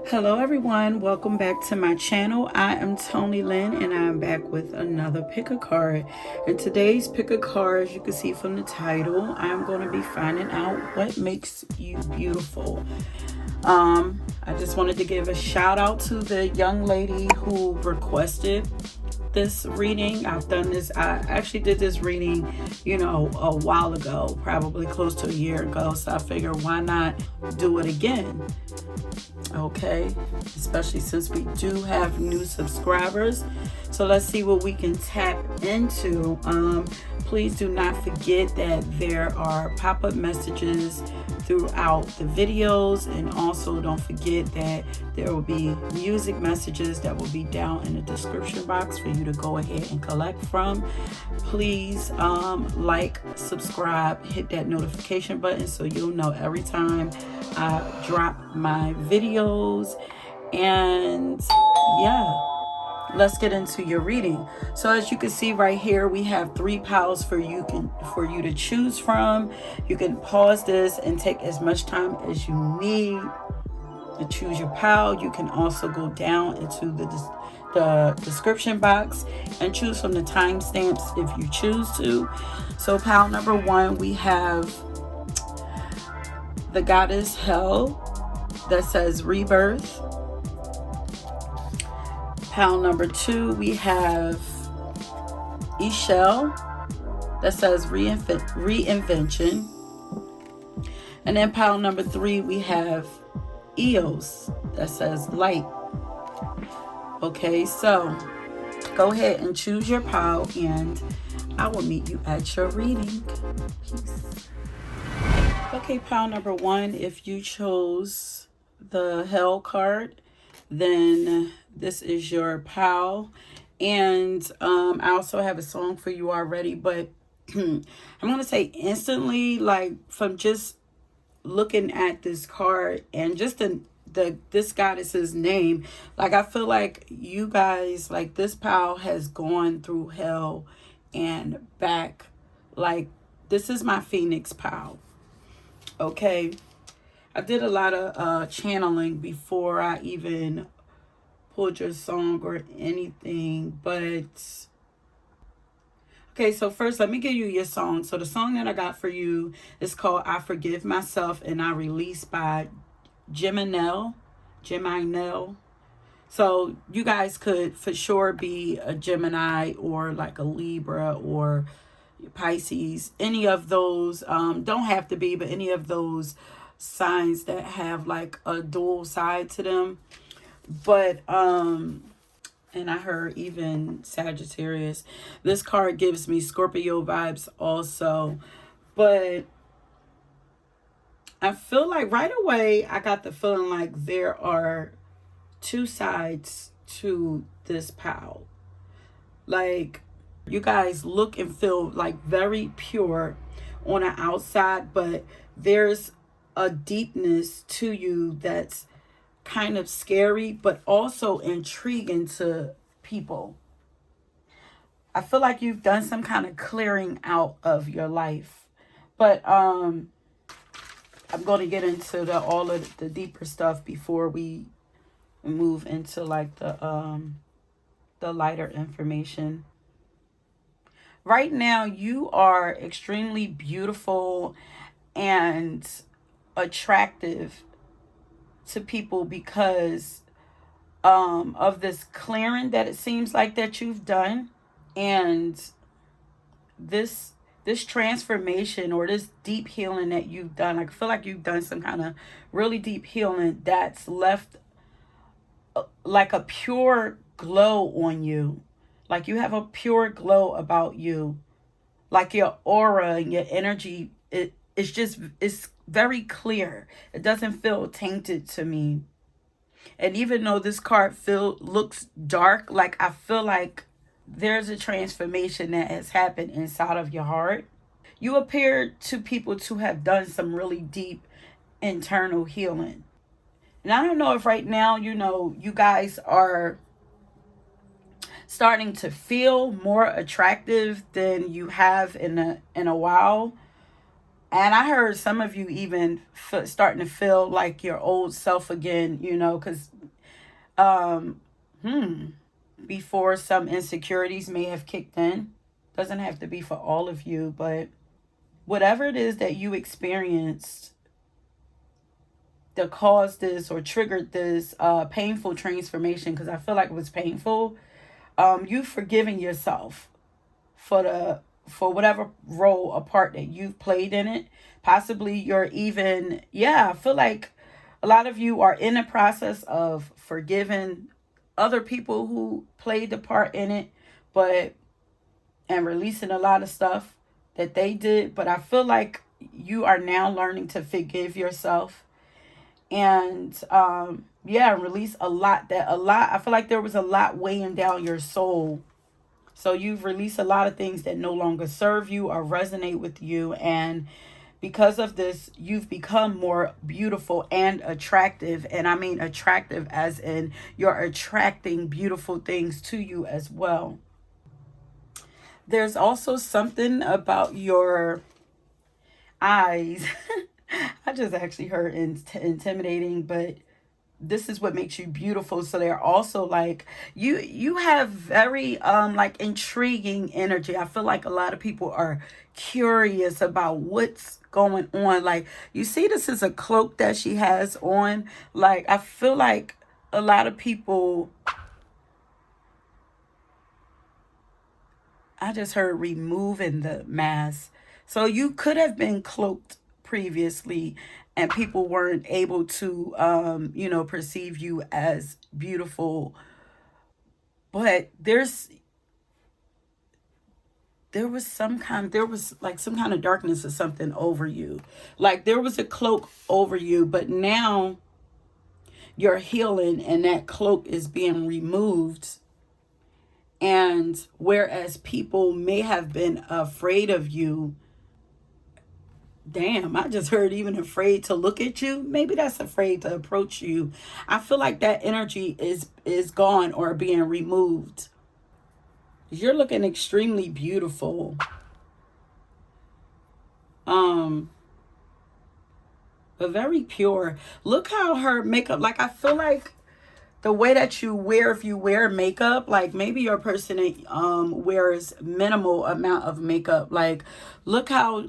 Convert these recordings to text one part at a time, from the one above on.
Hello everyone, welcome back to my channel. I am Tony Lynn and I'm back with another pick a card. And today's pick a card, as you can see from the title, I'm going to be finding out what makes you beautiful. I just wanted to give a shout out to the young lady who requested this reading. I actually did this reading, a while ago, probably close to a year ago. So I figured, why not do it again? Okay, especially since we do have new subscribers. So let's see what we can tap into. Please do not forget that there are pop-up messages throughout the videos, and also don't forget that there will be music messages that will be down in the description box for you to go ahead and collect from. Please like, subscribe, hit that notification button so you'll know every time I drop my videos. And yeah, let's get into your reading. So as you can see right here, we have 3 piles for you to choose from. You can pause this and take as much time as you need to choose your pile. You can also go down into the description box and choose from the timestamps if you choose to. So pile number 1, we have the goddess Hell that says rebirth. Pile number 2, we have Ishel that says reinvention. And then pile number 3, we have Eos that says light. Okay, so go ahead and choose your pile and I will meet you at your reading. Peace. Okay, pile number 1, if you chose the Hell card, then this is your pile. And I also have a song for you already, but I'm going to say instantly, like from just looking at this card and just this goddess's name, like I feel like you guys, like this pile has gone through hell and back. Like this is my Phoenix pile. Okay, I did a lot of channeling before I even pulled your song or anything, but okay, so first let me give you your song. So the song that I got for you is called I Forgive Myself and I Release by Gemini. So you guys could for sure be a Gemini or like a Libra or Pisces, any of those. Don't have to be, but any of those signs that have like a dual side to them. But and I heard even Sagittarius. This card gives me Scorpio vibes also, but I feel like right away I got the feeling like there are 2 sides to this pile. Like you guys look and feel like very pure on the outside, but there's a deepness to you that's kind of scary, but also intriguing to people. I feel like you've done some kind of clearing out of your life, but I'm going to get into all of the deeper stuff before we move into like the lighter information. Right now, you are extremely beautiful and attractive to people because of this clearing that it seems like that you've done, and this transformation or this deep healing that you've done. I feel like you've done some kind of really deep healing that's left like a pure glow on you. Like you have a pure glow about you. Like your aura and your energy, it's very clear. It doesn't feel tainted to me. And even though this card looks dark, like I feel like there's a transformation that has happened inside of your heart. You appear to people to have done some really deep internal healing. And I don't know if right now, you guys are starting to feel more attractive than you have in a while. And I heard some of you even starting to feel like your old self again, you know, because um, before some insecurities may have kicked in. Doesn't have to be for all of you, but whatever it is that you experienced that caused this or triggered this painful transformation, because I feel like it was painful, you've forgiven yourself for the for whatever role or part that you've played in it. Possibly you're even, yeah, I feel like a lot of you are in the process of forgiving other people who played the part in it, but and releasing a lot of stuff that they did. But I feel like you are now learning to forgive yourself and yeah, release a lot, that a lot, I feel like there was a lot weighing down your soul. So you've released a lot of things that no longer serve you or resonate with you. And because of this, you've become more beautiful and attractive. And I mean attractive as in you're attracting beautiful things to you as well. There's also something about your eyes. I just actually heard intimidating, but this is what makes you beautiful. So they're also like, you have very like intriguing energy. I feel like a lot of people are curious about what's going on. Like, you see, this is a cloak that she has on. Like, I feel like a lot of people, I just heard removing the mask. So you could have been cloaked previously and people weren't able to perceive you as beautiful. But there was like some kind of darkness or something over you. Like there was a cloak over you, but now you're healing and that cloak is being removed. And whereas people may have been afraid of you, damn, I just heard even afraid to look at you. Maybe that's afraid to approach you. I feel like that energy is gone or being removed. You're looking extremely beautiful. Um, but very pure. Look how her makeup, like I feel like the way that you wear, if you wear makeup, like maybe your person wears minimal amount of makeup. Like look how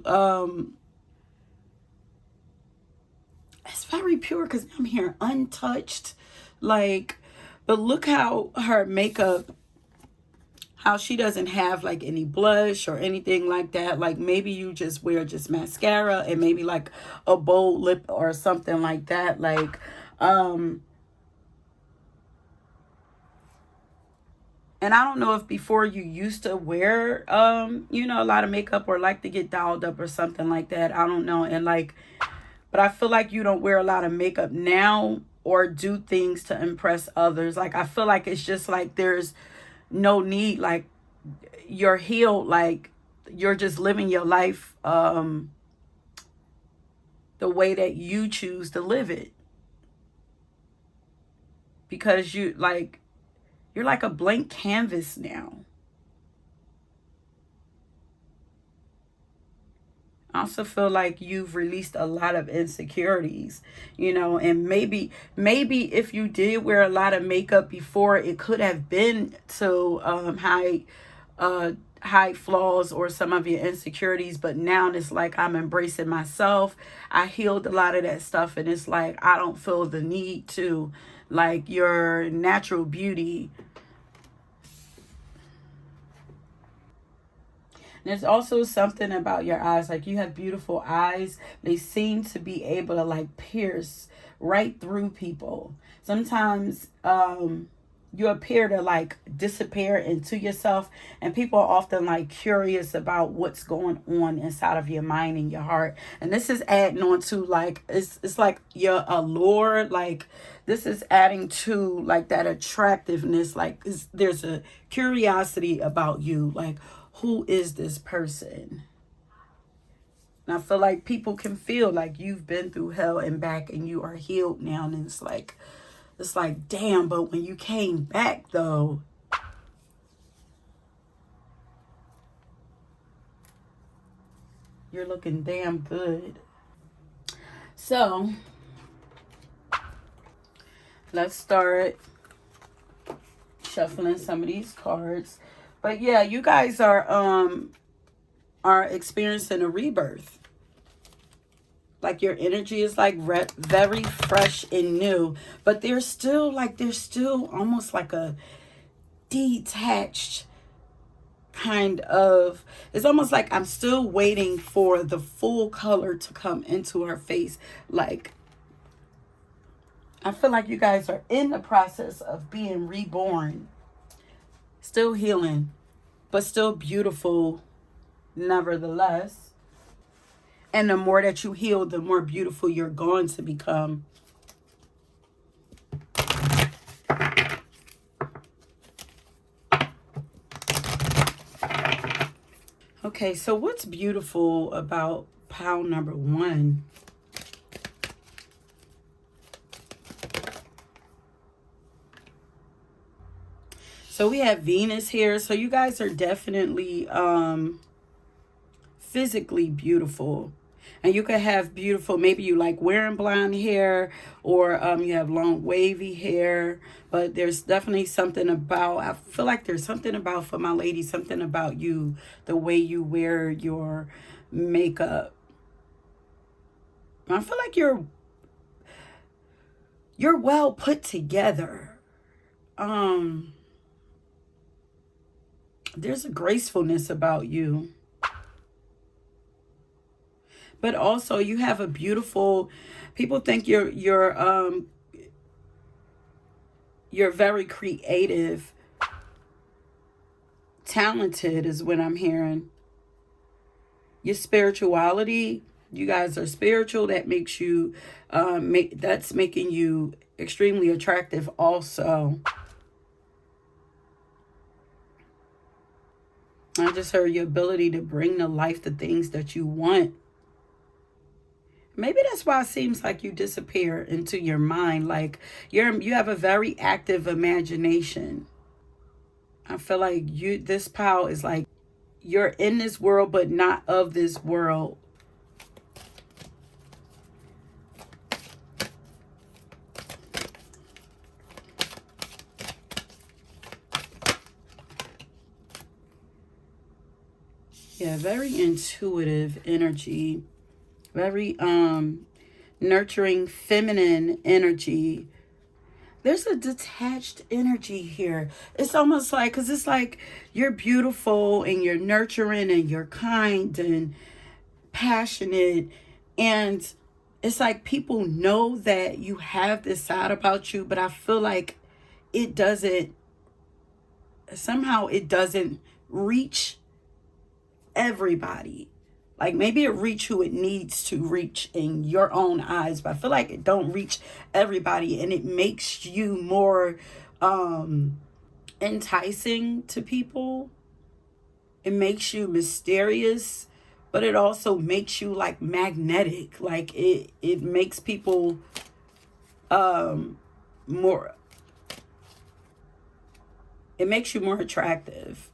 it's very pure because I'm here untouched. Like, but look how her makeup, how she doesn't have like any blush or anything like that. Like maybe you just wear just mascara and maybe like a bold lip or something like that. Like, and I don't know if before you used to wear, a lot of makeup or like to get dolled up or something like that. I don't know. And like, but I feel like you don't wear a lot of makeup now or do things to impress others. Like, I feel like it's just like there's no need. Like, you're healed. Like, you're just living your life the way that you choose to live it. Because you're like a blank canvas now. I also feel like you've released a lot of insecurities, and maybe if you did wear a lot of makeup before, it could have been to hide flaws or some of your insecurities, but now it's like I'm embracing myself. I healed a lot of that stuff, and it's like I don't feel the need to, like, your natural beauty. There's also something about your eyes. Like you have beautiful eyes. They seem to be able to like pierce right through people. Sometimes you appear to like disappear into yourself, and people are often like curious about what's going on inside of your mind and your heart. And this is adding on to like it's like your allure. Like this is adding to like that attractiveness. Like there's a curiosity about you. Like, who is this person? And I feel like people can feel like you've been through hell and back and you are healed now. And it's like, damn, but when you came back though, You're looking damn good. So let's start shuffling some of these cards. But yeah, you guys are experiencing a rebirth. Like your energy is like very fresh and new, but there's still almost like a detached kind of, it's almost like I'm still waiting for the full color to come into her face. Like, I feel like you guys are in the process of being reborn, still healing, but still beautiful nevertheless. And the more that you heal, the more beautiful you're going to become. Okay, so what's beautiful about pile number 1? So we have Venus here. So you guys are definitely physically beautiful. And you could have beautiful, maybe you like wearing blonde hair, or you have long wavy hair. But there's definitely something about, I feel like there's something about, for my lady, something about you, the way you wear your makeup. I feel like you're well put together. There's a gracefulness about you. But also you have a beautiful, people think you're very creative, talented is what I'm hearing. Your spirituality, you guys are spiritual. That makes you that's making you extremely attractive also. I just heard your ability to bring to life the things that you want. Maybe that's why it seems like you disappear into your mind. Like you have a very active imagination. I feel like this pile is like you're in this world but not of this world. Yeah, very intuitive energy. Very nurturing, feminine energy. There's a detached energy here. It's almost like, because it's like you're beautiful and you're nurturing and you're kind and passionate. And it's like people know that you have this side about you, but I feel like it doesn't, somehow it doesn't reach everybody. Like maybe it reach who it needs to reach in your own eyes, but I feel like it don't reach everybody, and it makes you more enticing to people. It makes you mysterious, but it also makes you like magnetic. Like it makes people more, it makes you more attractive.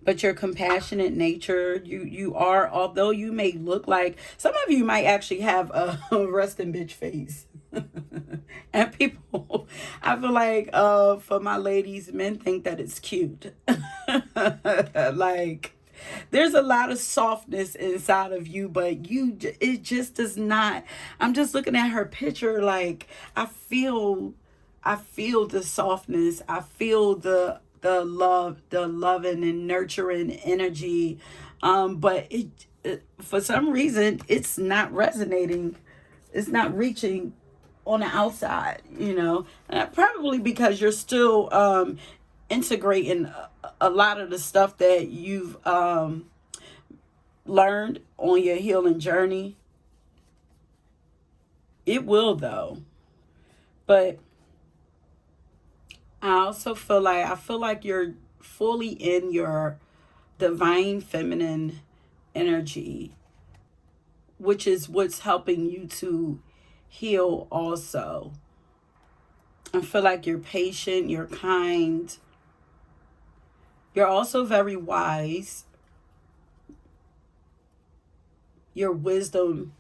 But your compassionate nature, you are, although you may look like, some of you might actually have a resting bitch face. And people, I feel like for my ladies, men think that it's cute. Like there's a lot of softness inside of you, but it just does not. I'm just looking at her picture, like I feel the softness. I feel the love, the loving and nurturing energy. But it for some reason it's not resonating. It's not reaching on the outside, probably because you're still integrating a lot of the stuff that you've learned on your healing journey. It will though. But I feel like you're fully in your divine feminine energy, which is what's helping you to heal also. I feel like you're patient, you're kind, You're also very wise. Your wisdom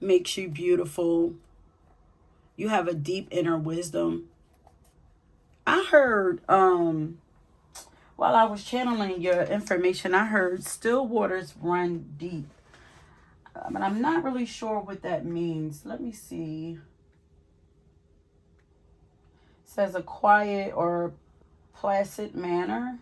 makes you beautiful. You have a deep inner wisdom. I heard, while I was channeling your information, I heard still waters run deep. But I'm not really sure what that means. Let me see. It says a quiet or placid manner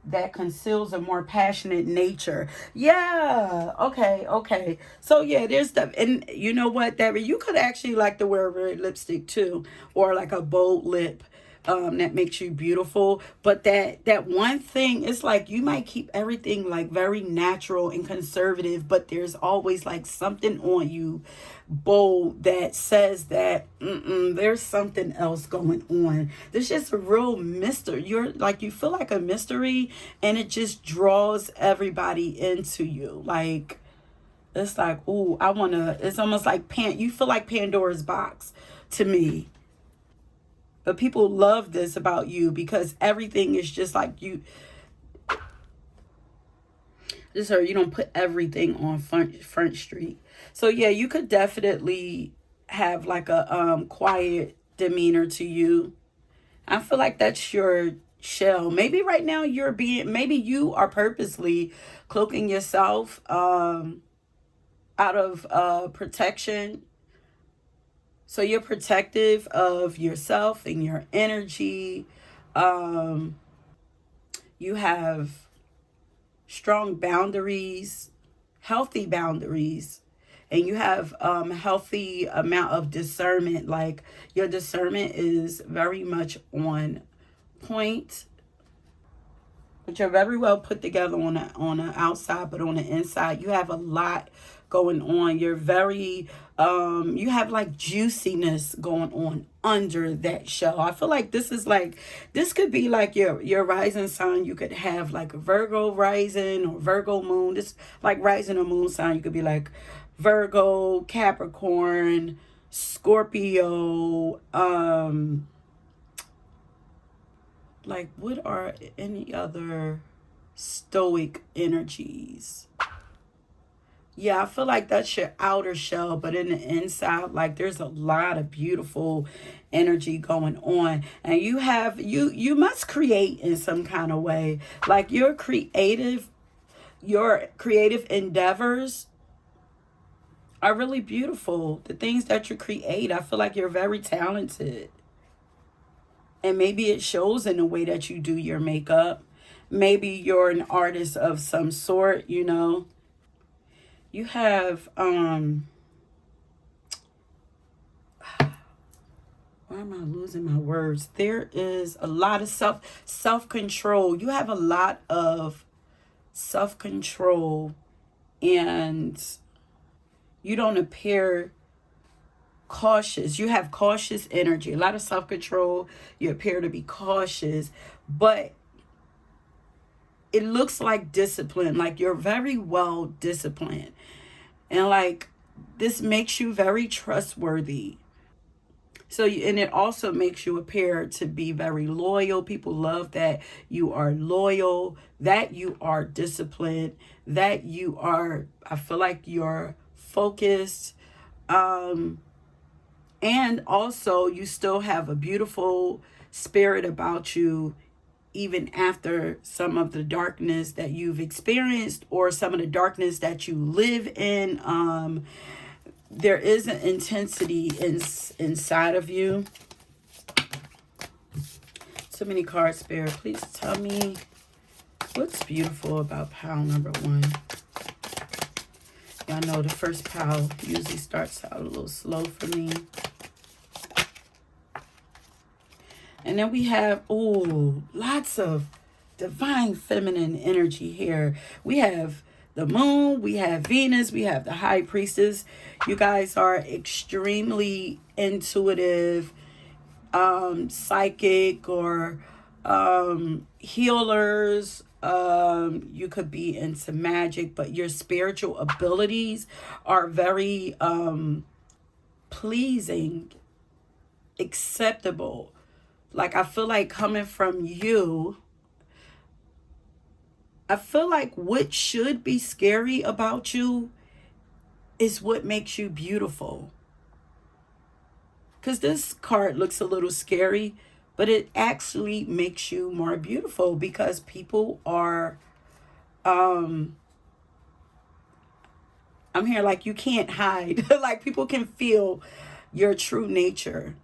that conceals a more passionate nature. Yeah. Okay. Okay. So yeah, there's the, and you know what, that you could actually like to wear a red lipstick too, or like a bold lip. That makes you beautiful. But that one thing, it's like you might keep everything like very natural and conservative, but there's always like something on you bold that says that there's something else going on. There's just a real mystery. You're like, you feel like a mystery, and it just draws everybody into you. Like, it's like, ooh, I want to, it's almost like you feel like Pandora's box to me. But people love this about you because everything is just like you. Just so you don't put everything on front street. So yeah, you could definitely have like a quiet demeanor to you. I feel like that's your shell. Maybe right now maybe you are purposely cloaking yourself out of protection. So you're protective of yourself and your energy. You have strong boundaries, healthy boundaries, and you have healthy amount of discernment. Like your discernment is very much on point, but you're very well put together on the outside, but on the inside you have a lot going on. You're very you have like juiciness going on under that shell. I feel like this could be like your rising sign. You could have like a Virgo rising or Virgo moon. This like rising or moon sign. You could be like Virgo, Capricorn, Scorpio, like what are any other stoic energies? Yeah, I feel like that's your outer shell, but in the inside, like there's a lot of beautiful energy going on. And you must create in some kind of way. Like your creative endeavors are really beautiful. The things that you create, I feel like you're very talented. And maybe it shows in the way that you do your makeup. Maybe you're an artist of some sort, you know. You have why am I losing my words? There is a lot of self-control. You have a lot of self-control, and you don't appear cautious. You have cautious energy, a lot of self-control. You appear to be cautious, but it looks like discipline. Like you're very well disciplined, and like this makes you very trustworthy. So, and it also makes you appear to be very loyal. People love that you are loyal, that you are disciplined, that you are, I feel like you're focused. And also you still have a beautiful spirit about you, even after some of the darkness that you've experienced or some of the darkness that you live in. There is an intensity inside of you. So many cards, Spirit. Please tell me what's beautiful about pile number 1. Y'all know the first pile usually starts out a little slow for me. And then we have, lots of divine feminine energy here. We have the moon, we have Venus, we have the high priestess. You guys are extremely intuitive, psychic, or healers. You could be into magic, but your spiritual abilities are very pleasing, acceptable. Like I feel like coming from you, I feel like what should be scary about you is what makes you beautiful. Because this card looks a little scary, but it actually makes you more beautiful because people are, I'm here like you can't hide. Like people can feel your true nature.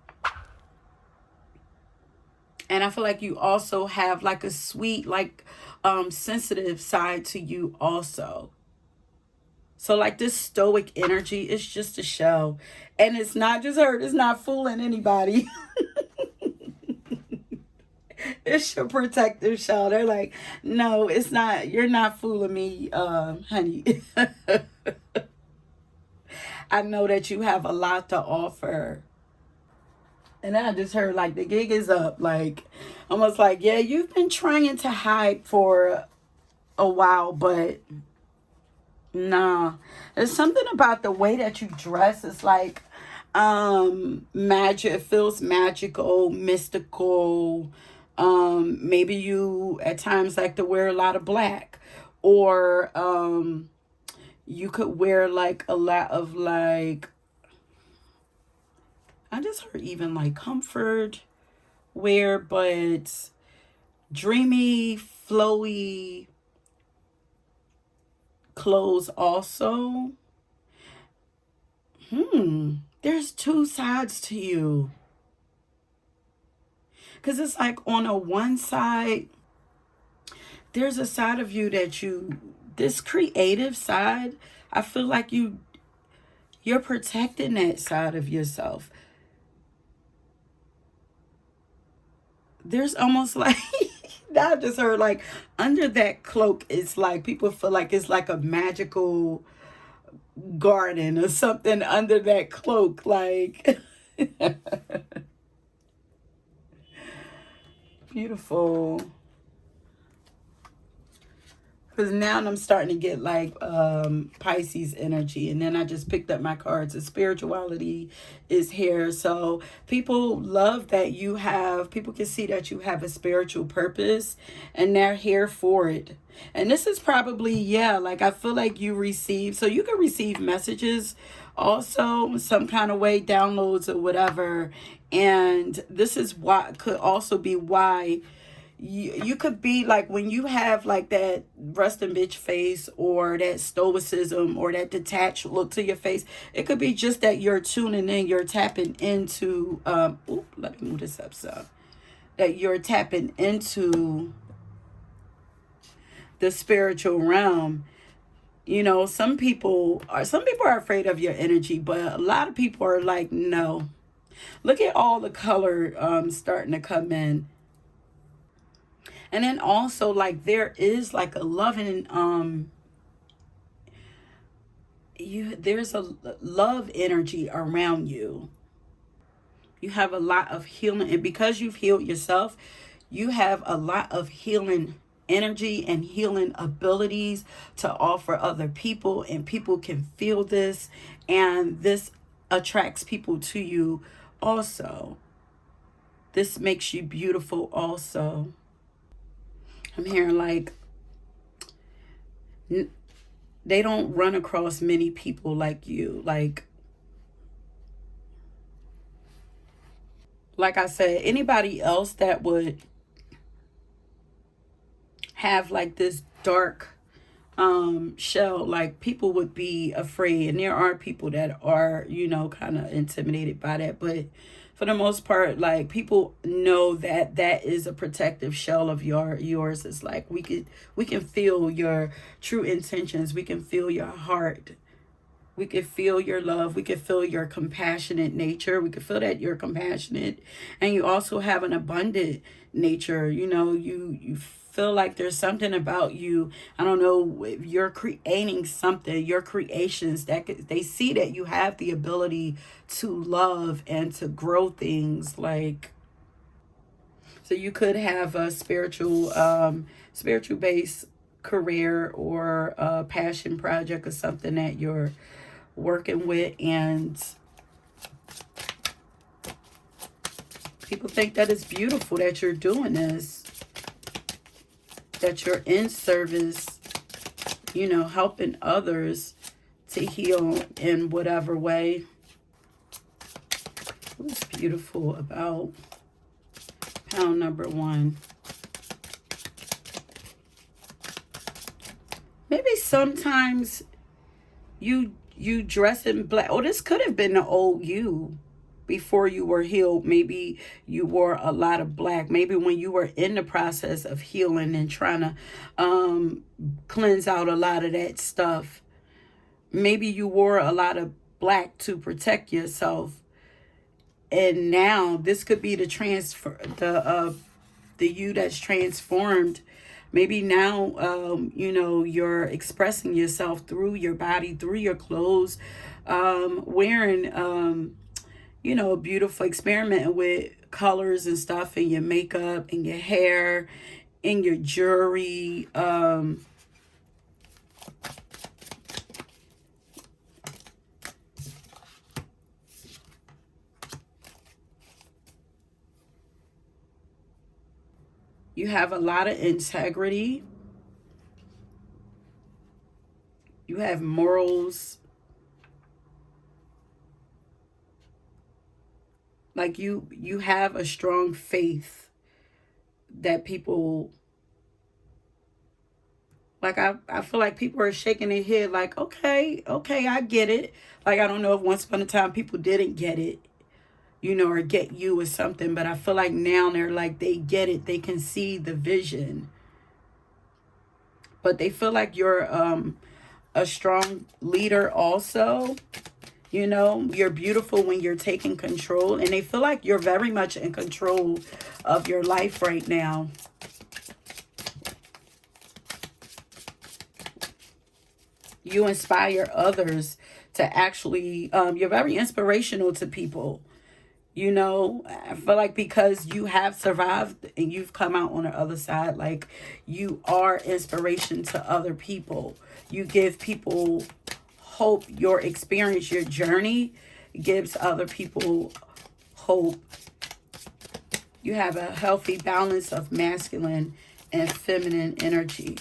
And I feel like you also have like a sweet, like sensitive side to you also. So like this stoic energy is just a show. And it's not just her, it's not fooling anybody. It's your protective show. They're like, no, it's not, you're not fooling me, honey. I know that you have a lot to offer. And then I just heard like the gig is up. Like almost like, yeah, you've been trying to hide for a while, but nah. There's something about the way that you dress. It's like magic. It feels magical, mystical. Maybe you at times like to wear a lot of black. Or you could wear like a lot of like, I just heard even like comfort wear, but dreamy, flowy clothes also. There's two sides to you. Because it's like on a one side, there's a side of you that you, this creative side, I feel like you're protecting that side of yourself. There's almost like, I just heard like under that cloak, it's like people feel like it's like a magical garden or something under that cloak. Like, beautiful. Because now I'm starting to get like Pisces energy. And then I just picked up my cards. The spirituality is here. So people love that you have, people can see that you have a spiritual purpose and they're here for it. And this is probably, yeah, like I feel like you receive, so you can receive messages also, some kind of way, downloads or whatever. And this is why, could also be why you could be like when you have like that resting bitch face or that stoicism or that detached look to your face. It could be just that you're tuning in, you're tapping into let me move this up so that you're tapping into the spiritual realm. You know, some people are afraid of your energy, but a lot of people are like, no. Look at all the color starting to come in. And then also like there is like a loving there's a love energy around you. You have a lot of healing, and because you've healed yourself, you have a lot of healing energy and healing abilities to offer other people, and people can feel this, and this attracts people to you also. This makes you beautiful also. I'm hearing like they don't run across many people like you. Like I said, anybody else that would have like this dark shell, like people would be afraid. And there are people that are, you know, kind of intimidated by that, but for the most part, like people know that that is a protective shell of yours. It's like we can feel your true intentions, we can feel your heart, we can feel your love, we can feel your compassionate nature, we can feel that you're compassionate, and you also have an abundant nature. You know, you feel like there's something about you. I don't know if you're creating something, your creations, that they see that you have the ability to love and to grow things. Like, so you could have a spiritual based career or a passion project or something that you're working with, and people think that it's beautiful that you're doing this. that you're in service, you know, helping others to heal in whatever way. What's beautiful about pound number 1? Maybe sometimes you dress in black. Oh, this could have been the old you before you were healed. Maybe you wore a lot of black. Maybe when you were in the process of healing and trying to cleanse out a lot of that stuff, maybe you wore a lot of black to protect yourself. And now this could be the you that's transformed. Maybe now, you know, you're expressing yourself through your body, through your clothes, wearing, you know, beautiful, experimenting with colors and stuff in your makeup, in your hair, in your jewelry. You have a lot of integrity. You have morals. Like you have a strong faith that people, like I feel like people are shaking their head like, okay, I get it. Like, I don't know if once upon a time people didn't get it, you know, or get you or something, but I feel like now they're like, they get it. They can see the vision. But they feel like you're a strong leader also. You know, you're beautiful when you're taking control. And they feel like you're very much in control of your life right now. You inspire others to actually, you're very inspirational to people. You know, I feel like because you have survived and you've come out on the other side, like you are inspiration to other people. You give people hope. Your experience, your journey gives other people hope. You have a healthy balance of masculine and feminine energy.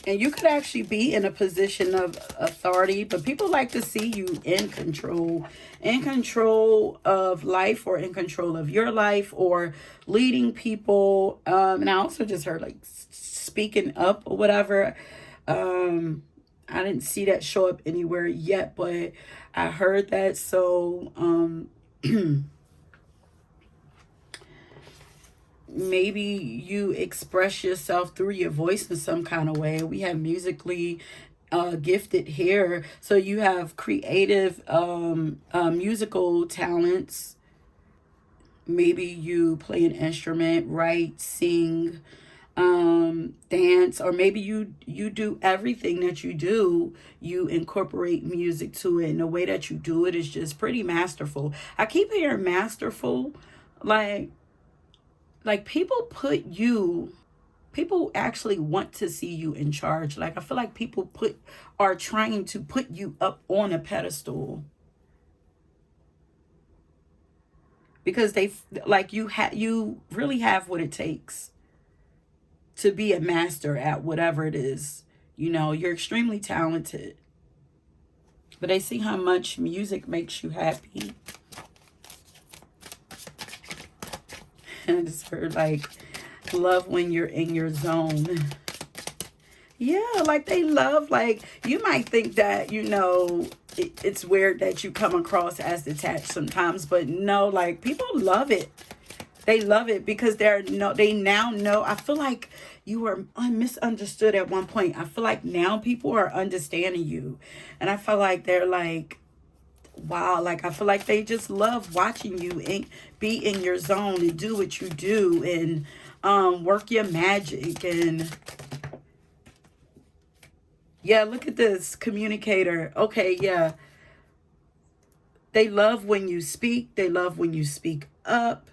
And you could actually be in a position of authority, but people like to see you in control of life, or in control of your life, or leading people. And I also just heard like speaking up or whatever. I didn't see that show up anywhere yet, but I heard that. So, maybe you express yourself through your voice in some kind of way. We have musically gifted here, so you have creative musical talents. Maybe you play an instrument, write, sing, dance, or maybe you do everything that you do. You incorporate music to it, and the way that you do it is just pretty masterful. I keep hearing masterful, like people actually want to see you in charge. Like, I feel like people are trying to put you up on a pedestal because they like you really have what it takes to be a master at whatever it is. You know, you're extremely talented, but they see how much music makes you happy. And I just heard like, love when you're in your zone. Yeah, like they love, like you might think that, you know, it's weird that you come across as detached sometimes, but no, like people love it. They love it because they now know. I feel like you were misunderstood at one point. I feel like now people are understanding you, and I feel like they're like, wow, like I feel like they just love watching you be in your zone and do what you do, and work your magic. And yeah, look at this communicator. Okay, yeah, they love when you speak. They love when you speak up.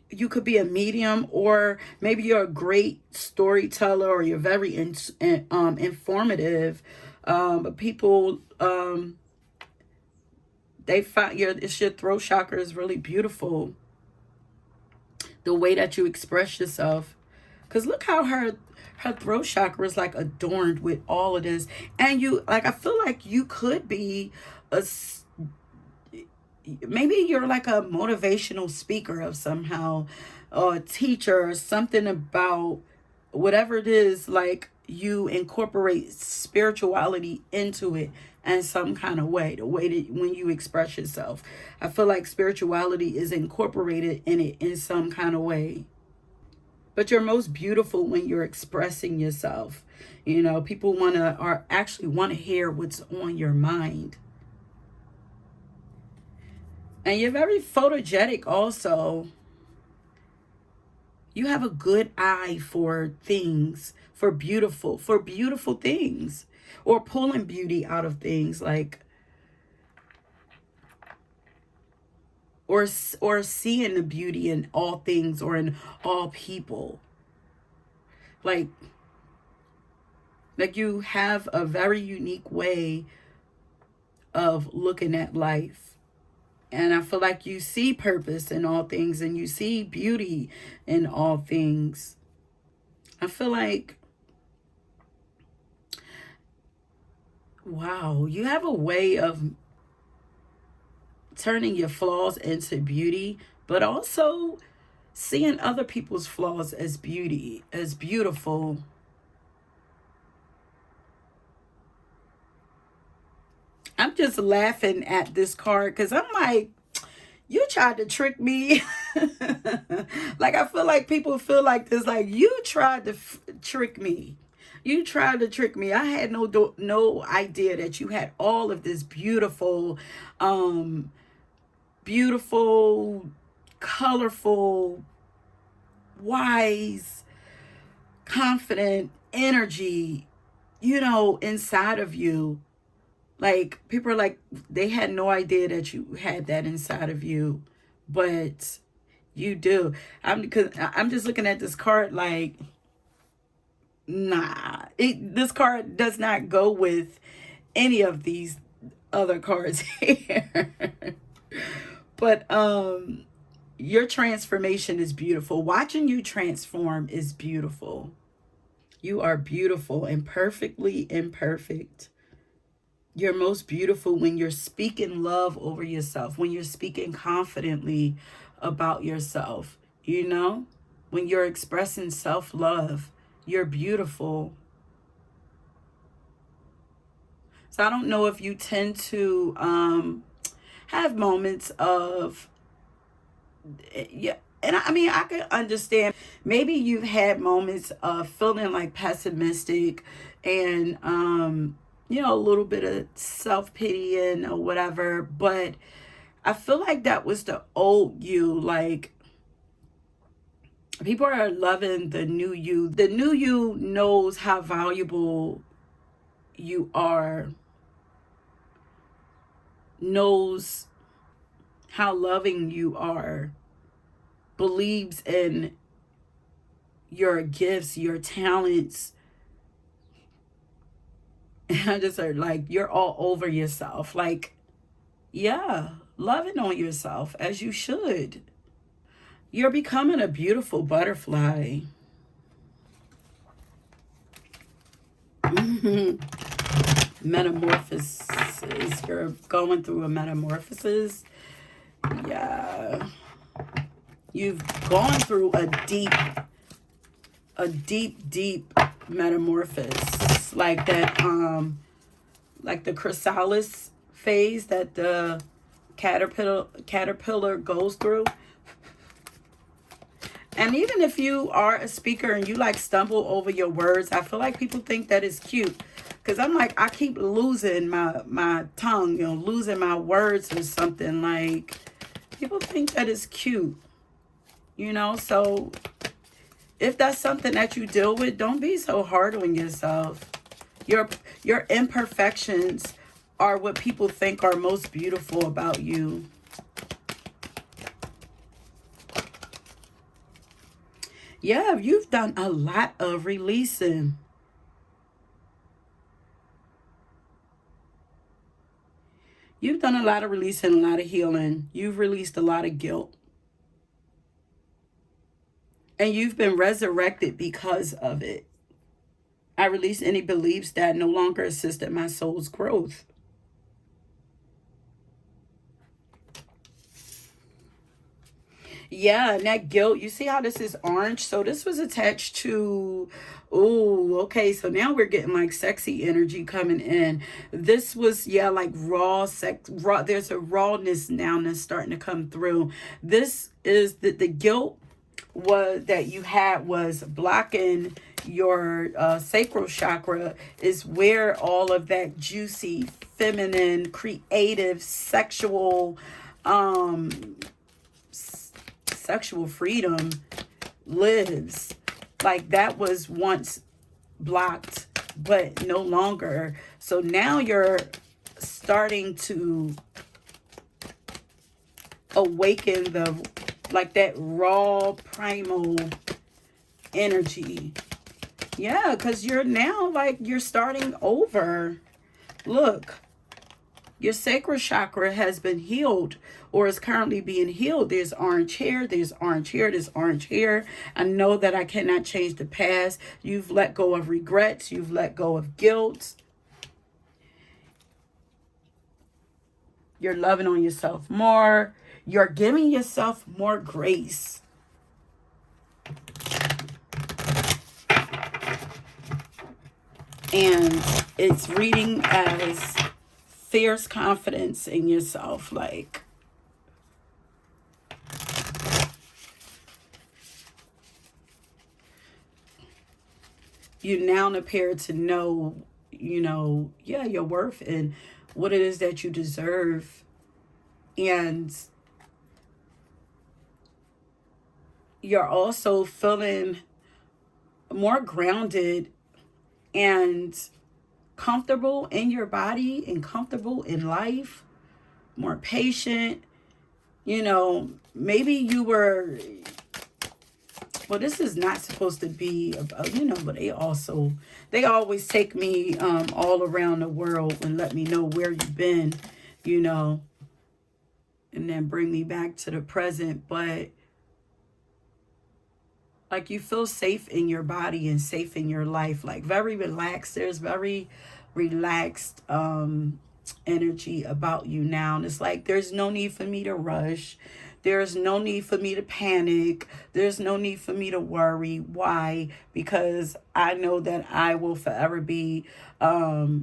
You could be a medium, or maybe you're a great storyteller, or you're very informative. But people, they find your throat chakra is really beautiful. the way that you express yourself. Because look how her throat chakra is like adorned with all of this. And you, like, I feel like you could be a, maybe you're like a motivational speaker of somehow, or a teacher, or something about whatever it is. Like, you incorporate spirituality into it in some kind of way, the way that when you express yourself, I feel like spirituality is incorporated in it in some kind of way. But you're most beautiful when you're expressing yourself. You know, people want to, or actually want to hear what's on your mind. And you're very photogenic also. You have a good eye for things, for beautiful things, or pulling beauty out of things, like, or seeing the beauty in all things or in all people. Like you have a very unique way of looking at life. And I feel like you see purpose in all things, and you see beauty in all things. I feel like, wow, you have a way of turning your flaws into beauty, but also seeing other people's flaws as beauty, as beautiful. I'm just laughing at this card because I'm like, you tried to trick me. Like, I feel like people feel like this, like, you tried to trick me. You tried to trick me. I had no idea that you had all of this beautiful, beautiful, colorful, wise, confident energy, you know, inside of you. Like, people are like, they had no idea that you had that inside of you, but you do. Because I'm just looking at this card like, nah, this card does not go with any of these other cards here. But your transformation is beautiful. Watching you transform is beautiful. You are beautiful and perfectly imperfect. You're most beautiful when you're speaking love over yourself, when you're speaking confidently about yourself, you know? When you're expressing self-love, you're beautiful. So I don't know if you tend to have moments of, yeah, and I mean, I can understand. Maybe you've had moments of feeling like pessimistic and, you know, a little bit of self-pitying or whatever. But I feel like that was the old you. Like, people are loving the new you. The new you knows how valuable you are, knows how loving you are, believes in your gifts, your talents. And I just heard, like, you're all over yourself. Like, yeah, loving on yourself as you should. You're becoming a beautiful butterfly. Metamorphosis. You're going through a metamorphosis. Yeah. You've gone through a deep metamorphosis. Like that, like the chrysalis phase that the caterpillar goes through. And even if you are a speaker and you like stumble over your words, I feel like people think that is cute. Because I'm like, I keep losing my tongue, you know, losing my words or something. Like, people think that is cute, you know. So if that's something that you deal with, don't be so hard on yourself. Your imperfections are what people think are most beautiful about you. Yeah, you've done a lot of releasing. You've done a lot of releasing, a lot of healing. You've released a lot of guilt. And you've been resurrected because of it. I release any beliefs that no longer assist in my soul's growth. Yeah, and that guilt, you see how this is orange? So this was attached to, oh, okay. So now we're getting like sexy energy coming in. This was, yeah, like raw sex, raw. There's a rawness now that's starting to come through. This is the guilt was that you had was blocking your sacral chakra, is where all of that juicy, feminine, creative, um sexual freedom lives. Like that was once blocked, but no longer. So now you're starting to awaken the, like that raw primal energy. Yeah, because you're now like you're starting over. Look, your sacral chakra has been healed or is currently being healed. There's orange hair, there's orange hair, there's orange hair. I know that I cannot change the past. You've let go of regrets, you've let go of guilt. You're loving on yourself more. You're giving yourself more grace. And it's reading as fierce confidence in yourself. Like, you now appear to know, yeah, your worth and what it is that you deserve. And you're also feeling more grounded and comfortable in your body and comfortable in life, more patient. Maybe you were, well, this is not supposed to be about, but they always take me all around the world and let me know where you've been, and then bring me back to the present. But like you feel safe in your body and safe in your life, like very relaxed. There's very relaxed energy about you now. And it's like there's no need for me to rush. There's no need for me to panic. There's no need for me to worry. Why? Because I know that I will forever be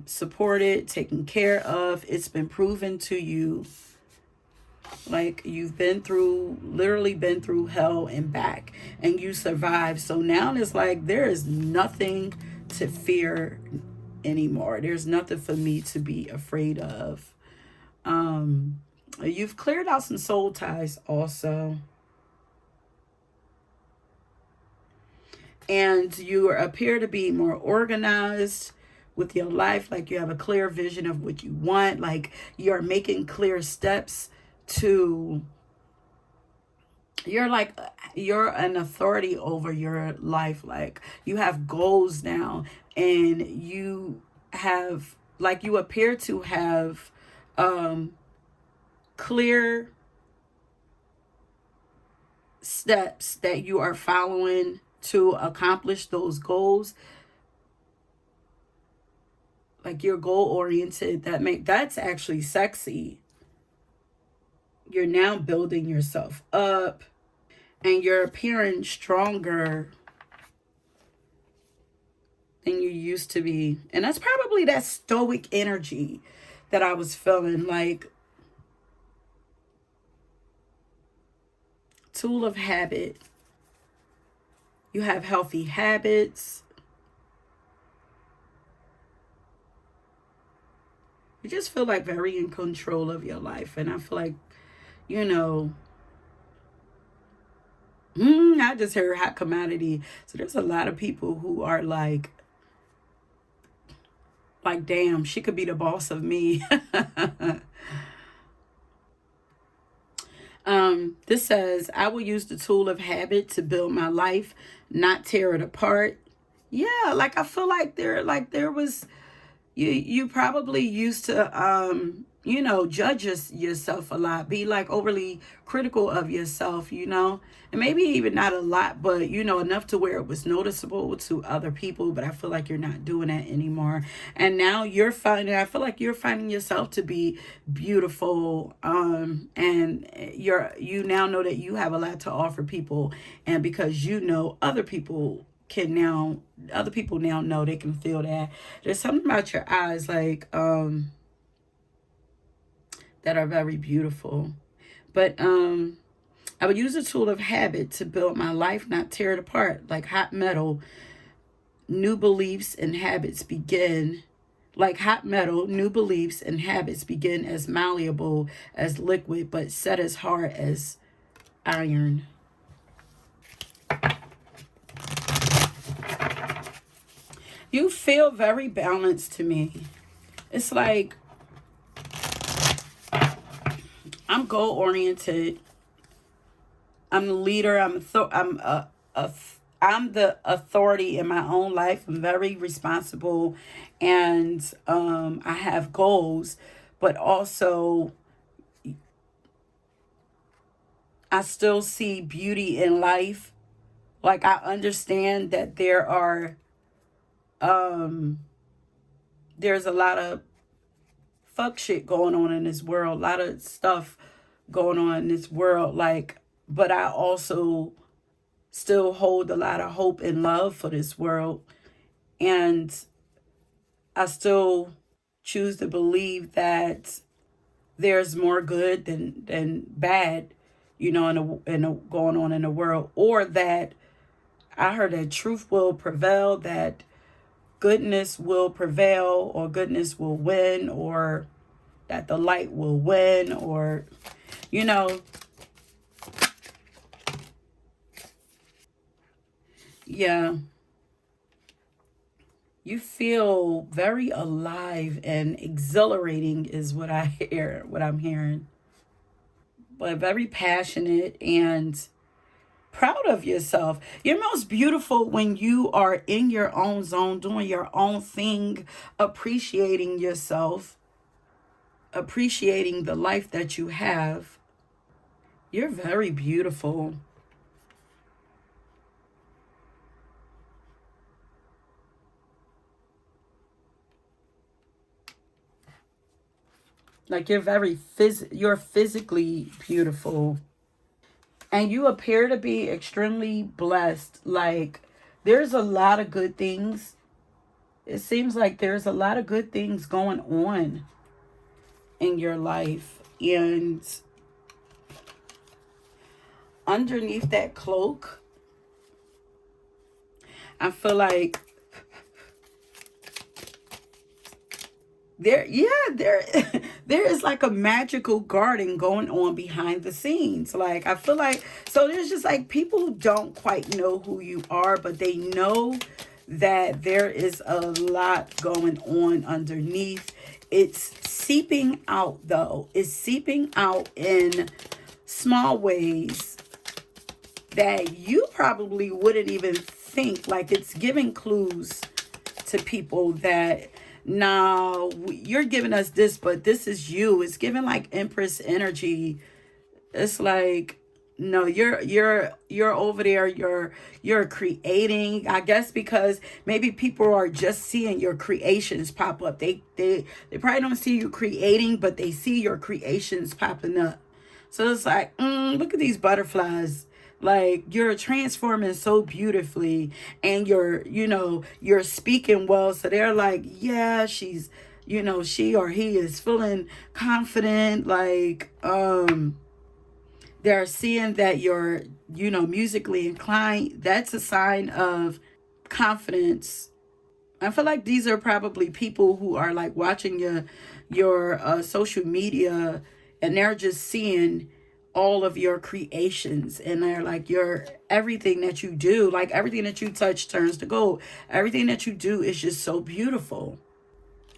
supported, taken care of. It's been proven to you. Like you've literally been through hell and back, and you survived. So now it's like there is nothing to fear anymore. There's nothing for me to be afraid of. You've cleared out some soul ties also. And you appear to be more organized with your life. Like you have a clear vision of what you want. Like you're making clear steps to, you're an authority over your life. Like you have goals now, and you have, like, you appear to have clear steps that you are following to accomplish those goals. Like you're goal oriented. That's actually sexy. You're now building yourself up, and you're appearing stronger than you used to be. And that's probably that stoic energy that I was feeling. Like tool of habit. You have healthy habits. You just feel like very in control of your life. And I feel like, I just heard hot commodity. So there's a lot of people who are like, damn, she could be the boss of me. This says, I will use the tool of habit to build my life, not tear it apart. Yeah, like I feel like there was, you probably used to judge yourself a lot, be like overly critical of yourself, and maybe even not a lot, but enough to where it was noticeable to other people. But I feel like you're not doing that anymore. And now I feel like you're finding yourself to be beautiful. And you now know that you have a lot to offer people. And because other people now know, they can feel that. There's something about your eyes, like, that are very beautiful. But I would use a tool of habit to build my life, not tear it apart. Like hot metal, new beliefs and habits begin. Like hot metal, new beliefs and habits begin as malleable as liquid, but set as hard as iron. You feel very balanced to me. It's like I'm goal oriented. I'm the leader. I'm the authority in my own life. I'm very responsible, and I have goals, but also I still see beauty in life. Like I understand that there's a lot of fuck shit going on in this world, a lot of stuff going on in this world, like, but I also still hold a lot of hope and love for this world. And I still choose to believe that there's more good than bad, going on in the world, or that I heard that truth will prevail, that goodness will prevail, or goodness will win, or that the light will win, or, yeah. You feel very alive and exhilarating is what I'm hearing. But very passionate and proud of yourself. You're most beautiful when you are in your own zone, doing your own thing, appreciating yourself, appreciating the life that you have. You're very beautiful. Like you're physically beautiful. And you appear to be extremely blessed. Like there's a lot of good things. It seems like there's a lot of good things going on in your life. And underneath that cloak, I feel like there there is like a magical garden going on behind the scenes. Like I feel like, so there's just like people who don't quite know who you are, but they know that there is a lot going on underneath. It's seeping out, though. It's seeping out in small ways that you probably wouldn't even think. Like it's giving clues to people that, now you're giving us this, but this is you. It's giving like Empress energy. It's like, no, you're over there, you're creating, I guess, because maybe people are just seeing your creations pop up. They probably don't see you creating, but they see your creations popping up. So it's like, look at these butterflies. Like you're transforming so beautifully, and you're speaking well. So they're like, yeah, she's, she or he is feeling confident. Like, they're seeing that you're, musically inclined. That's a sign of confidence. I feel like these are probably people who are like watching your social media, and they're just seeing all of your creations, and they're like, your everything that you do, like everything that you touch turns to gold. Everything that you do is just so beautiful.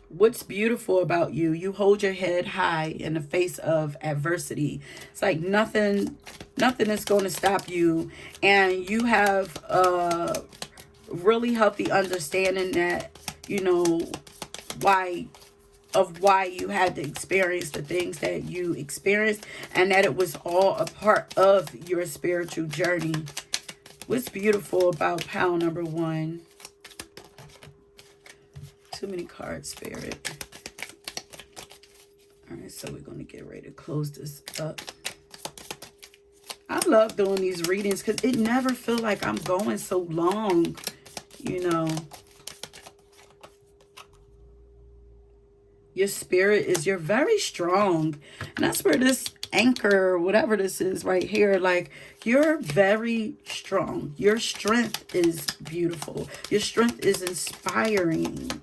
What's beautiful about you? You hold your head high in the face of adversity. It's like nothing is going to stop you, and you have a really healthy understanding that, why of why you had to experience the things that you experienced, and that it was all a part of your spiritual journey. What's beautiful about pile number 1? Too many cards, Spirit. All right, so we're going to get ready to close this up. I love doing these readings because it never feels like I'm going so long, you know. Your spirit is, you're very strong. And that's where this anchor, whatever this is right here, like, you're very strong. Your strength is beautiful. Your strength is inspiring.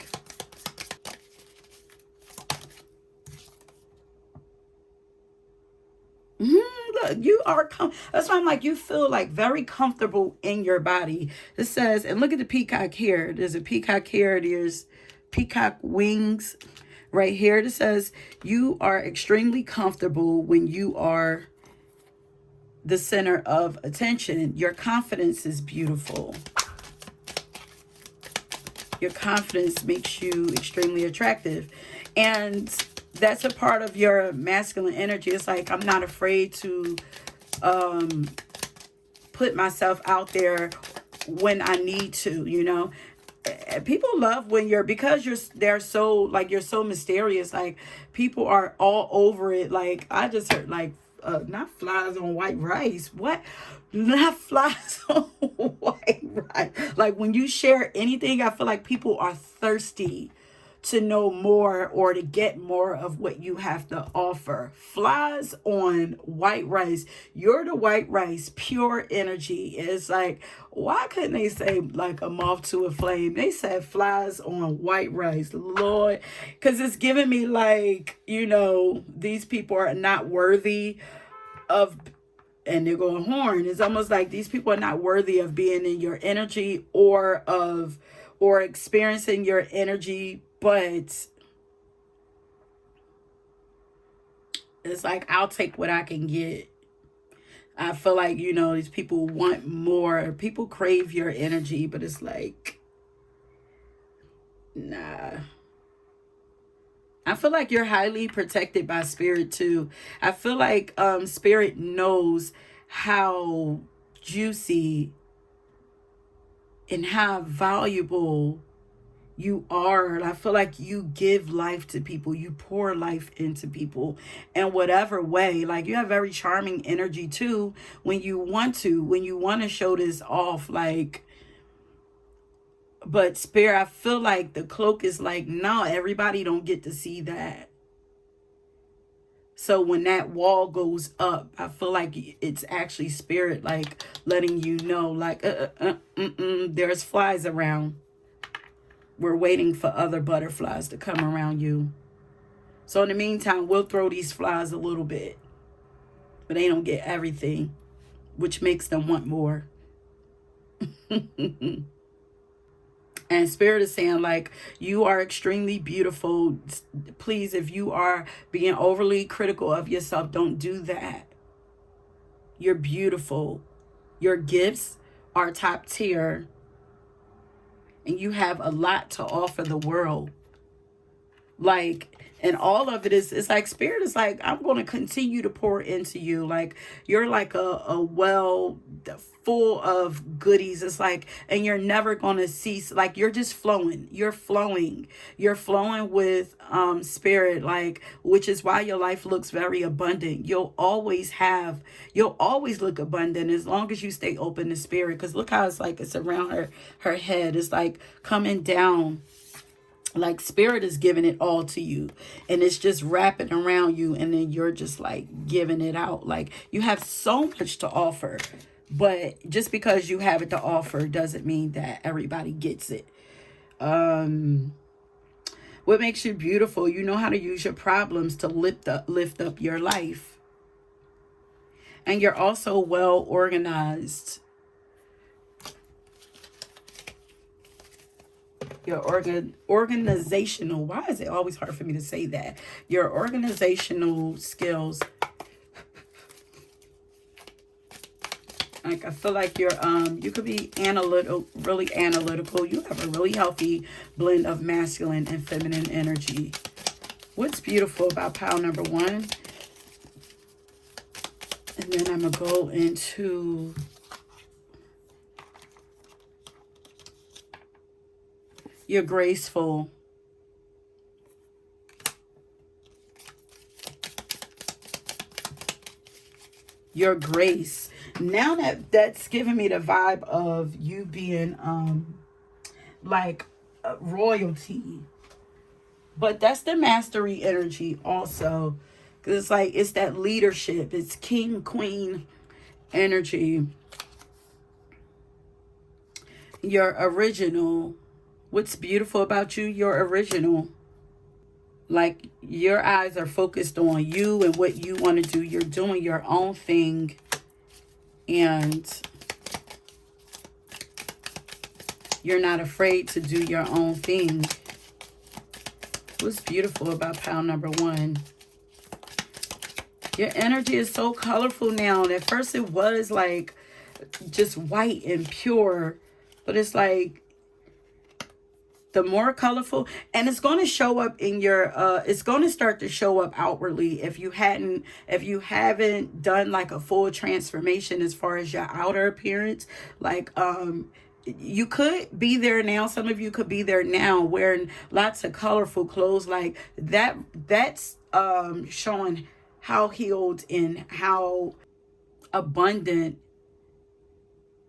Look, you are, that's why I'm like, you feel like very comfortable in your body. It says, and look at the peacock here. There's a peacock here. There's peacock wings right here. It says, you are extremely comfortable when you are the center of attention. Your confidence is beautiful. Your confidence makes you extremely attractive. And that's a part of your masculine energy. It's like, I'm not afraid to put myself out there when I need to, you know. People love when you're, because they're so, like, you're so mysterious. Like, people are all over it. Like, I just heard, like, not flies on white rice. What? Not flies on white rice. Like, when you share anything, I feel like people are thirsty to know more or to get more of what you have to offer. Flies on white rice. You're the white rice, pure energy. It's like, why couldn't they say like a moth to a flame? They said flies on white rice. Lord, because it's giving me like, you know, these people are not worthy of, and they're going horn. It's almost like these people are not worthy of being in your energy or experiencing your energy. But it's like, I'll take what I can get. I feel like, you know, these people want more. People crave your energy, but it's like, nah. I feel like you're highly protected by spirit too. I feel like spirit knows how juicy and how valuable you are. I feel like you give life to people. You pour life into people in whatever way. Like, you have very charming energy too when you want to show this off. Like, but spirit, I feel like the cloak is like, no, everybody don't get to see that. So when that wall goes up, I feel like it's actually spirit, like, letting you know, like, there's flies around. We're waiting for other butterflies to come around you. So in the meantime, we'll throw these flies a little bit, but they don't get everything, which makes them want more. And spirit is saying, like, you are extremely beautiful. Please, if you are being overly critical of yourself, don't do that. You're beautiful. Your gifts are top tier. And you have a lot to offer the world. Like, and all of it is, it's like, spirit is like, I'm going to continue to pour into you. Like, you're like a well full of goodies. It's like, and you're never going to cease. Like, you're just flowing. You're flowing with spirit, like, which is why your life looks very abundant. You'll always look abundant as long as you stay open to spirit. Because look how it's like, it's around her head. It's like coming down. Like, spirit is giving it all to you, and it's just wrapping around you, and then you're just like giving it out. Like, you have so much to offer, but just because you have it to offer doesn't mean that everybody gets it. What makes you beautiful? You know how to use your problems to lift up your life, and you're also well organized. Your organizational, why is it always hard for me to say that? Your organizational skills. Like, I feel like you're you could be really analytical. You have a really healthy blend of masculine and feminine energy. What's beautiful about pile number 1? And then I'm going to go into you're graceful. Your grace. Now that's giving me the vibe of you being like royalty. But that's the mastery energy also. Because it's like, it's that leadership. It's king, queen energy. You're original. What's beautiful about you? You're original. Like, your eyes are focused on you and what you want to do. You're doing your own thing. And you're not afraid to do your own thing. What's beautiful about pile number 1? Your energy is so colorful now. At first it was like just white and pure. But it's like the more colorful, and it's going to show up in your it's going to start to show up outwardly if you haven't done like a full transformation as far as your outer appearance. Like you could be there now. Some of you could be there now wearing lots of colorful clothes like that. That's showing how healed and how abundant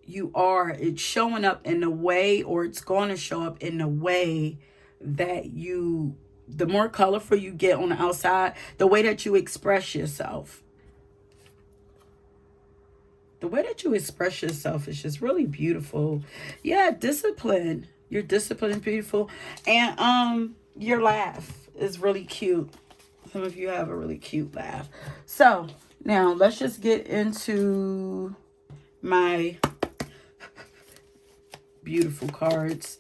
you are. It's showing up in a way, or it's going to show up in a way that you, the more colorful you get on the outside, the way that you express yourself. The way that you express yourself is just really beautiful. Yeah, discipline. Your discipline is beautiful. And your laugh is really cute. Some of you have a really cute laugh. So now let's just get into my beautiful cards,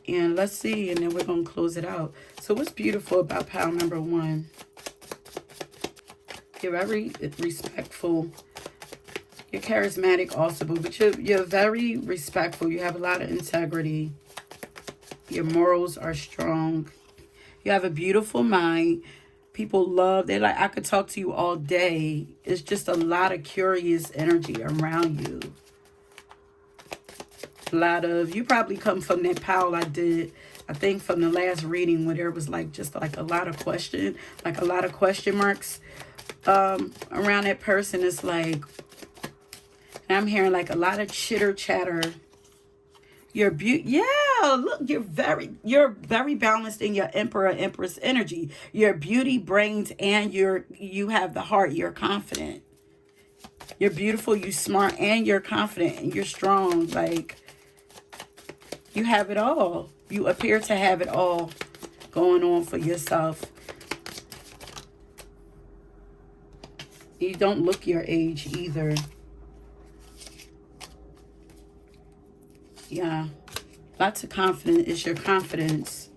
and let's see, and then we're gonna close it out. So what's beautiful about pile number 1? You're very respectful. You're charismatic also, but you're very respectful. You have a lot of integrity. Your morals are strong. You have a beautiful mind. People love, they like, I could talk to you all day. It's just a lot of curious energy around you. A lot of, you probably come from that pile I did, I think from the last reading, where there was like just like a lot of question marks around that person. It's like, and I'm hearing like a lot of chitter chatter. You're look, you're very balanced in your Emperor Empress energy. Your beauty, brains, and you have the heart. You're confident. You're beautiful, you smart, and you're confident, and you're strong. Like, you have it all. You appear to have it all going on for yourself. You don't look your age either. Yeah. Lots of confidence. It's your confidence.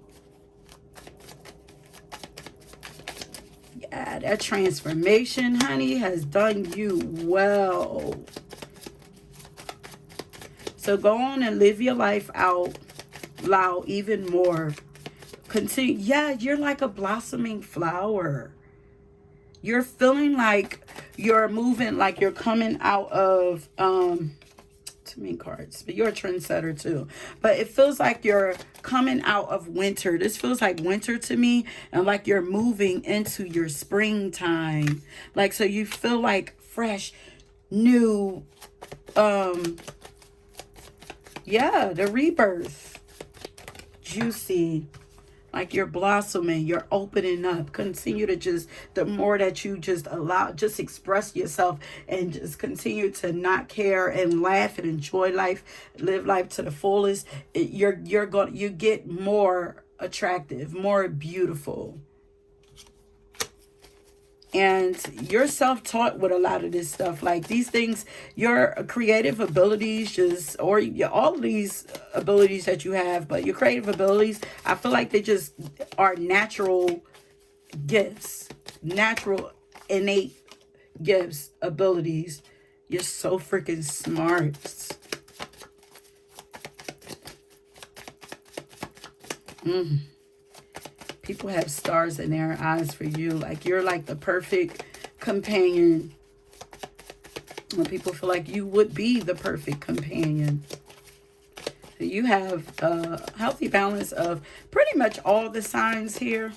Yeah, that transformation, honey, has done you well. So go on and live your life out loud even more. Continue. Yeah, you're like a blossoming flower. You're feeling like you're moving, like you're coming out of too many cards, but you're a trendsetter too. But it feels like you're coming out of winter. This feels like winter to me, and like you're moving into your springtime. Like, so you feel like fresh, new, yeah, the rebirth. Juicy. Like you're blossoming, you're opening up. Continue to just, the more that you just allow, just express yourself and just continue to not care and laugh and enjoy life, live life to the fullest. You get more attractive, more beautiful. And you're self-taught with a lot of this stuff. Like these things, your creative abilities all of these abilities that you have, but your creative abilities, I feel like they just are natural gifts, natural, innate gifts, abilities. You're so freaking smart. People have stars in their eyes for you. Like, you're like the perfect companion. When people feel like you would be the perfect companion. You have a healthy balance of pretty much all the signs here.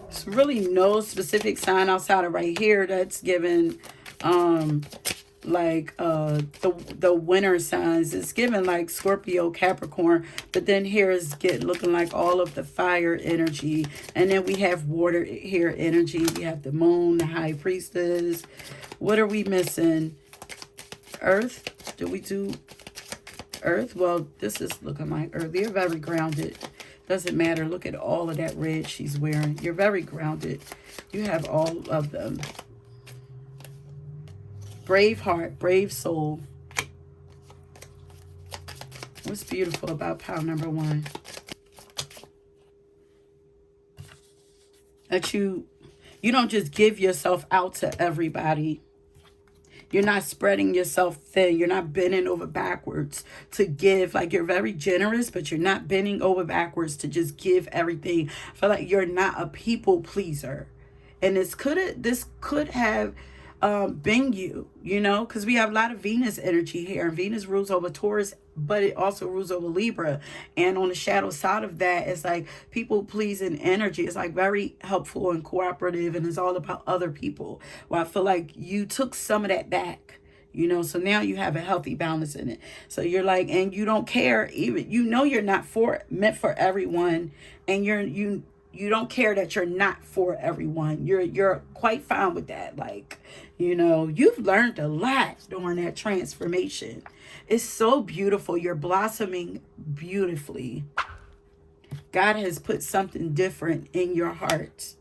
There's really no specific sign outside of right here that's given like the winter signs. It's given like Scorpio, Capricorn, but then here is looking like all of the fire energy. And then we have water here energy. We have the moon, the high priestess. What are we missing? Earth. Do we do Earth? Well, this is looking like Earth. You're very grounded. Doesn't matter. Look at all of that red she's wearing. You're very grounded. You have all of them. Brave heart, brave soul. What's beautiful about pile number 1? That you don't just give yourself out to everybody. You're not spreading yourself thin. You're not bending over backwards to give. Like, you're very generous, but you're not bending over backwards to just give everything. I feel like you're not a people pleaser. And this could have been you, you know, because we have a lot of Venus energy here. Venus rules over Taurus, but it also rules over Libra. And on the shadow side of that, it's like people pleasing energy. It's like very helpful and cooperative, and it's all about other people. Well, I feel like you took some of that back, you know, so now you have a healthy balance in it. So you're like, and you don't care, even, you know, you're not meant for everyone, and you don't care that you're not for everyone. You're quite fine with that. Like, you know, you've learned a lot during that transformation. It's so beautiful. You're blossoming beautifully. God has put something different in your heart.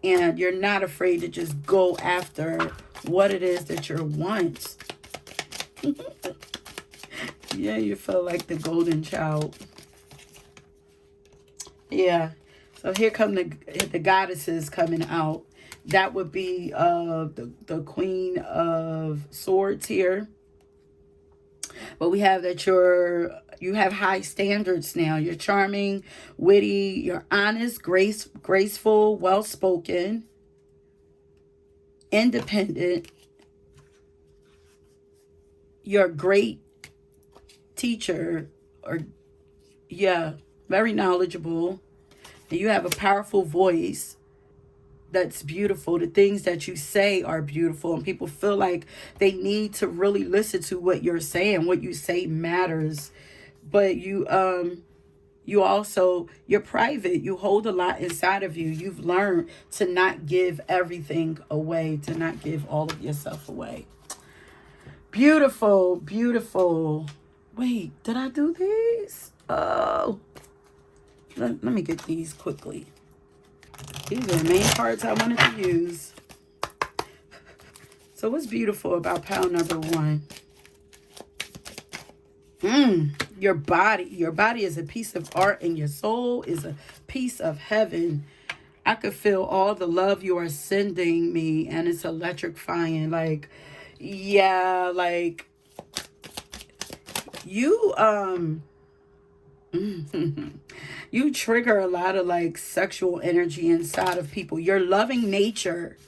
And you're not afraid to just go after what it is that you want. Yeah, you feel like the golden child. Yeah. So here come the goddesses coming out. That would be the Queen of Swords here. But we have that you have high standards now. You're charming, witty, you're honest, graceful, well-spoken, independent. You're a great teacher, or yeah, very knowledgeable. And you have a powerful voice that's beautiful. The things that you say are beautiful, and people feel like they need to really listen to what you're saying. What you say matters. But you're private. You hold a lot inside of you. You've learned to not give everything away, to not give all of yourself away. Beautiful, beautiful. Wait, did I do these? Oh, let me get these quickly. These are the main parts I wanted to use. So what's beautiful about pile number 1? Your body. Your body is a piece of art, and your soul is a piece of heaven. I could feel all the love you are sending me, and it's electrifying. Like, yeah, like you you trigger a lot of like sexual energy inside of people. Your loving nature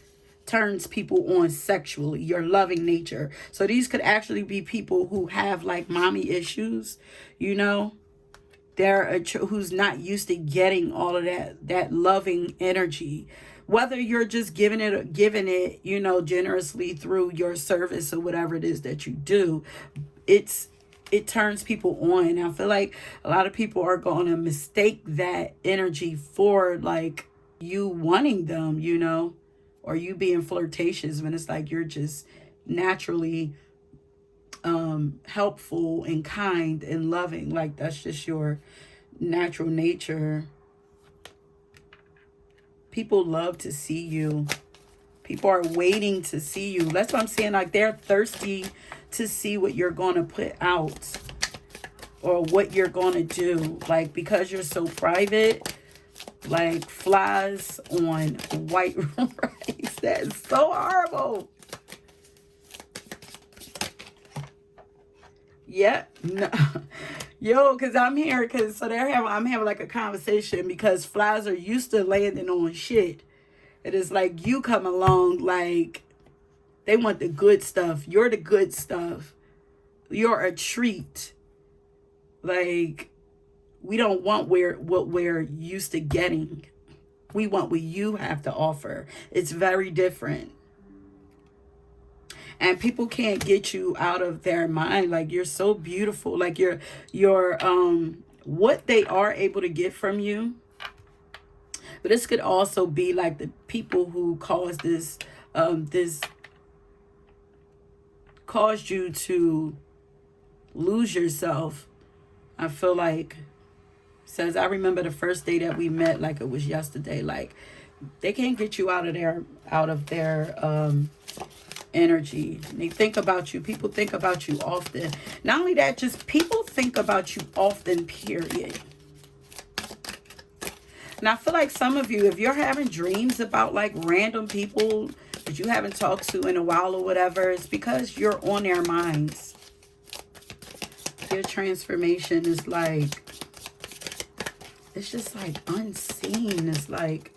turns people on sexually. Your loving nature. So these could actually be people who have like mommy issues, you know. They're who's not used to getting all of that loving energy. Whether you're just giving it, you know, generously through your service or whatever it is that you do, it turns people on. I feel like a lot of people are going to mistake that energy for like you wanting them, you know, or you being flirtatious, when it's like you're just naturally helpful and kind and loving. Like, that's just your natural nature. People love to see you. People are waiting to see you. That's what I'm saying. Like, they're thirsty to see what you're going to put out or what you're going to do. Like, because you're so private, like flies on white rice. That's so horrible. Yeah. No. Yo, because I'm here, because so I'm having like a conversation because flies are used to landing on shit. It is like you come along, like they want the good stuff. You're the good stuff. You're a treat. Like, we don't want what we're used to getting. We want what you have to offer. It's very different. And people can't get you out of their mind. Like, you're so beautiful. Like, you're what they are able to get from you. But this could also be like the people who caused this caused you to lose yourself. I feel like, says, I remember the first day that we met like it was yesterday. Like, they can't get you out of their energy. They think about you. People think about you often. Not only that, just people think about you often, period. And I feel like some of you, if you're having dreams about like random people that you haven't talked to in a while or whatever, it's because you're on their minds. Your transformation is like, it's just like unseen. It's like,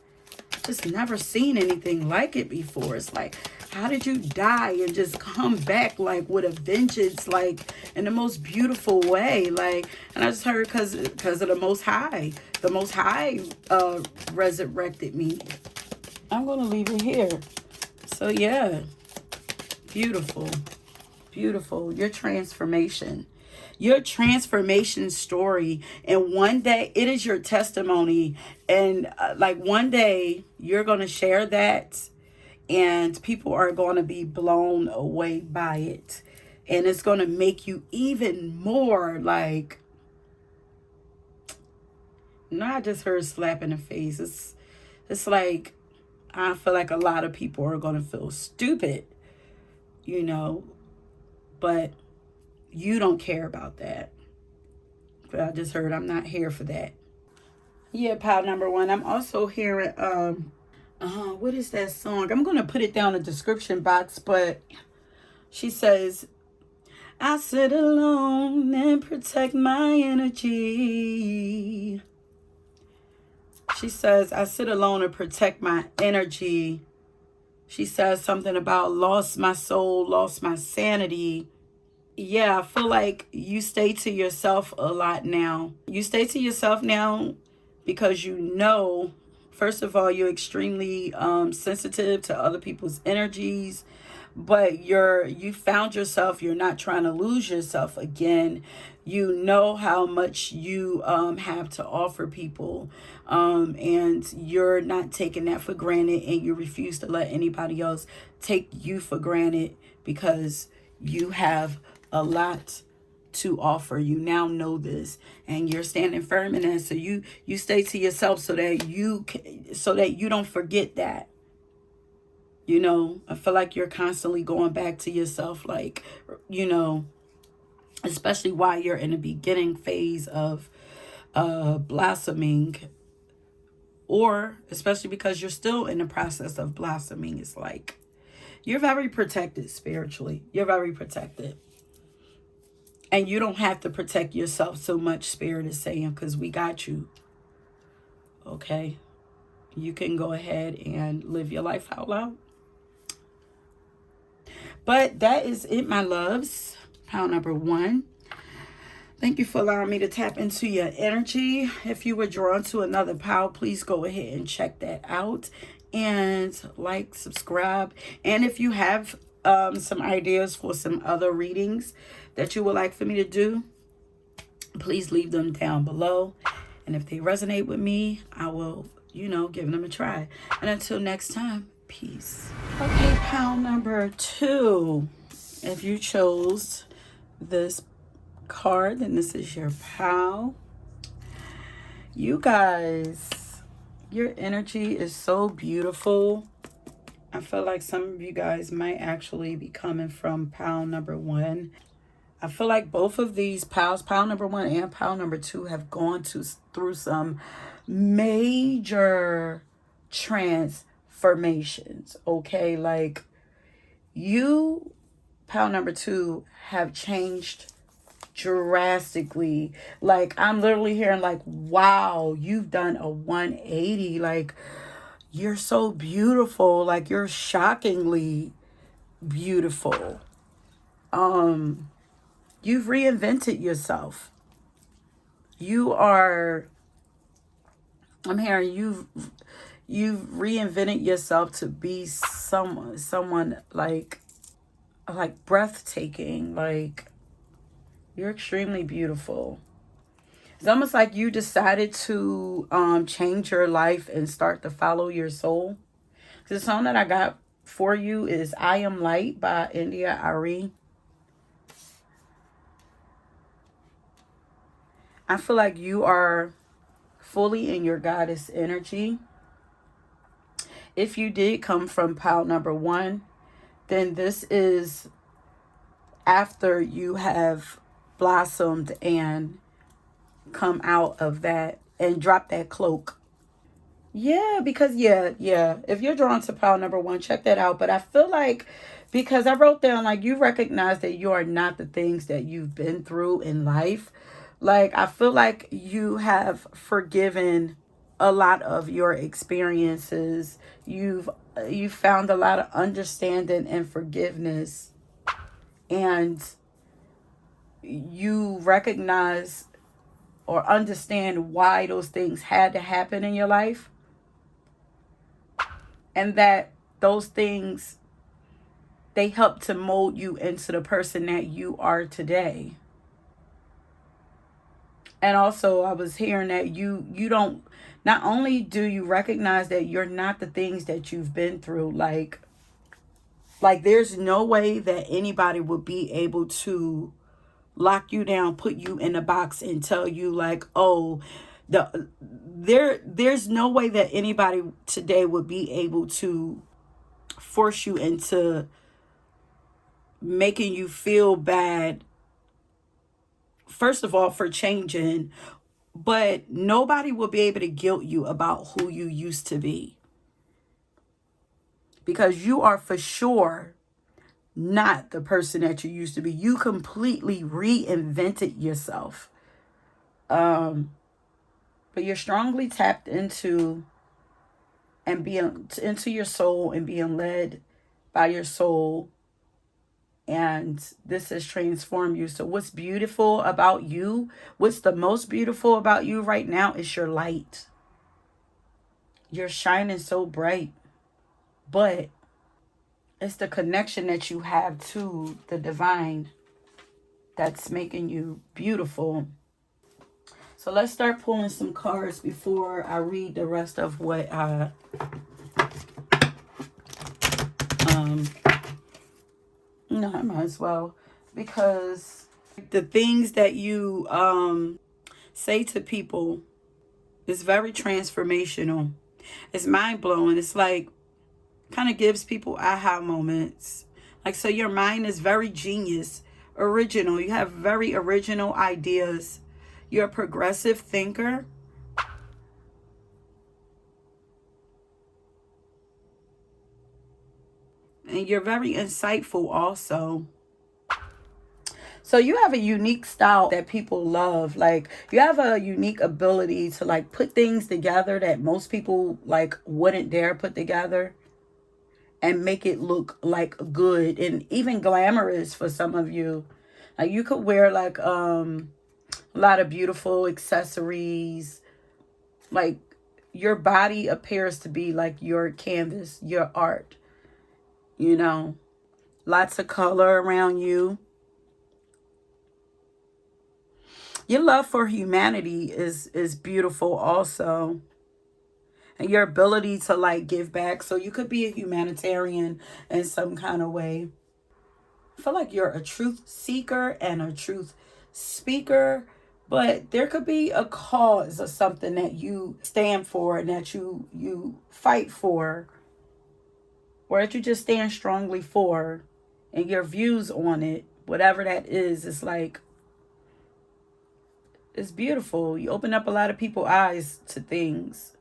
just never seen anything like it before. It's like, how did you die and just come back like with a vengeance, like in the most beautiful way? Like, and I just heard because of the Most High. The Most High resurrected me. I'm gonna leave it here. So yeah, beautiful, beautiful. Your transformation story, and one day it is your testimony, and like one day you're gonna share that, and people are going to be blown away by it, and it's going to make you even more like, I just heard slap in the face. It's like, I feel like a lot of people are going to feel stupid, but you don't care about that. But I just heard, I'm not here for that. Yeah, pile number one. I'm also hearing what is that song? I'm gonna put it down in the description box, but she says, I sit alone and protect my energy. She says, I sit alone and protect my energy. She says something about lost my soul, lost my sanity. Yeah, I feel like you stay to yourself a lot now. You stay to yourself now because first of all, you're extremely sensitive to other people's energies, but you found yourself, you're not trying to lose yourself again. You know how much you have to offer people, and you're not taking that for granted, and you refuse to let anybody else take you for granted because you have a lot to offer. You now know this, and you're standing firm in that. So you stay to yourself so that you don't forget that. I feel like you're constantly going back to yourself, like, especially while you're in the beginning phase of blossoming, or especially because you're still in the process of blossoming. It's like you're very protected spiritually. You're very protected. And you don't have to protect yourself so much, Spirit is saying, because we got you. Okay? You can go ahead and live your life out loud. But that is it, my loves. Pile number one. Thank you for allowing me to tap into your energy. If you were drawn to another pile, please go ahead and check that out. And like, subscribe. And if you have some ideas for some other readings that you would like for me to do, please leave them down below. And if they resonate with me, I will, give them a try. And until next time, peace. Okay, pile number two. If you chose this card, then this is your pile. You guys, your energy is so beautiful. I feel like some of you guys might actually be coming from pile number one. I feel like both of these piles, pile number one and pile number two, have gone through some major transformations. Okay, like you, pile number two, have changed drastically. Like, I'm literally hearing like, wow, you've done a 180. Like, you're so beautiful. Like, you're shockingly beautiful. You've reinvented yourself. You are, I'm hearing you've reinvented yourself to be someone like breathtaking. Like, you're extremely beautiful. It's almost like you decided to change your life and start to follow your soul. The song that I got for you is I Am Light by India Ari. I feel like you are fully in your goddess energy. If you did come from pile number 1, then this is after you have blossomed and come out of that and drop that cloak. Yeah, because yeah. If you're drawn to pile number 1, check that out. But I feel like, because I wrote down, like, you recognize that you are not the things that you've been through in life. Like, I feel like you have forgiven a lot of your experiences. You found a lot of understanding and forgiveness, and you recognize or understand why those things had to happen in your life, and that those things, they help to mold you into the person that you are today. And also, I was hearing that you don't, not only do you recognize that you're not the things that you've been through, like there's no way that anybody would be able to lock you down, put you in a box and tell you like, oh, there's no way that anybody today would be able to force you into making you feel bad, first of all, for changing, but nobody will be able to guilt you about who you used to be, because you are for sure not the person that you used to be. You completely reinvented yourself. But you're strongly tapped into and being into your soul and being led by your soul. And this has transformed you. So what's beautiful about you, what's the most beautiful about you right now is your light. You're shining so bright, but it's the connection that you have to the divine that's making you beautiful. So let's start pulling some cards before I read the rest of what I might as well, because the things that you say to people is very transformational. It's mind-blowing. It's like, kind of gives people aha moments. Like, so your mind is very genius, original. You have very original ideas. You're a progressive thinker. And you're very insightful also. So you have a unique style that people love. Like, you have a unique ability to like put things together that most people like wouldn't dare put together, and make it look like good and even glamorous for some of you. Like, you could wear like a lot of beautiful accessories. Like, your body appears to be like your canvas, your art, you know. Lots of color around you. Your love for humanity is beautiful also. And your ability to like give back. So you could be a humanitarian in some kind of way. I feel like you're a truth seeker and a truth speaker, but there could be a cause or something that you stand for and that you fight for, or that you just stand strongly for, and your views on it, whatever that is, it's like, it's beautiful. You open up a lot of people's eyes to things.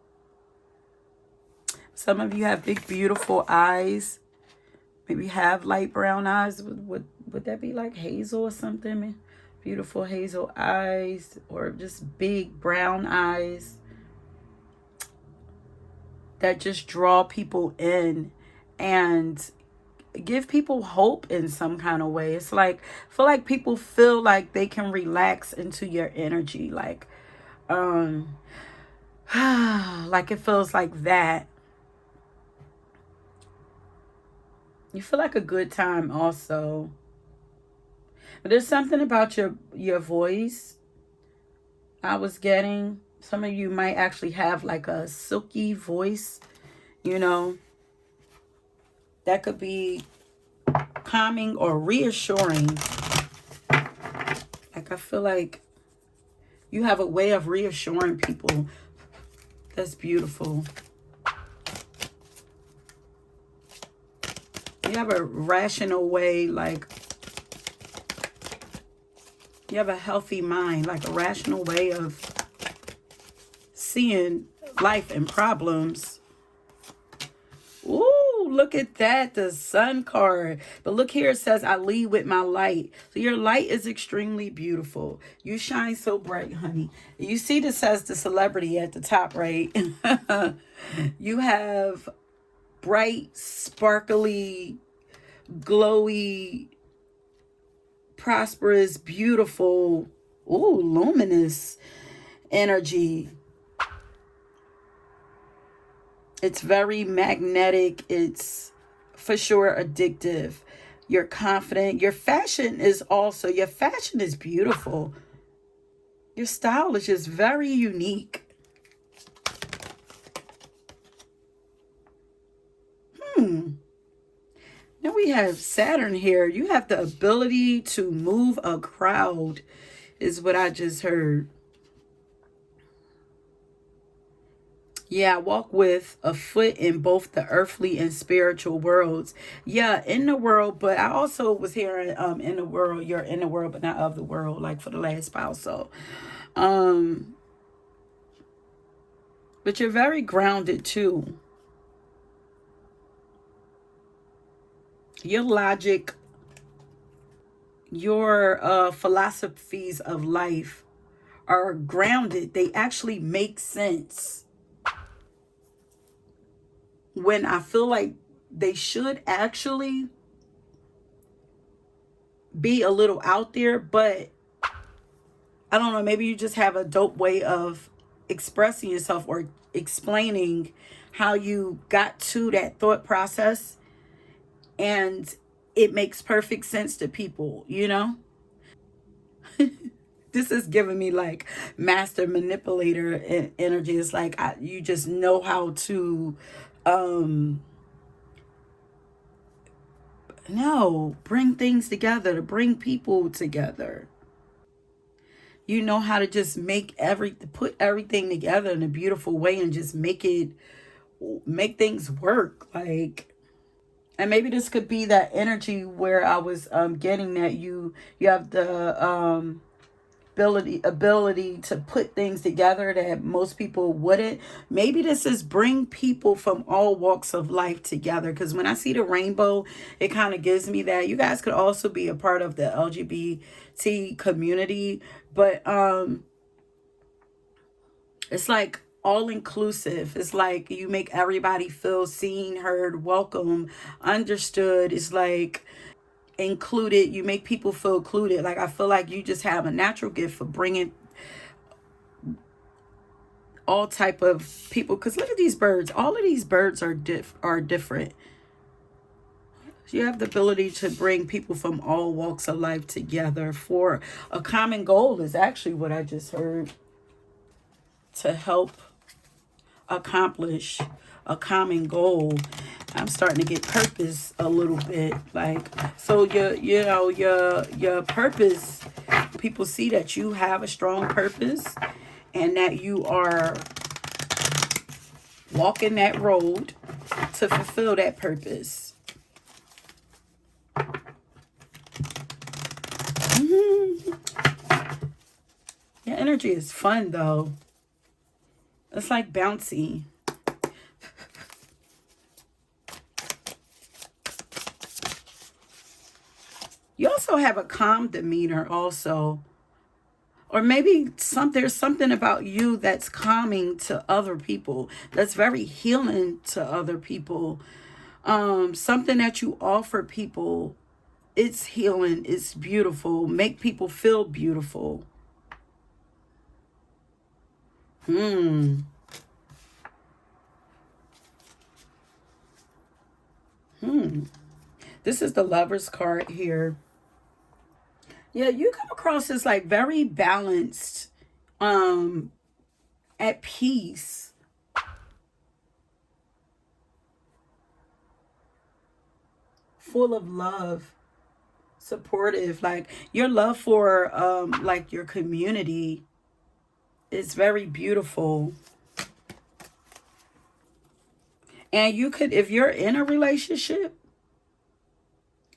Some of you have big, beautiful eyes. Maybe have light brown eyes. Would that be like hazel or something? If Beautiful hazel eyes, or just big brown eyes that just draw people in and give people hope in some kind of way. It's like, I feel like people feel like they can relax into your energy. Like, like it feels like that. You feel like a good time also. But there's something about your voice I was getting. Some of you might actually have like a silky voice, you know. That could be calming or reassuring. Like I feel like you have a way of reassuring people. That's beautiful. You have a rational way, like you have a healthy mind, like a rational way of seeing life and problems. Ooh, look at that, the sun card. But look here, it says, I lead with my light. So your light is extremely beautiful. You shine so bright, honey. You see this says the celebrity at the top, right? You have bright, sparkly, glowy, prosperous, beautiful, ooh, luminous energy. It's very magnetic. It's for sure addictive. You're confident. Your fashion is beautiful. Your style is just very unique. Now we have Saturn here. You have the ability to move a crowd, is what I just heard. Yeah, I walk with a foot in both the earthly and spiritual worlds. Yeah, in the world, but I also was hearing in the world, you're in the world, but not of the world, like for the last while. So, but you're very grounded too. Your logic, your philosophies of life are grounded. They actually make sense. When I feel like they should actually be a little out there, but I don't know, maybe you just have a dope way of expressing yourself or explaining how you got to that thought process, and it makes perfect sense to people, you know? This is giving me like master manipulator energy. It's like you just know how to no, bring things together, to bring people together. You know how to just put everything together in a beautiful way and just make things work. Like, and maybe this could be that energy where I was getting that you have the ability to put things together that most people wouldn't. Maybe this is bring people from all walks of life together, because when I see the rainbow, it kind of gives me that. You guys could also be a part of the LGBT community, but it's like all inclusive. It's like you make everybody feel seen, heard, welcome, understood. It's like included. You make people feel included. Like I feel like you just have a natural gift for bringing all type of people, because look at these birds. All of these birds are different. You have the ability to bring people from all walks of life together for a common goal, is actually what I just heard, to help accomplish a common goal. I'm starting to get purpose a little bit, like, so your purpose, people see that you have a strong purpose and that you are walking that road to fulfill that purpose. Your energy is fun though. It's like bouncy. You also have a calm demeanor also. Or maybe there's something about you that's calming to other people, that's very healing to other people. Something that you offer people, it's healing, it's beautiful, make people feel beautiful. Hmm. Hmm. This is the Lover's card here. Yeah, you come across as like very balanced, um, at peace, full of love, supportive. Like your love for like your community is very beautiful. And you could, if you're in a relationship,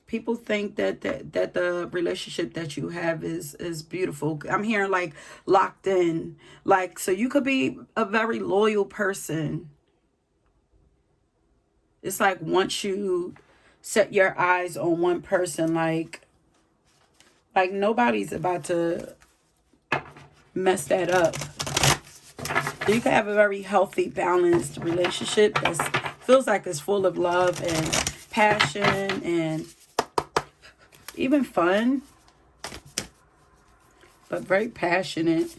people think that the relationship that you have is beautiful. I'm hearing like locked in. Like, so you could be a very loyal person. It's like once you set your eyes on one person, like nobody's about to mess that up. So you can have a very healthy, balanced relationship that feels like it's full of love and passion and even fun, but very passionate.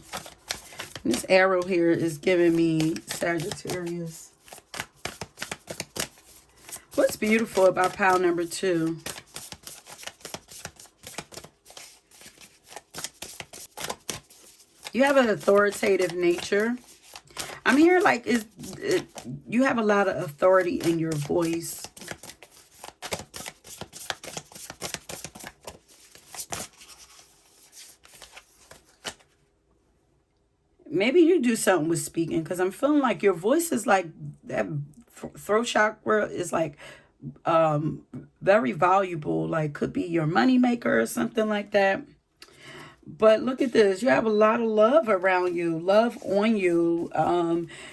And this arrow here is giving me Sagittarius. What's beautiful about pile number 2? You have an authoritative nature. I'm here like you have a lot of authority in your voice. Maybe you do something with speaking, because I'm feeling like your voice is like that throat chakra is like very valuable, like could be your money maker or something like that. But look at this. You have a lot of love around you, love on you.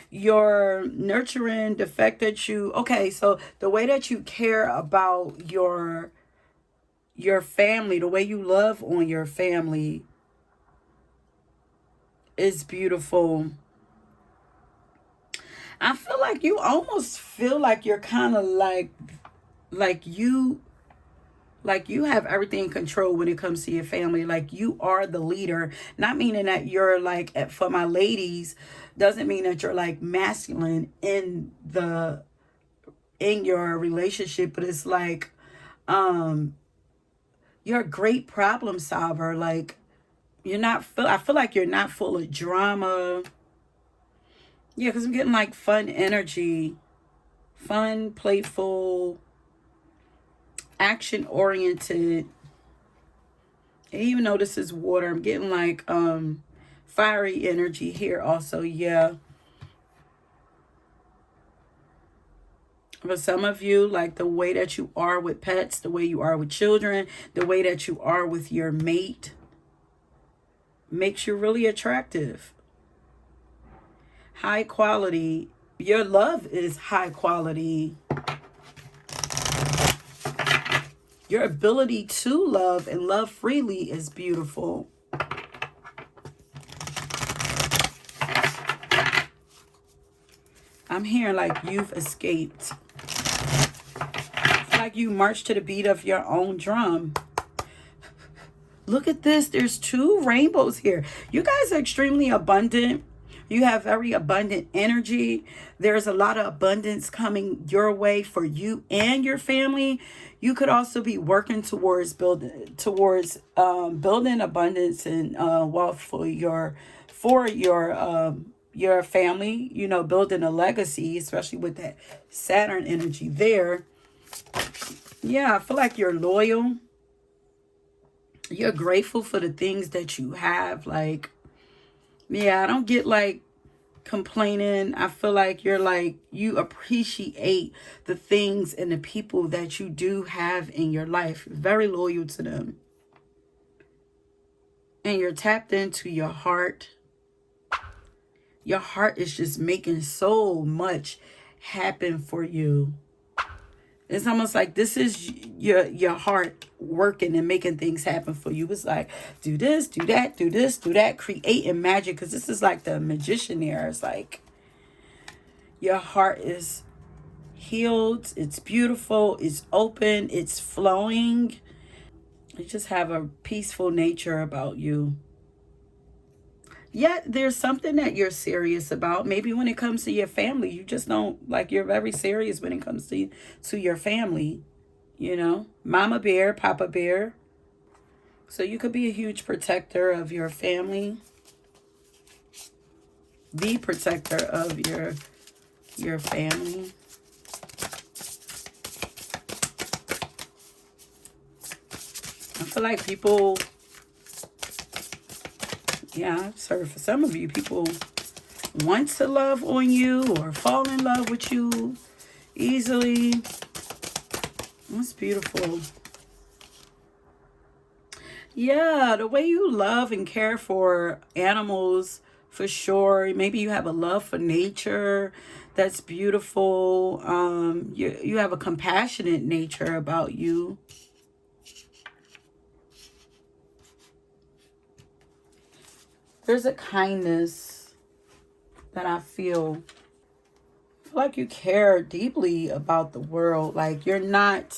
You're nurturing the fact that you, okay, so the way that you care about your family, the way you love on your family is beautiful. I feel like you almost feel like you're kind of like you like you have everything in control when it comes to your family. Like you are the leader. Not meaning that you're like, for my ladies, doesn't mean that you're like masculine in your relationship, but it's like you're a great problem solver. Like I feel like you're not full of drama. Yeah, because I'm getting like fun energy, fun, playful, action oriented. And even though this is water, I'm getting like fiery energy here also. Yeah. For some of you, like the way that you are with pets, the way you are with children, the way that you are with your mate makes you really attractive. High quality. Your love is high quality. Your ability to love and love freely is beautiful. I'm hearing like you've escaped. It's like you march to the beat of your own drum. Look at this. There's 2 rainbows here. You guys are extremely abundant. You have very abundant energy. There's a lot of abundance coming your way for you and your family. You could also be working towards building abundance and wealth for your family. You know, building a legacy, especially with that Saturn energy there. Yeah, I feel like you're loyal. You're grateful for the things that you have. Like, yeah, I don't get like complaining. I feel like you appreciate the things and the people that you do have in your life. Very loyal to them. And you're tapped into your heart. Your heart is just making so much happen for you. It's almost like this is your heart working and making things happen for you. It's like, do this, do that, do this, do that, creating magic. Because this is like the magician here. It's like your heart is healed. It's beautiful. It's open. It's flowing. You just have a peaceful nature about you. Yet there's something that you're serious about. Maybe when it comes to your family, you just don't, like, you're very serious when it comes to your family, you know, mama bear, papa bear. So you could be a huge protector of your family, the protector of your family. I feel like people, yeah, so for some of you, people want to love on you or fall in love with you easily. That's beautiful. Yeah, the way you love and care for animals, for sure. Maybe you have a love for nature. That's beautiful. You have a compassionate nature about you. There's a kindness that I feel. I feel like you care deeply about the world. Like, you're not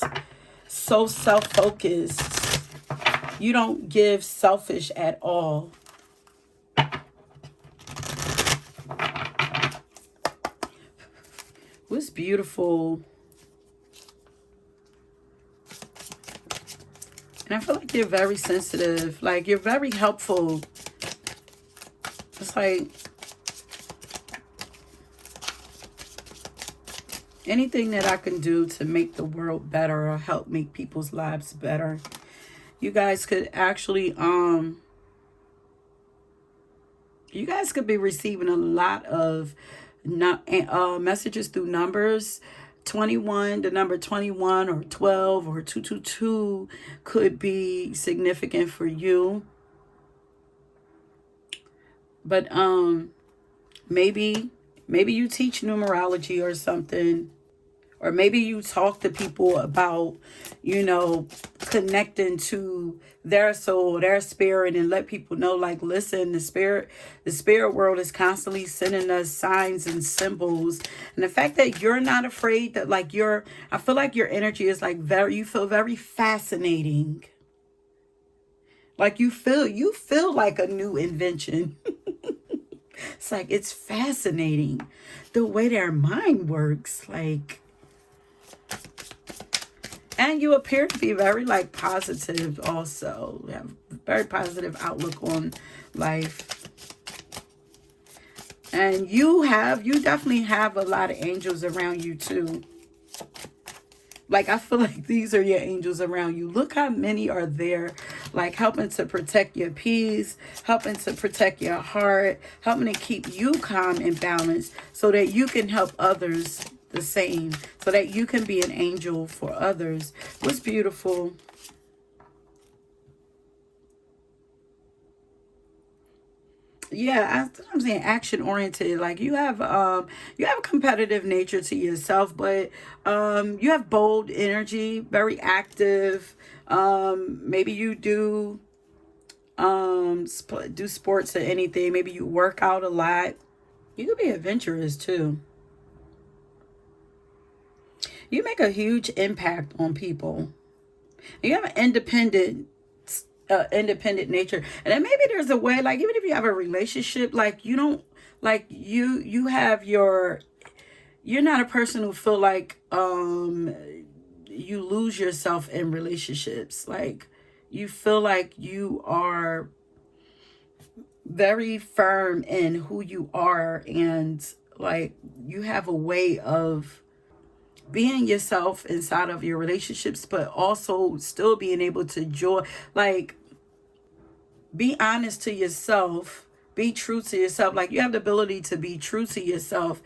so self-focused. You don't give selfish at all. What's beautiful. And I feel like you're very sensitive. Like, you're very helpful. It's like anything that I can do to make the world better or help make people's lives better. You guys could actually, you guys could be receiving a lot of messages through numbers. 21, the number 21 or 12 or 222 could be significant for you. But maybe you teach numerology or something. Or maybe you talk to people about, you know, connecting to their soul, their spirit, and let people know, like, listen, the spirit world is constantly sending us signs and symbols. And the fact that you're not afraid, that, like, I feel like your energy is like you feel very fascinating. Like you feel like a new invention. It's like, it's fascinating the way their mind works. Like, and you appear to be very, like, positive also. You have a very positive outlook on life. And you definitely have a lot of angels around you too. Like, I feel like these are your angels around you. Look how many are there, like, helping to protect your peace, helping to protect your heart, helping to keep you calm and balanced so that you can help others the same, so that you can be an angel for others. What's beautiful. Yeah, I'm saying action oriented. Like, you have a competitive nature to yourself, but you have bold energy, very active. Maybe you do do sports or anything. Maybe you work out a lot. You could be adventurous too. You make a huge impact on people. You have an independent nature, and then maybe there's a way, like, even if you have a relationship, like, you don't, like, you have you're not a person who feel like you lose yourself in relationships. Like, you feel like you are very firm in who you are, and, like, you have a way of being yourself inside of your relationships, but also still being able to like, be honest to yourself, be true to yourself. Like, you have the ability to be true to yourself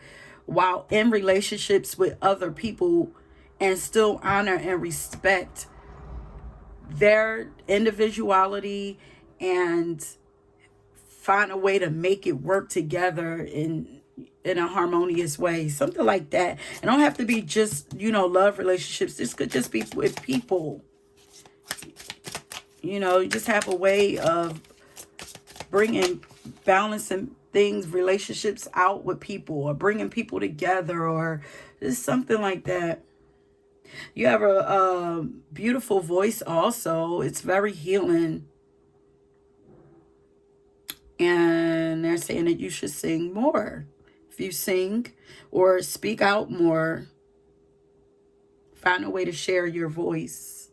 while in relationships with other people, and still honor and respect their individuality, and find a way to make it work together, and in a harmonious way, something like that. It don't have to be just, you know, love relationships. This could just be with people. You know, you just have a way of bringing balancing things, relationships out with people, or bringing people together, or just something like that. You have a beautiful voice also. It's very healing. And they're saying that you should sing more. If you sing or speak out more, find a way to share your voice.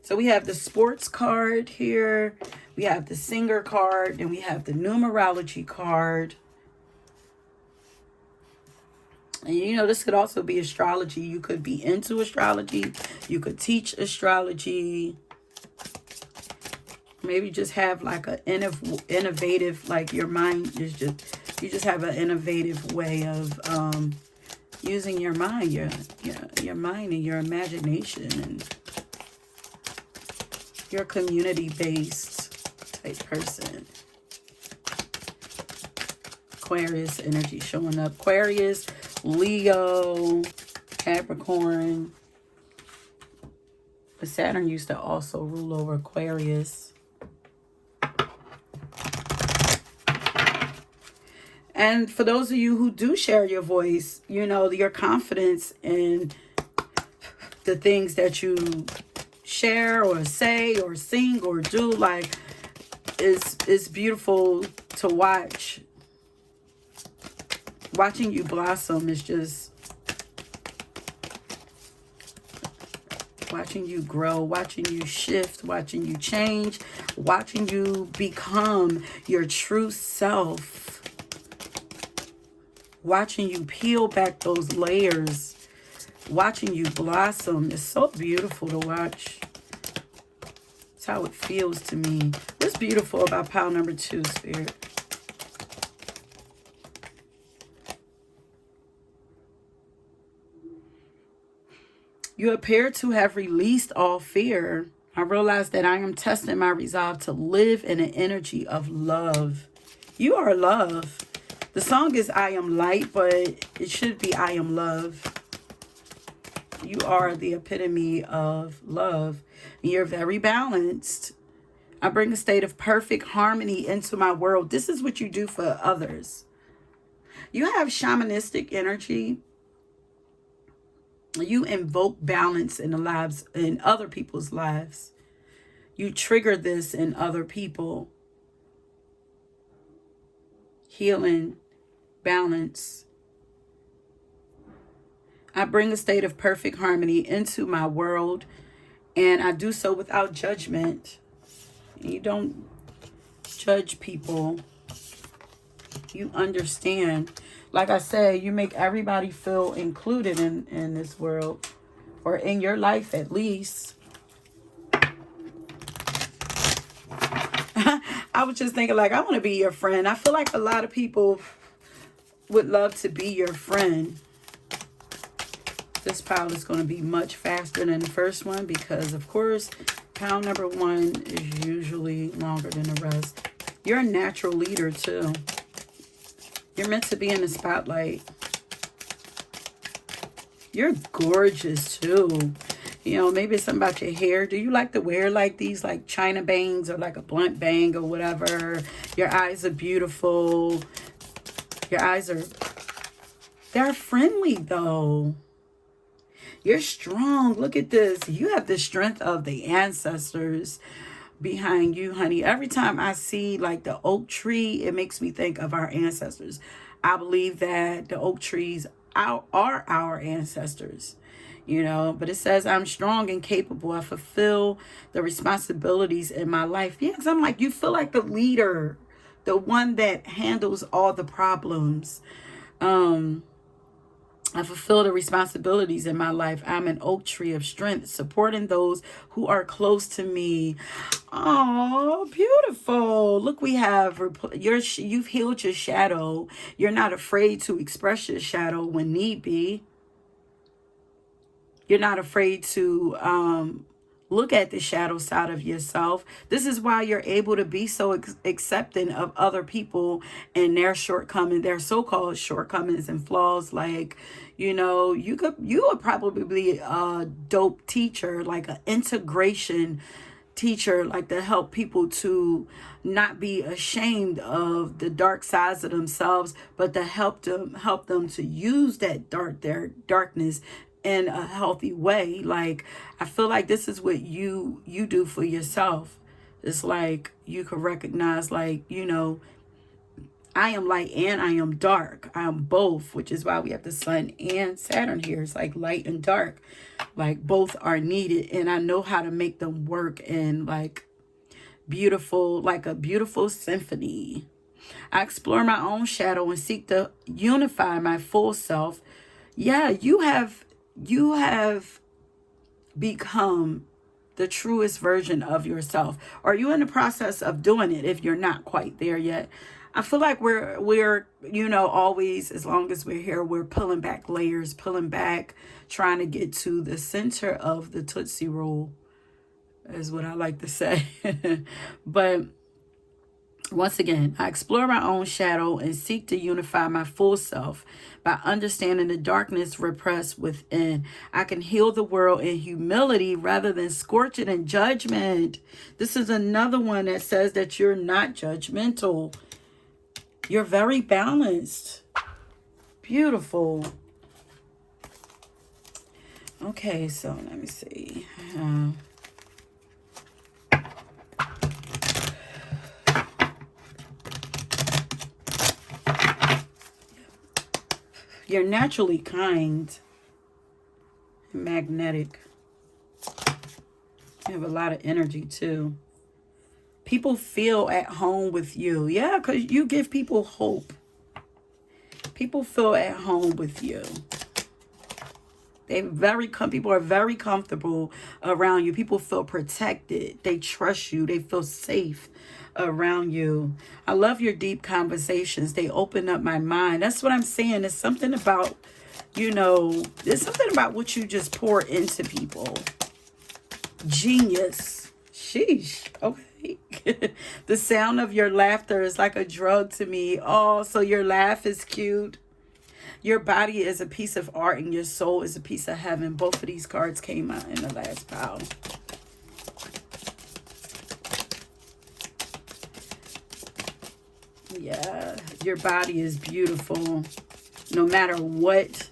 So we have the sports card here. We have the singer card. And we have the numerology card. And you know, this could also be astrology. You could be into astrology. You could teach astrology. Maybe just have like an innovative, like your mind is just, you just have an innovative way of using your mind, your mind and your imagination, and you're a community-based type person. Aquarius energy showing up. Aquarius, Leo, Capricorn. But Saturn used to also rule over Aquarius. And for those of you who do share your voice, you know, your confidence in the things that you share or say or sing or do, like, is beautiful to watch. Watching you blossom is just, watching you grow, watching you shift, watching you change, watching you become your true self. Watching you peel back those layers, watching you blossom is so beautiful to watch. It's how it feels to me. What's beautiful about pile number 2, Spirit? You appear to have released all fear. I realize that I am testing my resolve to live in an energy of love. You are love. The song is I Am Light, but it should be I Am Love. You are the epitome of love. You're very balanced. I bring a state of perfect harmony into my world. This is what you do for others. You have shamanistic energy. You invoke balance in the lives, in other people's lives. You trigger this in other people. Healing, balance. I bring a state of perfect harmony into my world, and I do so without judgment. You don't judge people. You understand. Like I said, you make everybody feel included in this world, or in your life at least. I was just thinking, like, I want to be your friend. I feel like a lot of people would love to be your friend. This pile is going to be much faster than the first one because, of course, pile number 1 is usually longer than the rest. You're a natural leader, too. You're meant to be in the spotlight. You're gorgeous, too. You know, maybe it's something about your hair. Do you like to wear like these, like China bangs or like a blunt bang or whatever? Your eyes are beautiful. Your eyes are, they're friendly though. You're strong. Look at this. You have the strength of the ancestors behind you, honey. Every time I see like the oak tree, it makes me think of our ancestors. I believe that the oak trees are our ancestors. You know, but it says I'm strong and capable. I fulfill the responsibilities in my life. Yes, I'm like, you feel like the leader, the one that handles all the problems. I fulfill the responsibilities in my life. I'm an oak tree of strength, supporting those who are close to me. Oh, beautiful. Look, we have you've healed your shadow. You're not afraid to express your shadow when need be. You're not afraid to Look at the shadow side of yourself. This is why you're able to be so accepting of other people and their shortcomings, their so-called shortcomings and flaws. Like, you would probably be a dope teacher, like an integration teacher, like to help people to not be ashamed of the dark sides of themselves, but to help them to use their darkness in a healthy way. Like, I feel like this is what you do for yourself. It's like you could recognize, like, I am light and I am dark. I am both, which is why we have the sun and Saturn here. It's like light and dark, like both are needed, and I know how to make them work in like beautiful, like a beautiful symphony. I explore my own shadow and seek to unify my full self. Yeah, you have become the truest version of yourself. Are you in the process of doing it if you're not quite there yet? I feel like we're always, as long as we're here, we're pulling back layers, pulling back, trying to get to the center of the Tootsie Roll, is what I like to say. But once again, I explore my own shadow and seek to unify my full self by understanding the darkness repressed within. I can heal the world in humility rather than scorch it in judgment. This is another one that says that you're not judgmental. You're very balanced. Beautiful. Okay, so let me see. You're naturally kind and magnetic. You have a lot of energy too. People feel at home with you. Yeah, because you give people hope. People feel at home with you. People are very comfortable around you. People feel protected. They trust you. They feel safe around you. I love your deep conversations. They open up my mind. That's what I'm saying. There's something about, there's something about what you just pour into people. Genius. Sheesh. Okay. The sound of your laughter is like a drug to me. Oh, so your laugh is cute. Your body is a piece of art and your soul is a piece of heaven. Both of these cards came out in the last pile. Yeah, your body is beautiful. No matter what,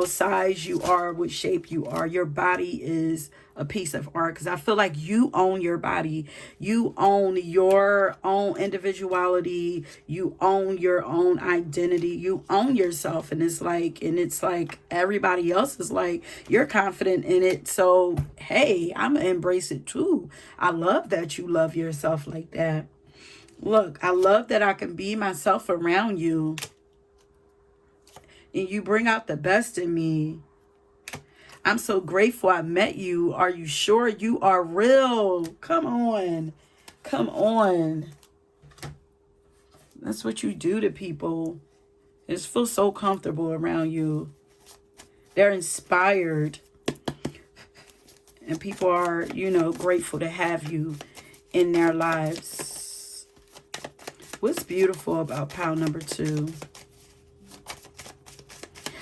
size you are, what shape you are, your body is a piece of art. Because I feel like you own your body. You own your own individuality. You own your own identity. You own yourself. And it's like everybody else is like, you're confident in it. So, hey, I'm going to embrace it too. I love that you love yourself like that. Look, I love that I can be myself around you. And you bring out the best in me. I'm so grateful I met you. Are you sure you are real? Come on. Come on. That's what you do to people. They just feel so comfortable around you. They're inspired. And people are, grateful to have you in their lives. What's beautiful about pile number 2?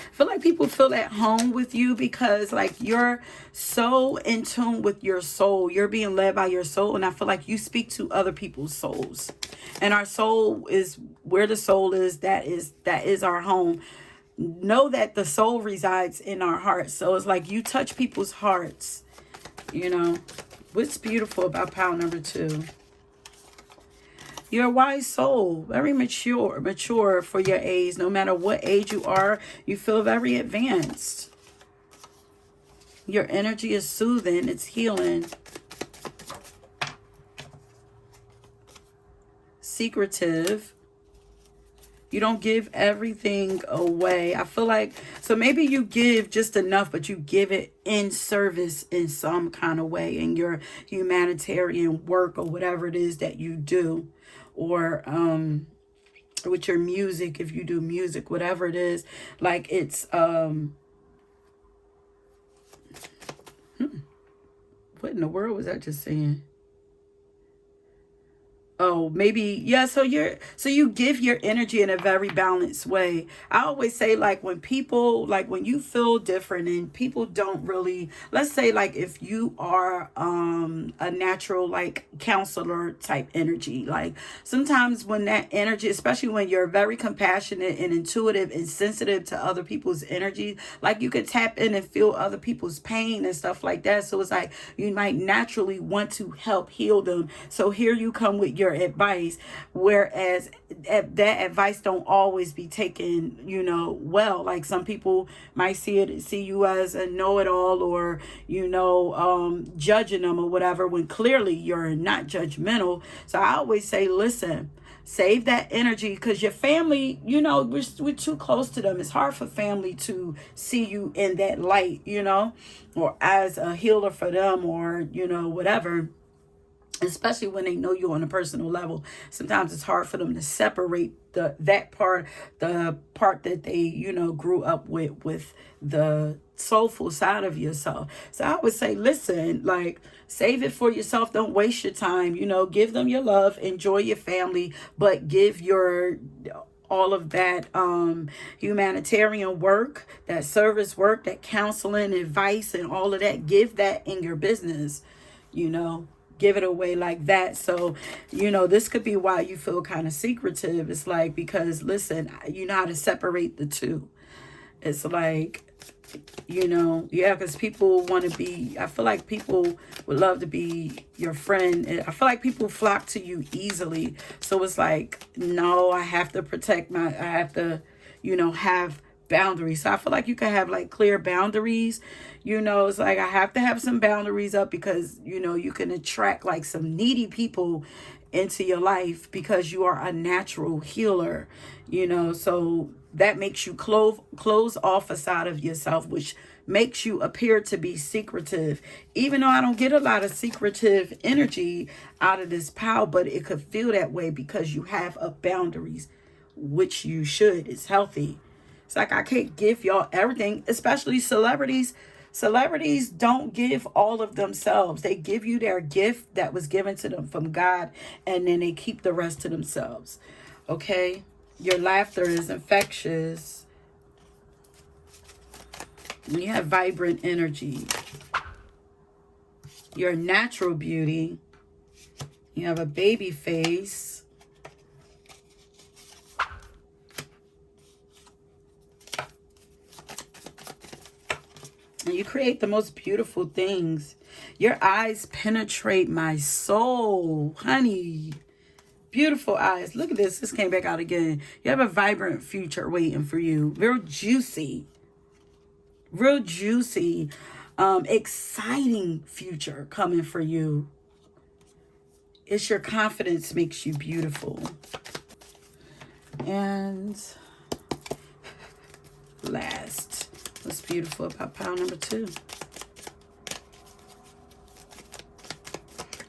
I feel like people feel at home with you because like you're so in tune with your soul. You're being led by your soul. And I feel like you speak to other people's souls. And our soul is where the soul is. That is our home. Know that the soul resides in our hearts. So it's like you touch people's hearts. What's beautiful about pile number 2? You're a wise soul, very mature for your age. No matter what age you are, you feel very advanced. Your energy is soothing, it's healing. Secretive. You don't give everything away. I feel like, so maybe you give just enough, but you give it in service in some kind of way in your humanitarian work or whatever it is that you do. Or with your music, if you do music, whatever it is, like it's in the world was I just saying? Oh, maybe, yeah. So you give your energy in a very balanced way. I always say, like, when people, like, when you feel different and people don't really, let's say, like, if you are a natural, like, counselor type energy, like, sometimes when that energy, especially when you're very compassionate and intuitive and sensitive to other people's energy, like, you could tap in and feel other people's pain and stuff like that. So it's like you might naturally want to help heal them. So here you come with your advice, whereas that advice don't always be taken, well. Like, some people might see you as a know-it-all, or judging them or whatever, when clearly you're not judgmental. So I always say, listen, save that energy, because your family, we're too close to them. It's hard for family to see you in that light, or as a healer for them, or whatever, especially when they know you on a personal level. Sometimes it's hard for them to separate the part that they grew up with the soulful side of yourself. So I would say, listen, like, save it for yourself. Don't waste your time. Give them your love, enjoy your family, but give your all of that humanitarian work, that service work, that counseling, advice, and all of that. Give that in your business, give it away like that. So this could be why you feel kind of secretive. It's like, because, listen, you know how to separate the two. It's like, yeah, because people want to be, I feel like people would love to be your friend. I feel like people flock to you easily. So it's like, no, I have to protect I have to, have boundaries. So I feel like you can have, like, clear boundaries. It's like, I have to have some boundaries up, because, you can attract, like, some needy people into your life, because you are a natural healer, so that makes you close off a side of yourself, which makes you appear to be secretive. Even though I don't get a lot of secretive energy out of this pile, but it could feel that way because you have boundaries, which you should. It's healthy. It's like, I can't give y'all everything, especially celebrities. Celebrities don't give all of themselves. They give you their gift that was given to them from God, and then they keep the rest to themselves. Okay? Your laughter is infectious. You have vibrant energy. Your natural beauty. You have a baby face. And you create the most beautiful things. Your eyes penetrate my soul, honey. Beautiful eyes. Look at this. This came back out again. You have a vibrant future waiting for you. Real juicy. Real juicy. Exciting future coming for you. It's your confidence makes you beautiful. And last, what's beautiful about pile number 2?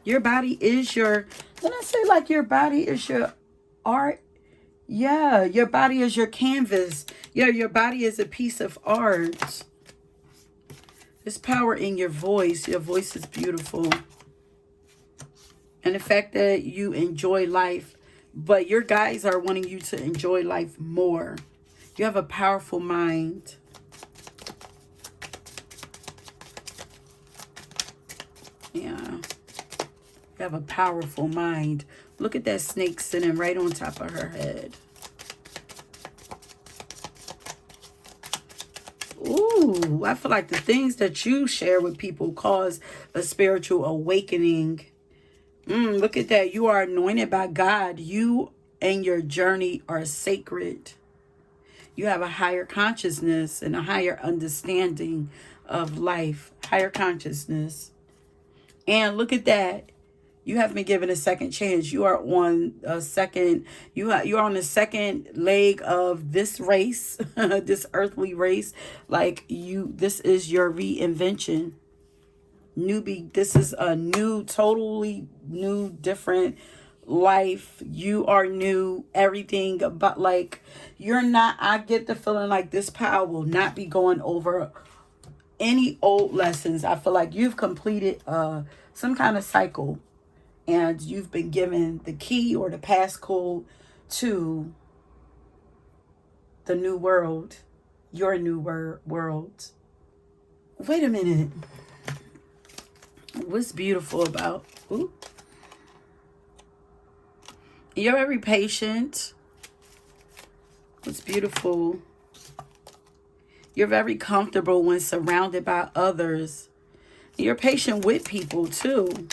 Your body is your, when I say, like, your body is your art, yeah, your body is your canvas. Yeah, your body is a piece of art. There's power in your voice. Your voice is beautiful. And the fact that you enjoy life, but your guides are wanting you to enjoy life more. You have a powerful mind. Yeah. You have a powerful mind. Look at that snake sitting right on top of her head. Ooh, I feel like the things that you share with people cause a spiritual awakening. Look at that. You are anointed by God. You and your journey are sacred. You have a higher consciousness and a higher understanding of life. Higher consciousness. And look at that. You have been given a second chance. You are on a second, you're on the second leg of this race, this earthly race. Like, this is your reinvention. This is a new, totally new, different life. You are new, everything about, like, you're not, I get the feeling like this power will not be going over any old lessons. I feel like you've completed some kind of cycle, and you've been given the key or the passcode to the new world, your new world. Wait a minute. What's beautiful about... Ooh. You're very patient. What's beautiful... You're very comfortable when surrounded by others. You're patient with people too.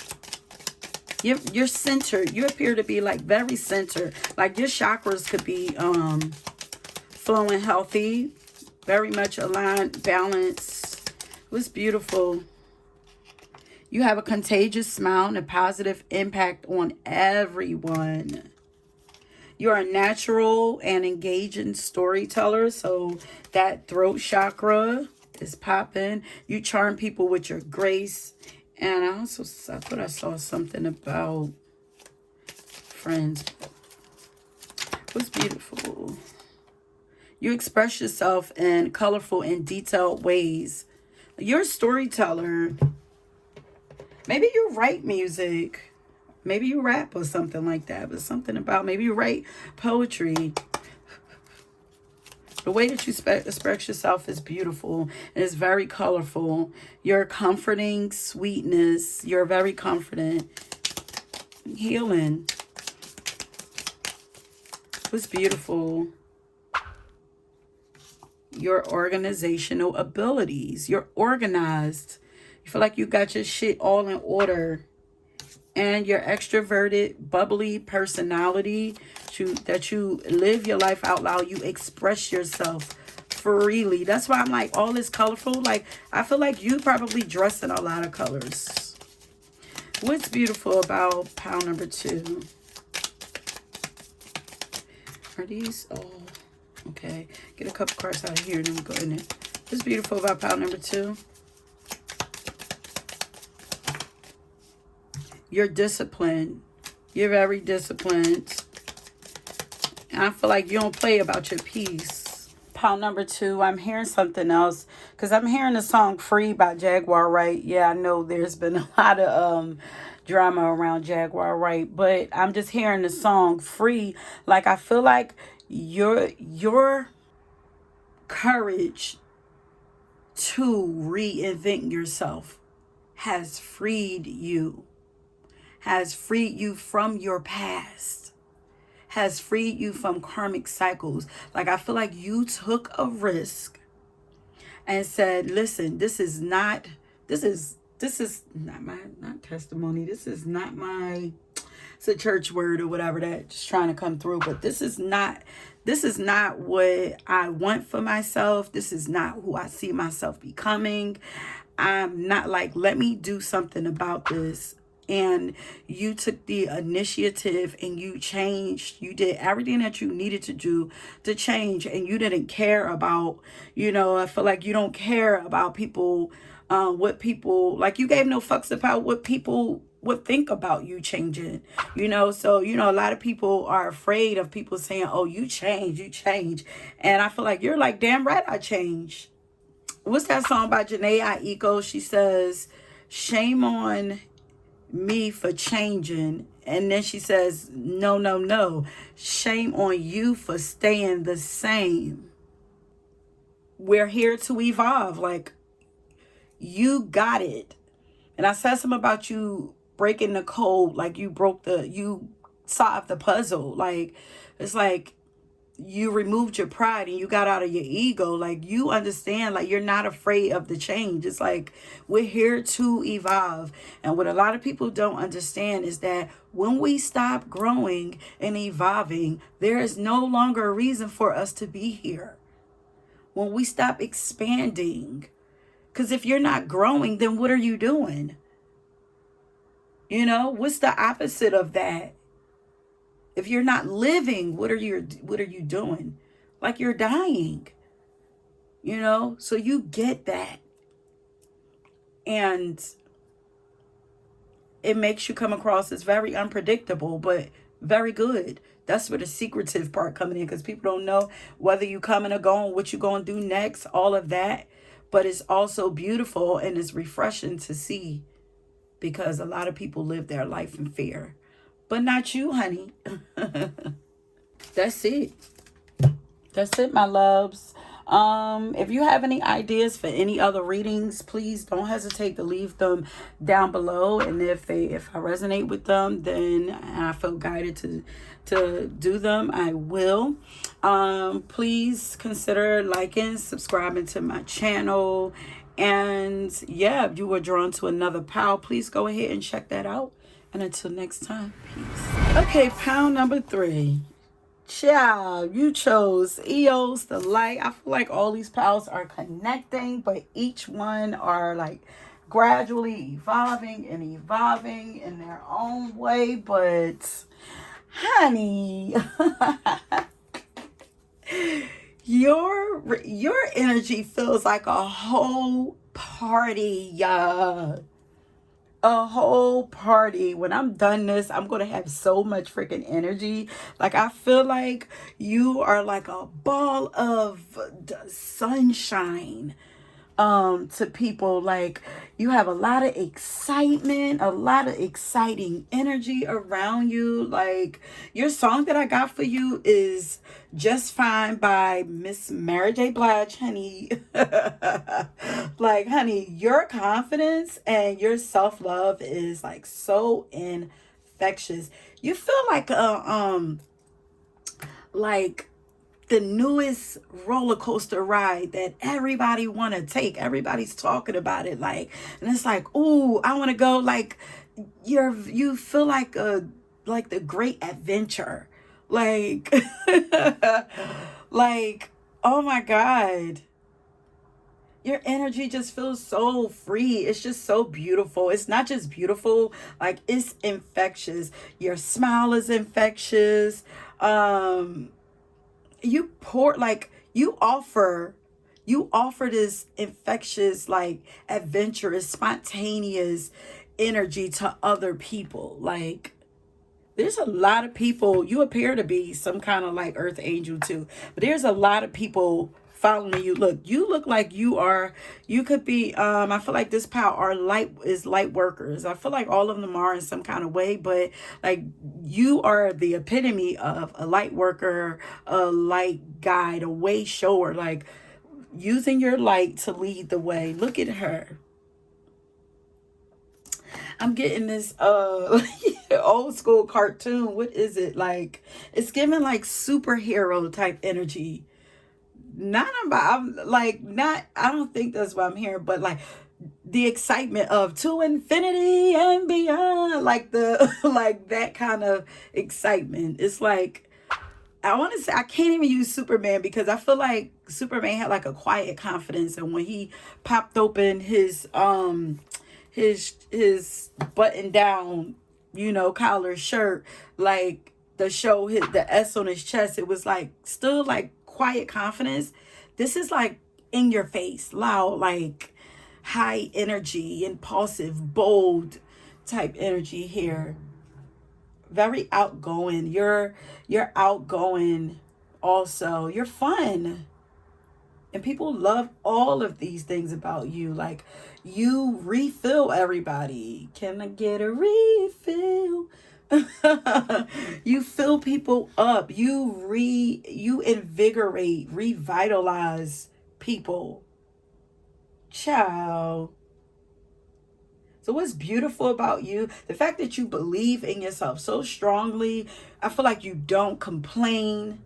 You're centered. You appear to be like very centered. Like your chakras could be flowing healthy, very much aligned, balanced. What's beautiful. You have a contagious smile and a positive impact on everyone. You're a natural and engaging storyteller, so that throat chakra is popping. You charm people with your grace. And I thought I saw something about friends. What's beautiful? You express yourself in colorful and detailed ways. You're a storyteller. Maybe you write music. Maybe you rap or something like that. But something about, maybe you write poetry. The way that you express yourself is beautiful. It is very colorful. You're comforting sweetness. You're very confident. Healing. What's beautiful? Your organizational abilities. You're organized. You feel like you got your shit all in order. And your extroverted, bubbly personality, that you live your life out loud. You express yourself freely. That's why I'm like, all this colorful. Like, I feel like you probably dress in a lot of colors. What's beautiful about pile number 2? Are these? Oh, okay. Get a couple cards out of here and then we'll go in there. What's beautiful about pile number 2? You're disciplined. You're very disciplined. And I feel like you don't play about your peace. Pile number 2, I'm hearing something else. Because I'm hearing the song Free by Jaguar Wright. Yeah, I know there's been a lot of drama around Jaguar Wright. But I'm just hearing the song Free. Like, I feel like your courage to reinvent yourself has freed you. Has freed you from your past, has freed you from karmic cycles. Like, I feel like you took a risk and said, listen, this is not my, not testimony. This is not my, it's a church word or whatever that's trying to come through. But this is not what I want for myself. This is not who I see myself becoming. I'm not like, let me do something about this. And you took the initiative and you changed. You did everything that you needed to do to change. And you didn't care about, I feel like you don't care about people, what people, like you gave no fucks about what people would think about you changing, So, a lot of people are afraid of people saying, oh, you change. And I feel like you're like, damn right, I changed. What's that song by Janae Aiko? She says, shame on me for changing. And then she says, no, shame on you for staying the same. We're here to evolve. Like, you got it. And I said something about you breaking the code. Like, you solved the puzzle. Like, it's like you removed your pride and you got out of your ego. Like, you understand, like, you're not afraid of the change. It's like, we're here to evolve. And what a lot of people don't understand is that when we stop growing and evolving, there is no longer a reason for us to be here. When we stop expanding, because if you're not growing, then what are you doing? What's the opposite of that? If you're not living, what are you doing? Like, you're dying. So you get that. And it makes you come across as very unpredictable, but very good. That's where the secretive part coming in, because people don't know whether you coming or going, what you going to do next, all of that. but it's also beautiful and it's refreshing to see, because a lot of people live their life in fear. But not you, honey. That's it. That's it, my loves. If you have any ideas for any other readings, please don't hesitate to leave them down below. And if I resonate with them, then I feel guided to do them, I will. Please consider liking, subscribing to my channel. And yeah, if you were drawn to another pal, please go ahead and check that out. And until next time, peace. Okay, pal number 3. Child, you chose EOS, the light. I feel like all these pals are connecting, but each one are like gradually evolving in their own way. But honey, your energy feels like a whole party, y'all. A whole party. When I'm done this, I'm gonna have so much freaking energy. Like, I feel like you are like a ball of sunshine to people. Like, you have a lot of excitement, a lot of exciting energy around you. Like, your song that I got for you is Just Fine by Miss Mary J. Blige, honey. Like, honey, your confidence and your self-love is like so infectious. You feel like the newest roller coaster ride that everybody want to take. Everybody's talking about it, like, and it's like, ooh, I want to go. Like, you feel like the great adventure, like like, oh my God, your energy just feels so free. It's just so beautiful. It's not just beautiful, like, it's infectious. Your smile is infectious. You pour, like, you offer this infectious, like, adventurous, spontaneous energy to other people. Like, there's a lot of people. You appear to be some kind of like earth angel too, but there's a lot of people following you. Look, you look like you could be, I feel like this pal are light workers. I feel like all of them are in some kind of way, but like, you are the epitome of a light worker, a light guide, a way shower, like using your light to lead the way. Look at her. I'm getting this old school cartoon. What is it? Like, it's giving like superhero type energy. Not about, I'm like, not, I don't think that's what I'm hearing, but like the excitement of to infinity and beyond, like the like that kind of excitement. It's like, I want to say, I can't even use Superman, because I feel like Superman had like a quiet confidence, and when he popped open his button down, collar shirt, like the show hit the S on his chest, it was like still like quiet confidence. This is like in your face, loud, like high energy, impulsive, bold type energy here. Very outgoing. You're outgoing also. You're fun. And people love all of these things about you. Like, you refill everybody. Can I get a refill? You fill people up. You invigorate, revitalize people. Ciao. So what's beautiful about you, the fact that you believe in yourself so strongly. I feel like you don't complain,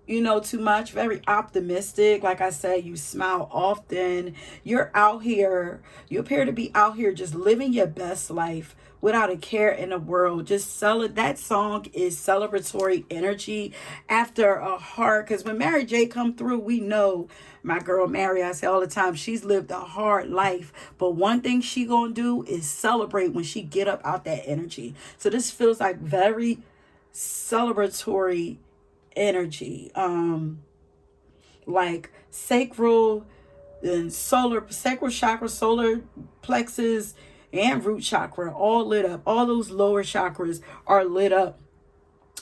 too much. Very optimistic. Like I said, you smile often. You're out here. You appear to be out here just living your best life without a care in the world. Just that song is celebratory energy after a hard, because when Mary J come through, we know my girl Mary, I say all the time, she's lived a hard life, but one thing she gonna do is celebrate when she get up out that energy. So this feels like very celebratory energy. Like sacral and sacral chakra, solar plexus, and root chakra all lit up. All those lower chakras are lit up,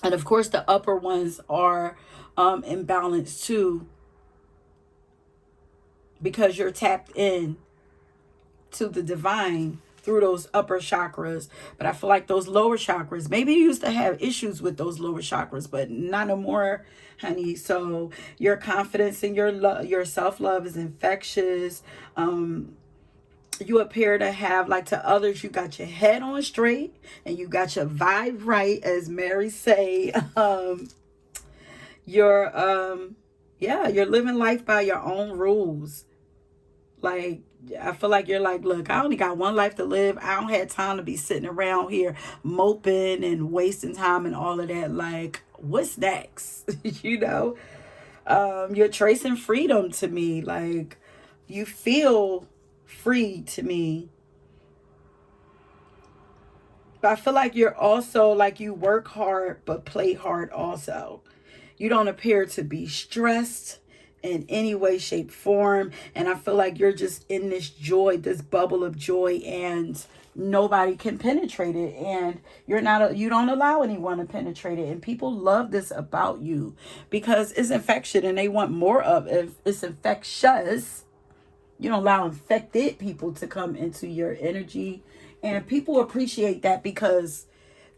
and of course the upper ones are in balance too. because you're tapped in to the divine through those upper chakras. But I feel like those lower chakras, maybe you used to have issues with those lower chakras, but not no more, honey. So your confidence and your self-love is infectious. You appear to have, like, to others, you got your head on straight and you got your vibe right, as Mary say. You're yeah, you're living life by your own rules. Like, I feel like you're like, look, I only got one life to live. I don't have time to be sitting around here moping and wasting time and all of that. Like, what's next? You know? You're tracing freedom to me. Like, you feel free to me. But I feel like you're also like, you work hard but play hard also. You don't appear to be stressed in any way, shape, form. And I feel like you're just in this joy, this bubble of joy, and nobody can penetrate it. And you don't allow anyone to penetrate it. And people love this about you because it's infection and they want more of it. It's infectious. You don't allow infected people to come into your energy. And people appreciate that because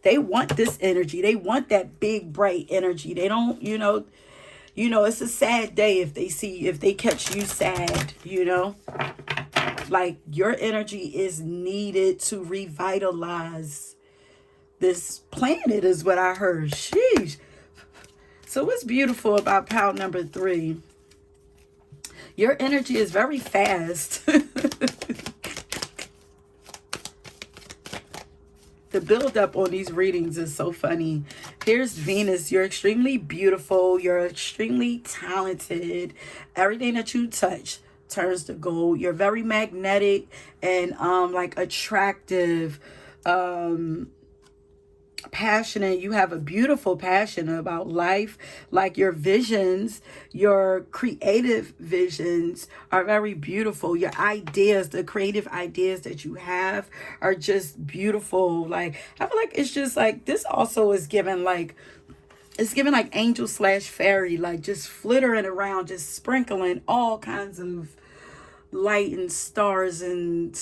they want this energy. They want that big, bright energy. They don't, it's a sad day if they catch you sad, Like, your energy is needed to revitalize this planet, is what I heard. Sheesh. So what's beautiful about pile number 3? Your energy is very fast. The build up on these readings is so funny. Here's Venus. You're extremely beautiful. You're extremely talented. Everything that you touch turns to gold. You're very magnetic and like attractive, passionate. You have a beautiful passion about life. Like, your visions, your creative visions are very beautiful. Your ideas, the creative ideas that you have are just beautiful. Like, I feel like it's just like, this also is given like, it's given like angel slash fairy, like just flittering around, just sprinkling all kinds of light and stars and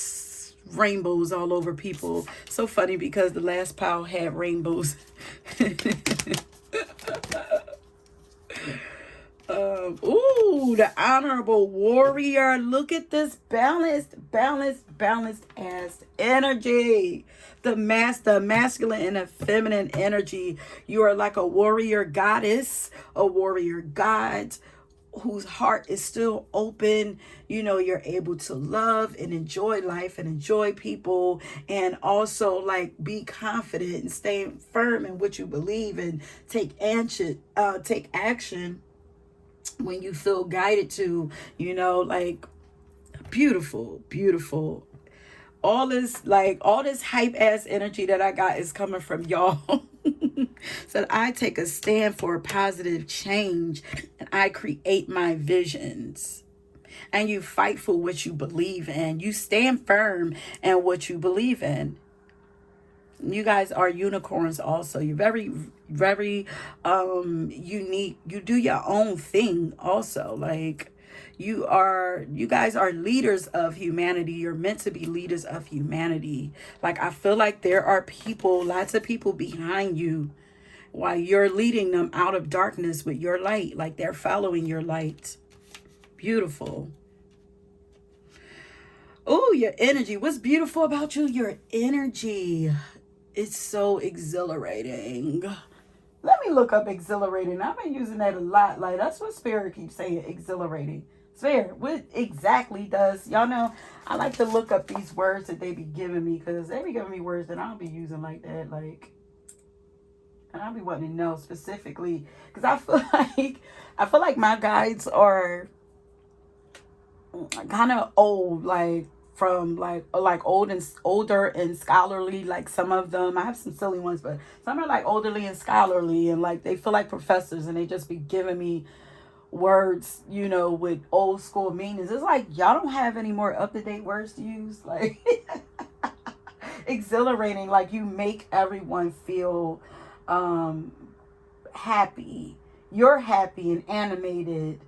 rainbows all over people. So funny because the last pile had rainbows. Ooh, the honorable warrior. Look at this balanced ass energy. The masculine and the feminine energy. You are like a warrior goddess, a warrior god whose heart is still open. You're able to love and enjoy life and enjoy people, and also like be confident and stay firm in what you believe, and take action when you feel guided to, like, beautiful. All this hype ass energy that I got is coming from y'all. So I take a stand for positive change and I create my visions. And you fight for what you believe in. You stand firm in what you believe in. You guys are unicorns also. You're very, very unique. You do your own thing also. Like, you guys are leaders of humanity. You're meant to be leaders of humanity. Like, I feel like there are lots of people behind you while you're leading them out of darkness with your light. Like, they're following your light. Beautiful. Oh, your energy. What's beautiful about you? Your energy. It's so exhilarating. Let me look up exhilarating. I've been using that a lot. Like, that's what Spirit keeps saying, exhilarating. Spirit, what exactly does, y'all know, I like to look up these words that they be giving me, because they be giving me words that I don't be using like that. Like, and I'll be wanting to know specifically, because I feel like my guides are kind of old, like from like older and scholarly. Like, some of them, I have some silly ones, but some are like elderly and scholarly, and like they feel like professors, and they just be giving me words, with old school meanings. It's like, y'all don't have any more up-to-date words to use. Like, exhilarating, like you make everyone feel happy. You're happy and animated.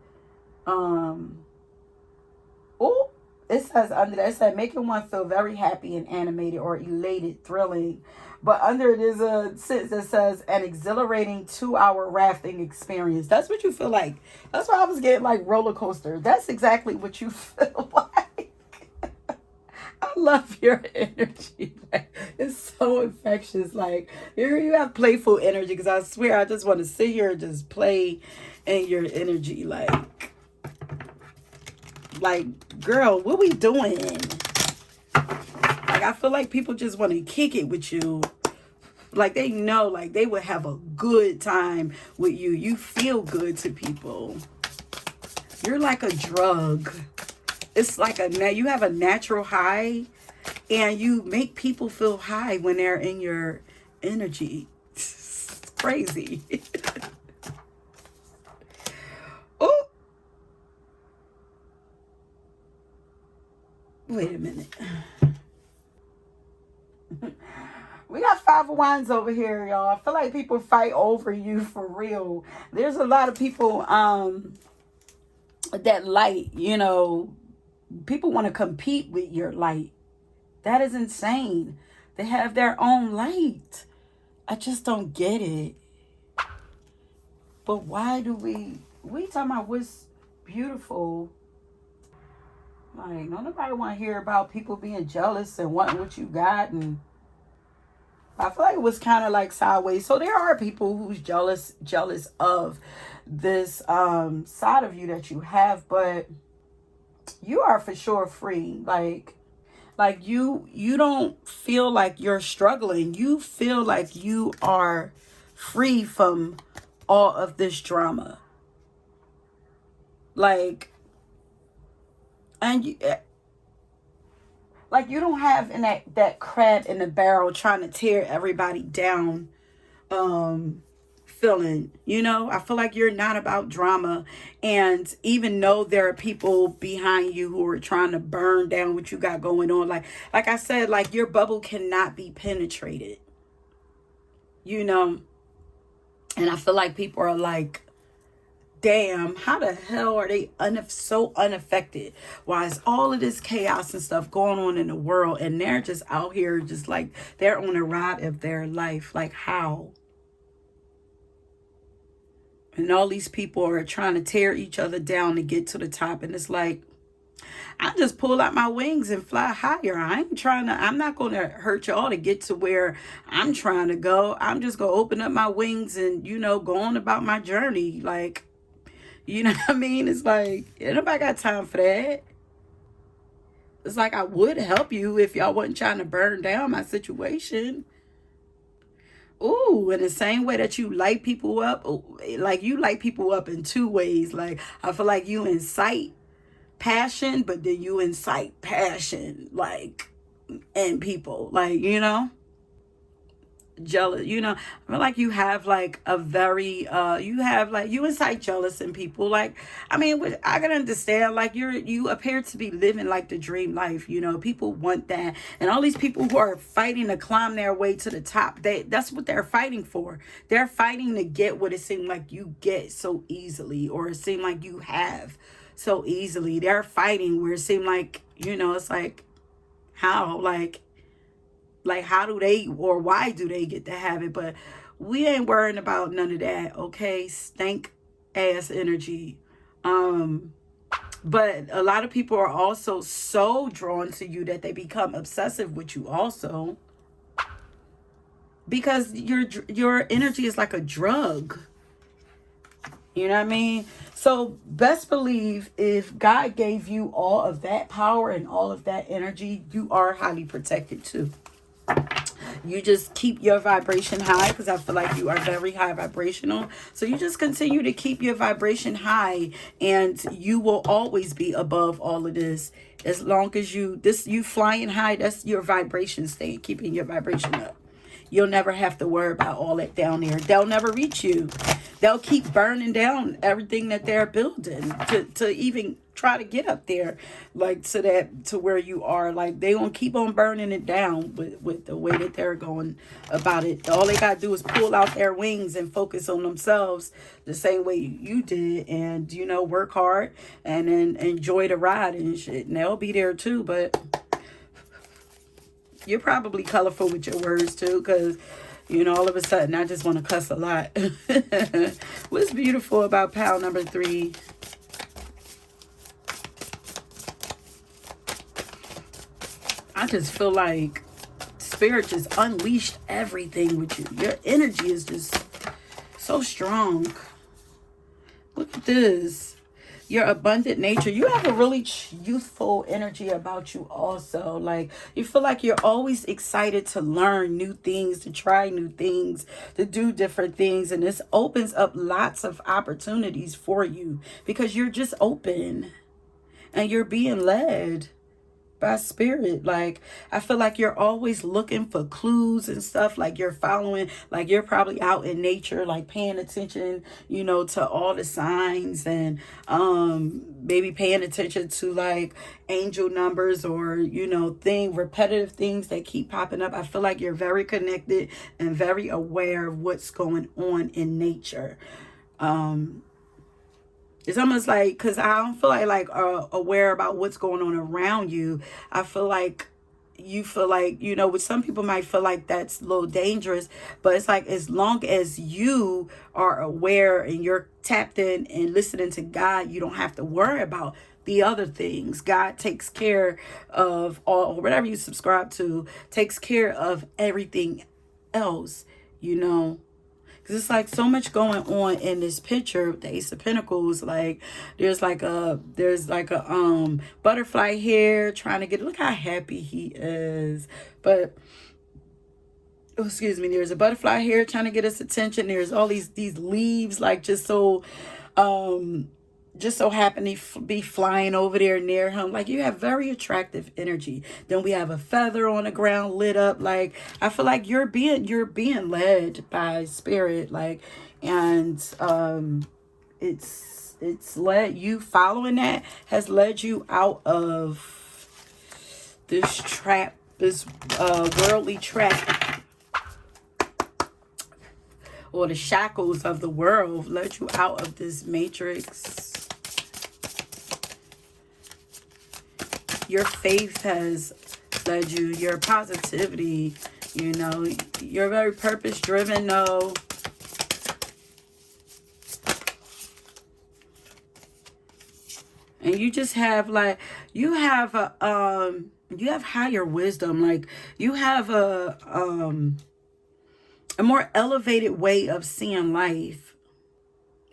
Oh, it says under that, it said making one feel very happy and animated or elated, thrilling. But under it is a sentence that says an exhilarating 2-hour rafting experience. That's what you feel like. That's why I was getting like roller coaster. That's exactly what you feel like. I love your energy. Like, it's so infectious. Like you have playful energy, because I swear I just want to sit here and just play in your energy. Like, girl, what we doing? Like, I feel like people just want to kick it with you. Like, they know, like, they would have a good time with you. You feel good to people. You're like a drug. It's like you have a natural high, and you make people feel high when they're in your energy. It's crazy. Oh, wait a minute. We got 5 of Wands over here, y'all. I feel like people fight over you for real. There's a lot of people that light, people want to compete with your light. That is insane. They have their own light. I just don't get it. But why do we talking about what's beautiful? Like, don't nobody want to hear about people being jealous and wanting what you got. And I feel like it was kind of like sideways. So there are people who's jealous of this side of you that you have, but you are for sure free. Like you don't feel like you're struggling. You feel like you are free from all of this drama. Like, and you, like, you don't have in that crab in the barrel trying to tear everybody down feeling. I feel like you're not about drama. And even though there are people behind you who are trying to burn down what you got going on, like I said, like, your bubble cannot be penetrated, and I feel like people are like, damn, how the hell are they so unaffected? Why is all of this chaos and stuff going on in the world, and they're just out here just like they're on a ride of their life? Like, how? And all these people are trying to tear each other down to get to the top. And it's like, I just pull out my wings and fly higher. I'm not going to hurt y'all to get to where I'm trying to go. I'm just going to open up my wings and, go on about my journey. Like, you know what I mean? It's like, ain't nobody got time for that. It's like, I would help you if y'all wasn't trying to burn down my situation. Ooh, in the same way that you light people up, like, you light people up in 2 ways. Like, I feel like you incite passion, but then you incite passion, like, in people. Like, jealous, I feel like you have like a very you incite jealous in people. Like, I mean, I can understand, like, you appear to be living like the dream life. People want that, and all these people who are fighting to climb their way to the top, that's what they're fighting for. They're fighting to get what it seemed like you get so easily, or it seemed like you have so easily. They're fighting where it seemed like, it's like, how, like, how do they, or why do they get to have it? But we ain't worrying about none of that, okay? Stank ass energy. But a lot of people are also so drawn to you that they become obsessive with you also, because your energy is like a drug. You know what I mean? So best believe, if God gave you all of that power and all of that energy, you are highly protected too. You just keep your vibration high, because I feel like you are very high vibrational. So you just continue to keep your vibration high, and you will always be above all of this. As long as you flying high, that's your vibration state, keeping your vibration up. You'll never have to worry about all that down there. They'll never reach you. they'll keep burning down everything that they're building to even try to get up there, like to where you are. Like they gonna keep on burning it down with the way that they're going about it. All they gotta do is pull out their wings and focus on themselves the same way you did, and work hard and then enjoy the ride and shit, and they'll be there too. But you're probably colorful with your words too, because all of a sudden I just want to cuss a lot. What's beautiful about pile number 3? I just feel like Spirit just unleashed everything with you. Your energy is just so strong. Look at this. Your abundant nature. You have a really youthful energy about you also. Like, you feel like you're always excited to learn new things, to try new things, to do different things. And this opens up lots of opportunities for you because you're just open and you're being led by Spirit. Like, I feel like you're always looking for clues and stuff. Like you're following, like you're probably out in nature, like paying attention, to all the signs, and maybe paying attention to like angel numbers or repetitive things that keep popping up. I feel like you're very connected and very aware of what's going on in nature. It's almost like, because I don't feel like aware about what's going on around you. I feel like you feel like, with some people might feel like that's a little dangerous, but it's like, as long as you are aware and you're tapped in and listening to God, you don't have to worry about the other things. God takes care of all, whatever you subscribe to, takes care of everything else, Because it's like so much going on in this picture, the Ace of Pentacles. Like there's like a butterfly here trying to get, look how happy he is. But excuse me, there's a butterfly here trying to get his attention. There's all these leaves, like just so happen to be flying over there near him. Like, you have very attractive energy. Then we have a feather on the ground lit up. Like, I feel like you're being led by Spirit. Like, and it's led you, following that has led you out of this trap, this worldly trap, or the shackles of the world. Led you out of this matrix. Your faith has led you, your positivity, you're very purpose driven though. And you just have you have higher wisdom. Like, you have a more elevated way of seeing life.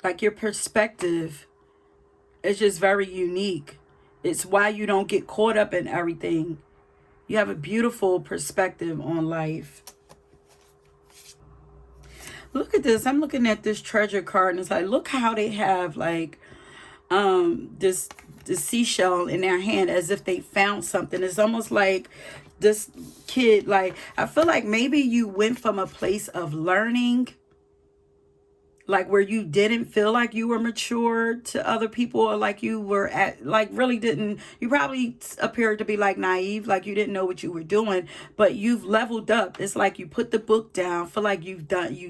Like, your perspective is just very unique. It's why you don't get caught up in everything. You have a beautiful perspective on life. Look at this. I'm looking at this treasure card, and it's like, look how they have like this seashell in their hand as if they found something. It's almost like this kid, like, I feel like maybe you went from a place of learning, like where you didn't feel like you were mature to other people, or like you were at, like, really didn't, you probably appeared to be like naive, like you didn't know what you were doing, but you've leveled up. It's like you put the book down, feel like you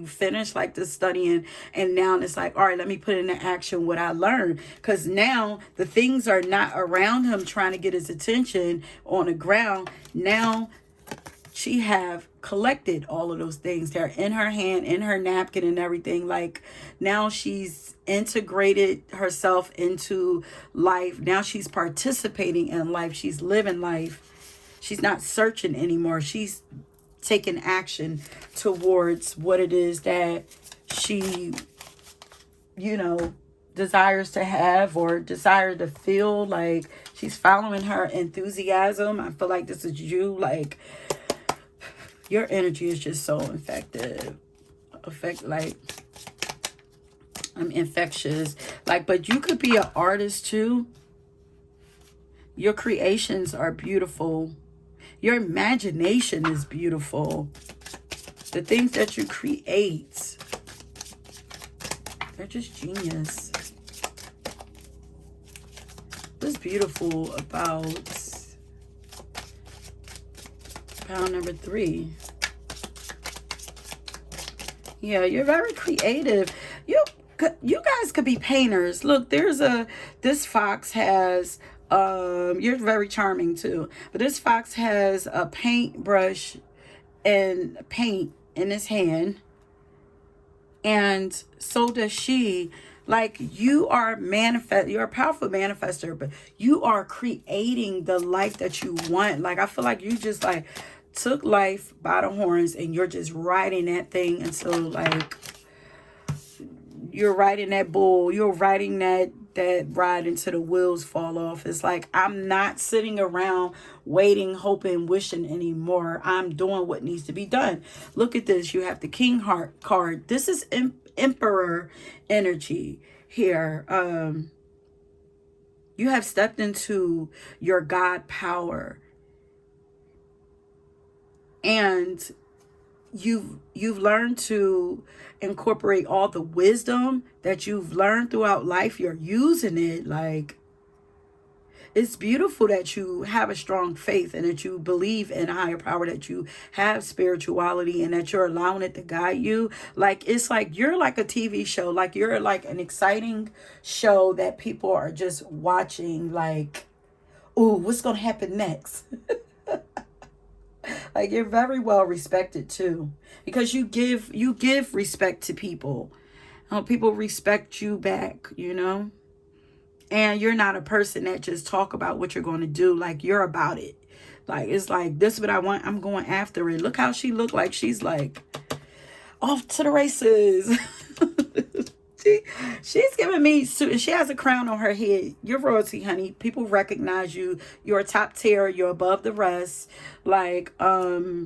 finished like the studying, and now it's like, all right, let me put into action what I learned. Because now the things are not around him trying to get his attention on the ground. Now she have collected all of those things. They're in her hand, in her napkin and everything. Like, now she's integrated herself into life. Now she's participating in life. She's living life. She's not searching anymore. She's taking action towards what it is that she, desires to have or desire to feel. Like, she's following her enthusiasm. I feel like this is you. Like, your energy is just so infectious. I'm infectious. Like, but you could be an artist too. Your creations are beautiful. Your imagination is beautiful. The things that you create They're just genius. What's beautiful about pile number 3? Yeah, you're very creative. You guys could be painters. Look, this fox has, you're very charming too. But this fox has a paintbrush and paint in his hand. And so does she. Like, you're a powerful manifester, but you are creating the life that you want. Like, I feel like you just like took life by the horns and you're just riding that thing until like you're riding that bull, you're riding that ride until the wheels fall off. It's like, I'm not sitting around waiting, hoping, wishing anymore. I'm doing what needs to be done. Look at this. You have the King Heart card. This is Emperor energy here. You have stepped into your God power, and you've learned to incorporate all the wisdom that you've learned throughout life. You're using it. Like, it's beautiful that you have a strong faith and that you believe in a higher power, that you have spirituality and that you're allowing it to guide you. Like, it's like you're like a TV show. Like, you're like an exciting show that people are just watching. Like, ooh, what's going to happen next? Like, you're very well respected too, because you give respect to people. People respect you back, you know. And you're not a person that just talk about what you're going to do. Like, you're about it. Like, it's like, this is what I want. I'm going after it. Look how she looked. Like, she's like off to the races. She's giving me, she has a crown on her head. You're royalty, honey. People recognize you. You're a top tier. You're above the rest. Like, but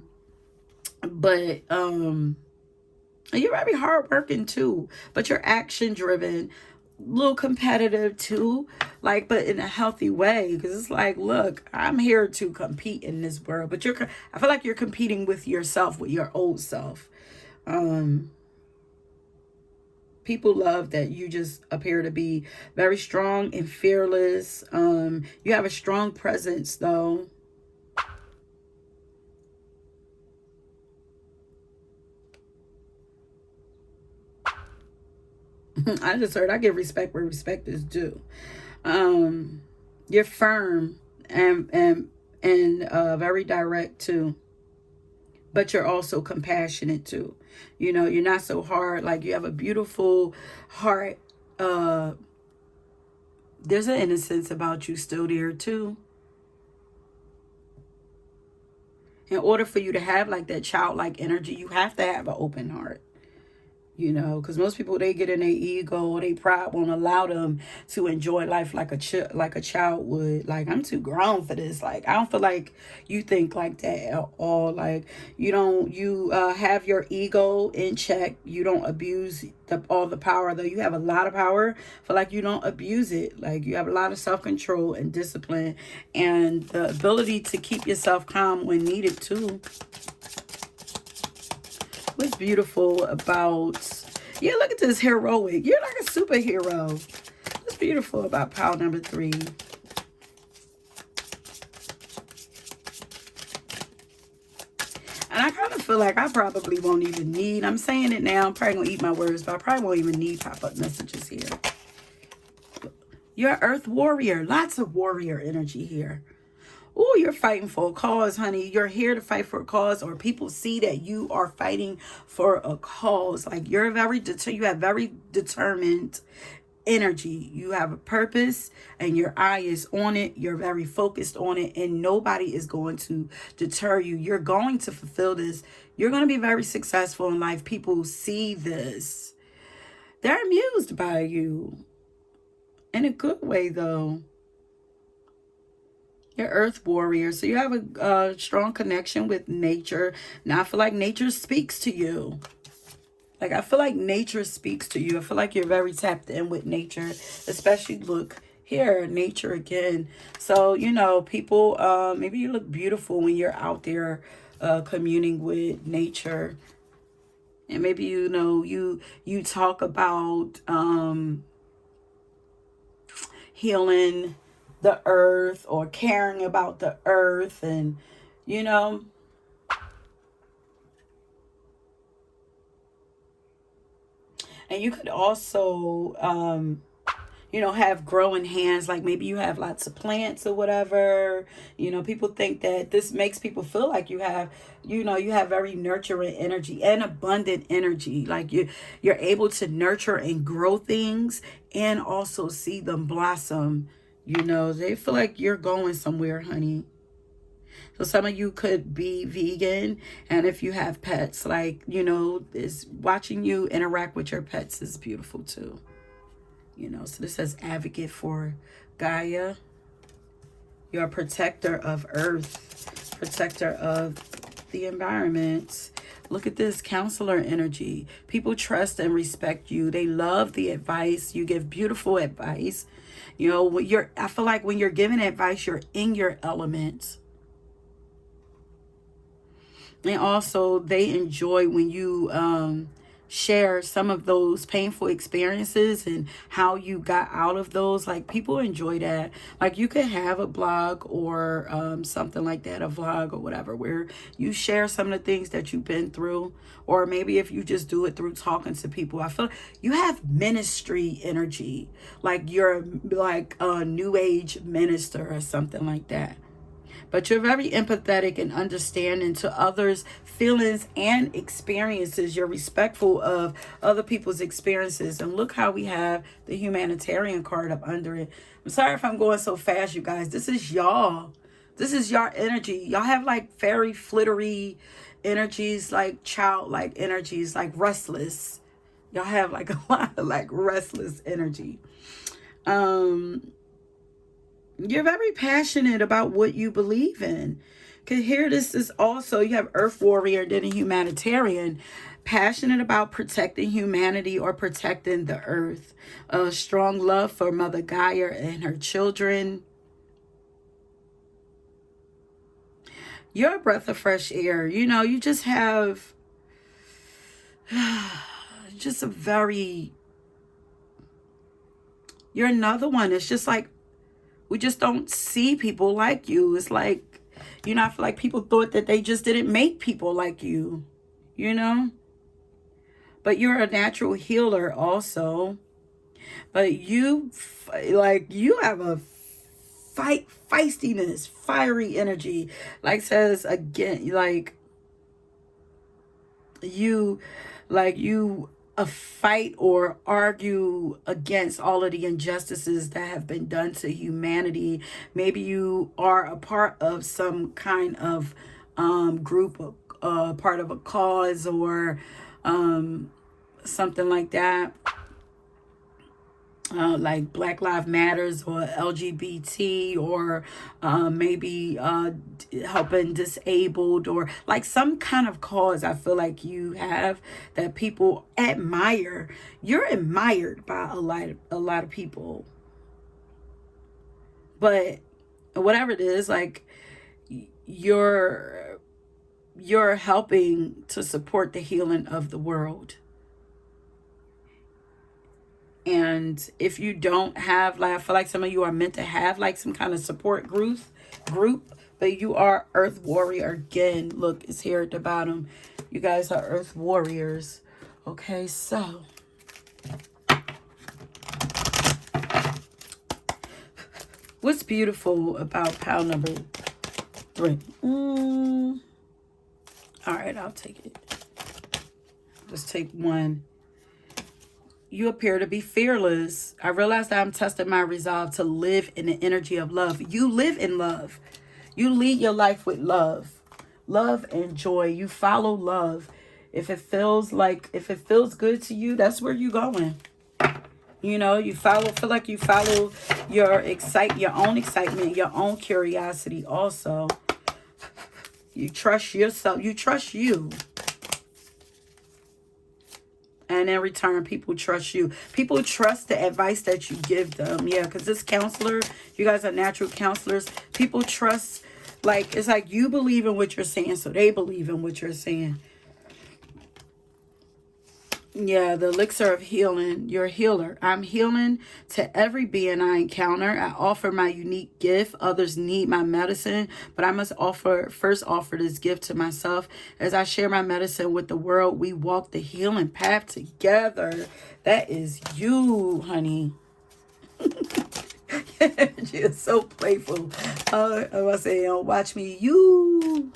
you're very hardworking too. But you're action driven, a little competitive too. Like, but in a healthy way. Because it's like, look, I'm here to compete in this world. But I feel like you're competing with yourself, with your old self. People love that you just appear to be very strong and fearless. You have a strong presence, though. I just heard I give respect where respect is due. You're firm and very direct too. But you're also compassionate too. You know, you're not so hard. Like, you have a beautiful heart. There's an innocence about you still there too. In order for you to have like that childlike energy, you have to have an open heart. You know, because most people, they get in their ego, their pride won't allow them to enjoy life like a child would. Like, I'm too grown for this. Like, I don't feel like you think like that at all. Like, you have your ego in check. You don't abuse all the power, though you have a lot of power. I feel like you don't abuse it. Like, you have a lot of self-control and discipline and the ability to keep yourself calm when needed too. What's beautiful about, yeah, look at this, heroic. You're like a superhero. What's beautiful about pile number 3? And I kind of feel like I probably won't even need, I'm saying it now, I'm probably going to eat my words, but I probably won't even need pop-up messages here. You're an earth warrior. Lots of warrior energy here. Oh, you're fighting for a cause, honey. You're here to fight for a cause, or people see that you are fighting for a cause. Like, you have very determined energy. You have a purpose and your eye is on it. You're very focused on it, and nobody is going to deter you. You're going to fulfill this. You're going to be very successful in life. People see this. They're amused by you. In a good way, though. You're earth warrior, so you have a strong connection with nature. Now, I feel like nature speaks to you. Like, I feel like nature speaks to you. I feel like you're very tapped in with nature, especially, look here, nature again. So, you know, people, maybe you look beautiful when you're out there communing with nature. And maybe, you know, you talk about healing the earth or caring about the earth, and you know, and you could also you know, have growing hands. Like maybe you have lots of plants or whatever. You know, people think that this makes people feel like you have, you know, you have very nurturing energy and abundant energy. Like you're able to nurture and grow things and also see them blossom. You know, they feel like you're going somewhere, honey. So some of you could be vegan, and if you have pets, like, you know, is watching you interact with your pets is beautiful too. You know, so this says advocate for Gaia. You're a protector of Earth, protector of the environment. Look at this counselor energy. People trust and respect you. They love the advice. You give beautiful advice. You know, I feel like when you're giving advice, you're in your element. And also they enjoy when you share some of those painful experiences and how you got out of those. Like people enjoy that. Like you could have a blog or something like that, a vlog or whatever, where you share some of the things that you've been through. Or maybe if you just do it through talking to people. I feel you have ministry energy, like you're like a new age minister or something like that. But you're very empathetic and understanding to others' feelings and experiences. You're respectful of other people's experiences. And look how we have the humanitarian card up under it. I'm sorry if I'm going so fast, you guys. This is y'all. This is your energy. Y'all have like very flittery energies, like childlike energies, like restless. Y'all have like a lot of like restless energy. You're very passionate about what you believe in. Because here this is also, you have Earth Warrior, then a humanitarian. Passionate about protecting humanity or protecting the earth. A strong love for Mother Gaia and her children. You're a breath of fresh air. You know, you just have just a very, you're another one. It's just like, we just don't see people like you. It's like, you know, I feel like people thought that they just didn't make people like you, you know? But you're a natural healer also. But you, like, you have a feistiness, fiery energy. Like says again, like you fight or argue against all of the injustices that have been done to humanity. Maybe you are a part of some kind of group, part of a cause or something like that. Like Black Lives Matters or LGBT or maybe helping disabled or like some kind of cause I feel like you have that people admire. You're admired by a lot of people. But whatever it is, like you're helping to support the healing of the world. And if you don't have, like, I feel like some of you are meant to have like some kind of support group, but you are Earth Warrior again. Look, it's here at the bottom. You guys are Earth Warriors. Okay, so what's beautiful about pile number 3? All right, I'll take it. Just take one. You appear to be fearless. I realize that I'm testing my resolve to live in the energy of love. You live in love. You lead your life with love. Love and joy. You follow love. If it feels good to you, that's where you're going. You know, feel like you follow your own excitement, your own curiosity also. You trust yourself. You trust you. And in return, people trust you. People trust the advice that you give them. Yeah, because this counselor, you guys are natural counselors. People trust, like, it's like you believe in what you're saying, so they believe in what you're saying. Yeah, the elixir of healing. You're a healer. I'm healing to every being I encounter. I offer my unique gift. Others need my medicine, but I must first offer this gift to myself. As I share my medicine with the world, we walk the healing path together. That is you, honey. She is so playful. I was saying, watch me, you.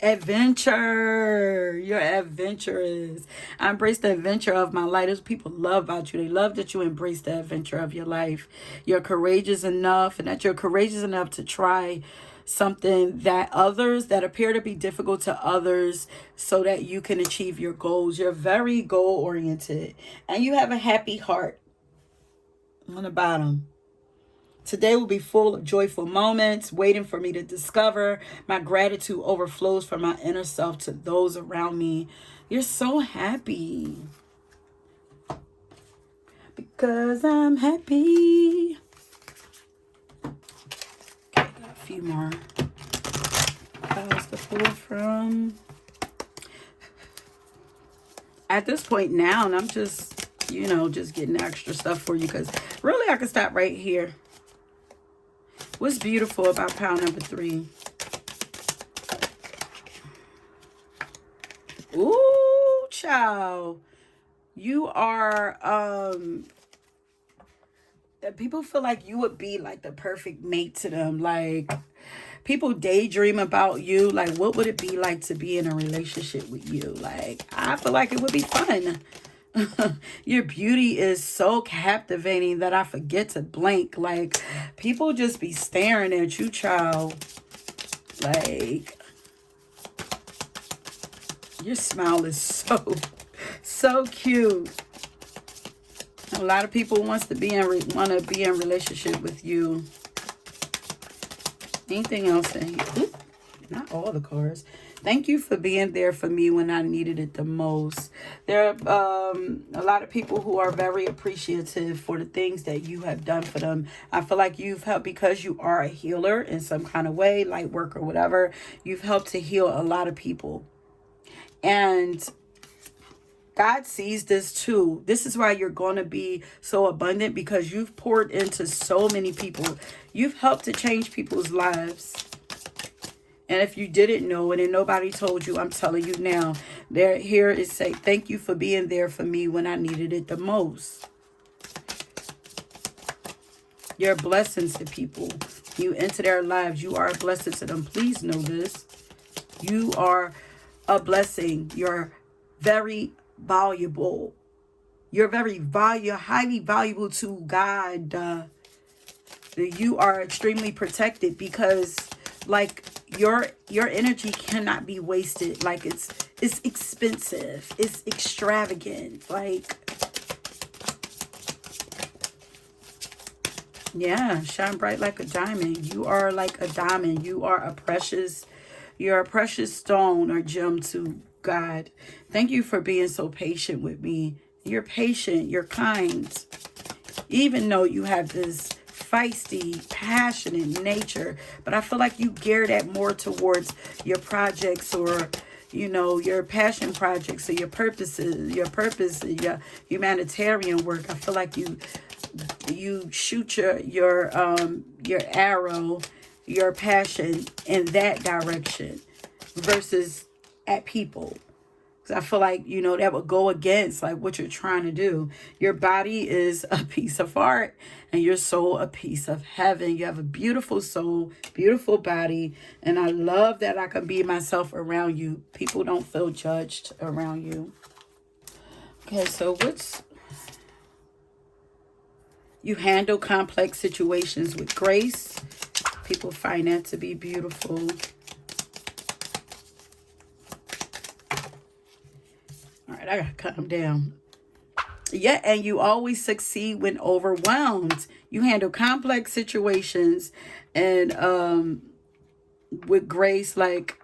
Adventure. You're adventurous. I embrace the adventure of my life. That's what people love about you. They love that you embrace the adventure of your life. You're courageous enough, and that you're courageous enough to try something that appear to be difficult to others so that you can achieve your goals. You're very goal oriented, and you have a happy heart on the bottom. Today will be full of joyful moments waiting for me to discover. My gratitude overflows from my inner self to those around me. You're so happy. Because I'm happy. Okay, got a few more files to pull from. At this point now, and I'm just, just getting extra stuff for you because really I could stop right here. What's beautiful about pile number 3? Ooh, child. You are, people feel like you would be like the perfect mate to them. Like, people daydream about you. Like, what would it be like to be in a relationship with you? Like, I feel like it would be fun. Your beauty is so captivating that I forget to blink. Like, people just be staring at you, child. Like, your smile is so cute. A lot of people want to be in relationship with you. Anything else in here? Oop, not all the cards. Thank you for being there for me when I needed it the most. There are a lot of people who are very appreciative for the things that you have done for them. I feel like you've helped because you are a healer in some kind of way, light work or whatever. You've helped to heal a lot of people. And God sees this too. This is why you're going to be so abundant, because you've poured into so many people. You've helped to change people's lives. And if you didn't know it and nobody told you, I'm telling you now. They're here to say, thank you for being there for me when I needed it the most. You're blessings to people. You enter their lives. You are a blessing to them. Please know this. You are a blessing. You're very valuable. You're highly valuable to God. You are extremely protected because, like, your energy cannot be wasted. Like, it's expensive. It's extravagant. Like, yeah, shine bright like a diamond. You are like a diamond. You're a precious stone or gem to God. Thank you for being so patient with me. You're patient. You're kind. Even though you have this feisty, passionate nature, but I feel like you gear that more towards your projects, or your passion projects, or your purpose, your humanitarian work. I feel like you shoot your arrow, your passion in that direction versus at people. I feel like, that would go against like what you're trying to do. Your body is a piece of art and your soul a piece of heaven. You have a beautiful soul, beautiful body. And I love that I can be myself around you. People don't feel judged around you. Okay, so you handle complex situations with grace. People find that to be beautiful. I gotta calm down. Yeah, and you always succeed when overwhelmed. You handle complex situations and with grace, like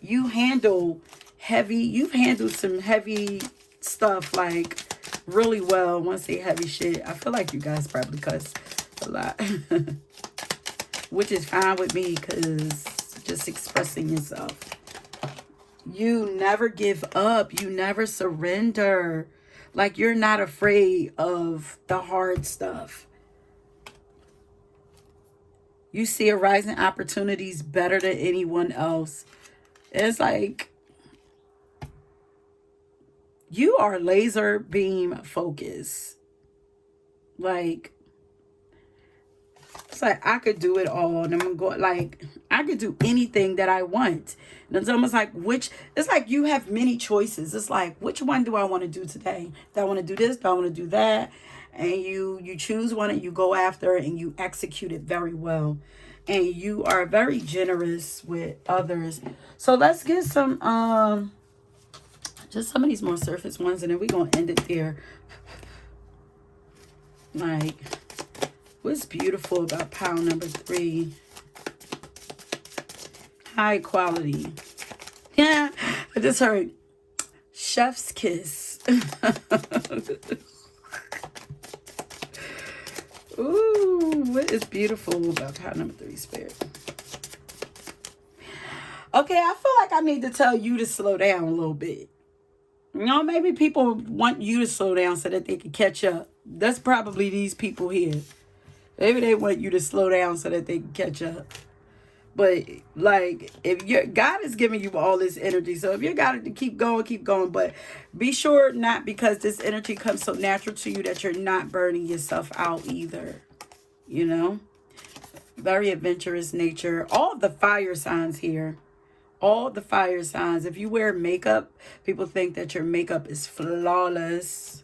you've handled some heavy stuff like really well. I want to say heavy shit. I feel like you guys probably cuss a lot. which is fine with me because just expressing yourself. You never give up. You never surrender. Like, you're not afraid of the hard stuff. You see arising opportunities better than anyone else. It's like you are laser beam focused. Like, it's like I could do it all, and I'm going, like, I could do anything that I want. And it's almost like it's like you have many choices. It's like, which one do I want to do today? Do I want to do this? Do I want to do that? And you choose one and you go after it and you execute it very well. And you are very generous with others. So let's get some just some of these more surface ones, and then we're gonna end it there. Like, what's beautiful about pile number 3? High quality. Yeah, I just heard chef's kiss. Ooh, what is beautiful about pile number 3, Spirit? Okay, I feel like I need to tell you to slow down a little bit. You know, maybe people want you to slow down so that they can catch up. That's probably these people here. Maybe they want you to slow down so that they can catch up. But, like, if God is giving you all this energy, so if you got to keep going, keep going. But be sure, not because this energy comes so natural to you, that you're not burning yourself out either. You know? Very adventurous nature. All the fire signs here. All the fire signs. If you wear makeup, people think that your makeup is flawless.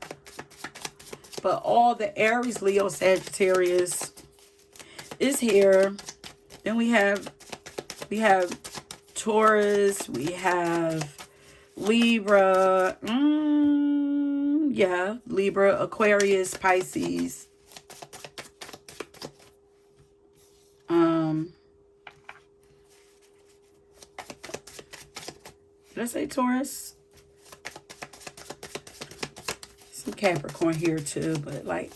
But all the Aries, Leo, Sagittarius is here. Then we have Taurus. We have Libra. Yeah, Libra, Aquarius, Pisces. Did I say Taurus? Some Capricorn here too, but like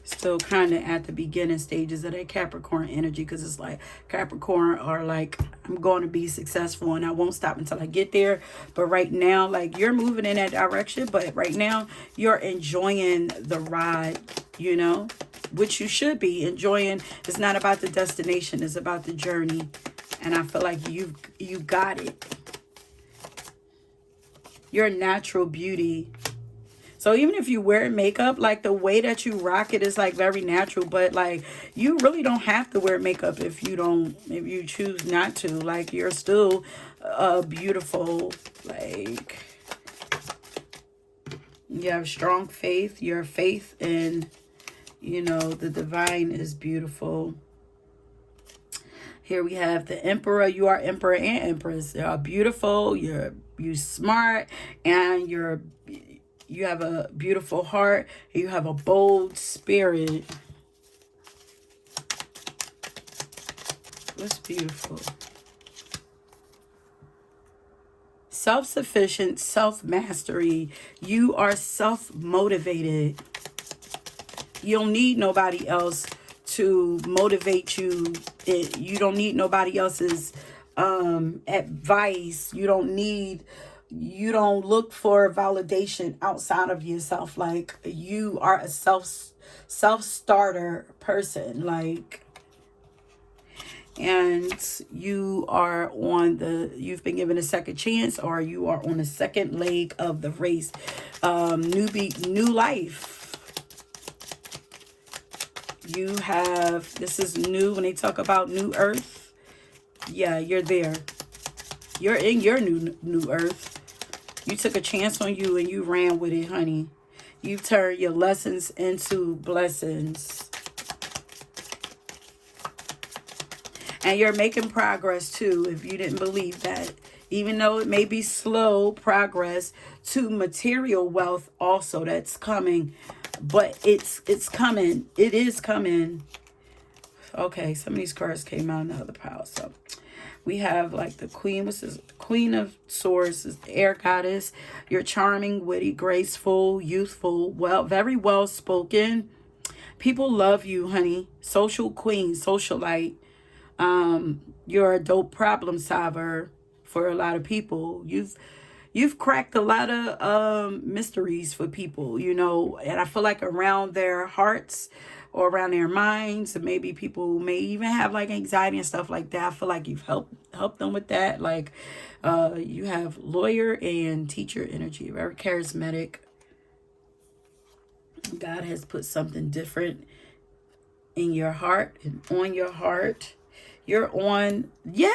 still kind of at the beginning stages of that Capricorn energy, because it's like Capricorn are like, I'm going to be successful and I won't stop until I get there. But right now, like, you're moving in that direction, but right now you're enjoying the ride, you know, which you should be enjoying. It's not about the destination, it's about the journey. And I feel like you got it. Your natural beauty. So even if you wear makeup, like, the way that you rock it is like very natural, but like, you really don't have to wear makeup if you choose not to. Like, you're still beautiful. Like, you have strong faith. Your faith in, you know, the divine is beautiful. Here we have the Emperor. You are Emperor and Empress. You are beautiful. You're smart, and you have a beautiful heart. You have a bold spirit. What's beautiful? Self-sufficient, self-mastery. You are self-motivated. You don't need nobody else to motivate you. You don't need nobody else's advice. You don't look for validation outside of yourself. Like, you are a self-starter person. Like, and you've been given a second chance, or you are on the second leg of the race. New life. This is new. When they talk about new earth, yeah, you're there. You're in your new earth. You took a chance on you and you ran with it, honey. You turned your lessons into blessings. And you're making progress too, if you didn't believe that. Even though it may be slow progress to material wealth also that's coming. But it's coming. It is coming. Okay, some of these cards came out in the other pile. So we have like the Queen. What's this? Queen of Swords is the air goddess. You're charming, witty, graceful, youthful, very well spoken. People love you, honey. Social queen, socialite. You're a dope problem solver for a lot of people. You've cracked a lot of mysteries for people, you know, and I feel like around their hearts or around their minds, and maybe people may even have like anxiety and stuff like that. I feel like you've helped them with that. Like you have lawyer and teacher energy, very charismatic. God has put something different in your heart and on your heart. You're on, yeah,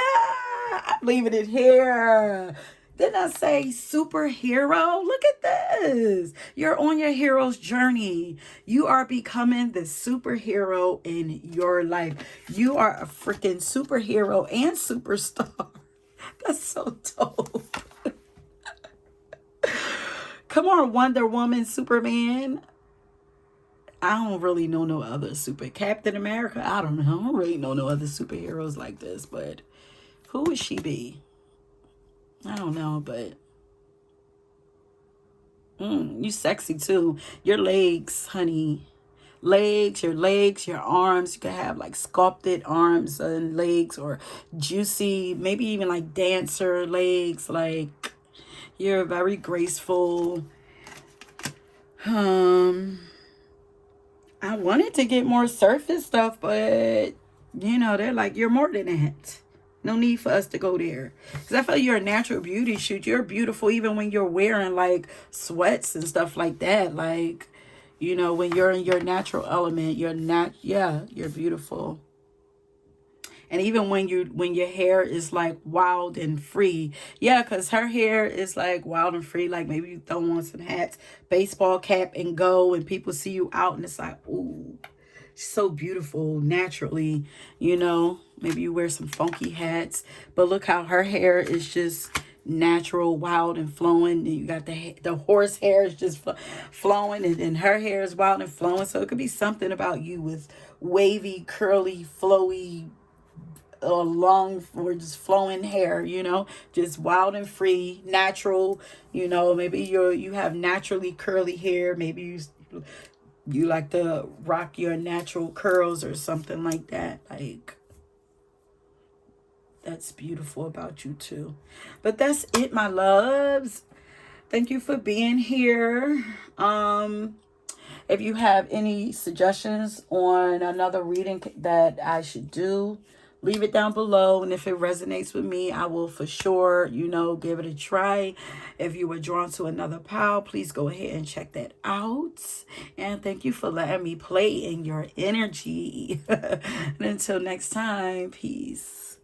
I'm leaving it here. Didn't I say superhero? Look at this. You're on your hero's journey. You are becoming the superhero in your life. You are a freaking superhero and superstar. That's so dope. Come on, Wonder Woman, Superman. I don't really know no other Captain America. I don't know. I don't really know no other superheroes like this, but who would she be? I don't know, but you sexy too. Your legs, honey. Your legs, your arms. You could have like sculpted arms and legs, or juicy, maybe even like dancer legs. Like you're very graceful. I wanted to get more surface stuff, but you know, they're like, you're more than that. No need for us to go there. Because I feel you're a natural beauty shoot. You're beautiful even when you're wearing like sweats and stuff like that. Like, you know, when you're in your natural element, you're beautiful. And even when your hair is like wild and free. Yeah, because her hair is like wild and free. Like maybe you throw on some hats, baseball cap and go, and people see you out and it's like, ooh, she's so beautiful naturally, you know. Maybe you wear some funky hats. But look how her hair is just natural, wild and flowing. And you got the horse hair is just flowing, and then her hair is wild and flowing. So it could be something about you with wavy, curly, flowy, long or just flowing hair, you know, just wild and free, natural, you know. Maybe you have naturally curly hair. Maybe you like to rock your natural curls or something like that. Like, that's beautiful about you too. But that's it, my loves. Thank you for being here. If you have any suggestions on another reading that I should do, leave it down below. And if it resonates with me, I will for sure, you know, give it a try. If you were drawn to another pile, please go ahead and check that out. And thank you for letting me play in your energy. And until next time, peace.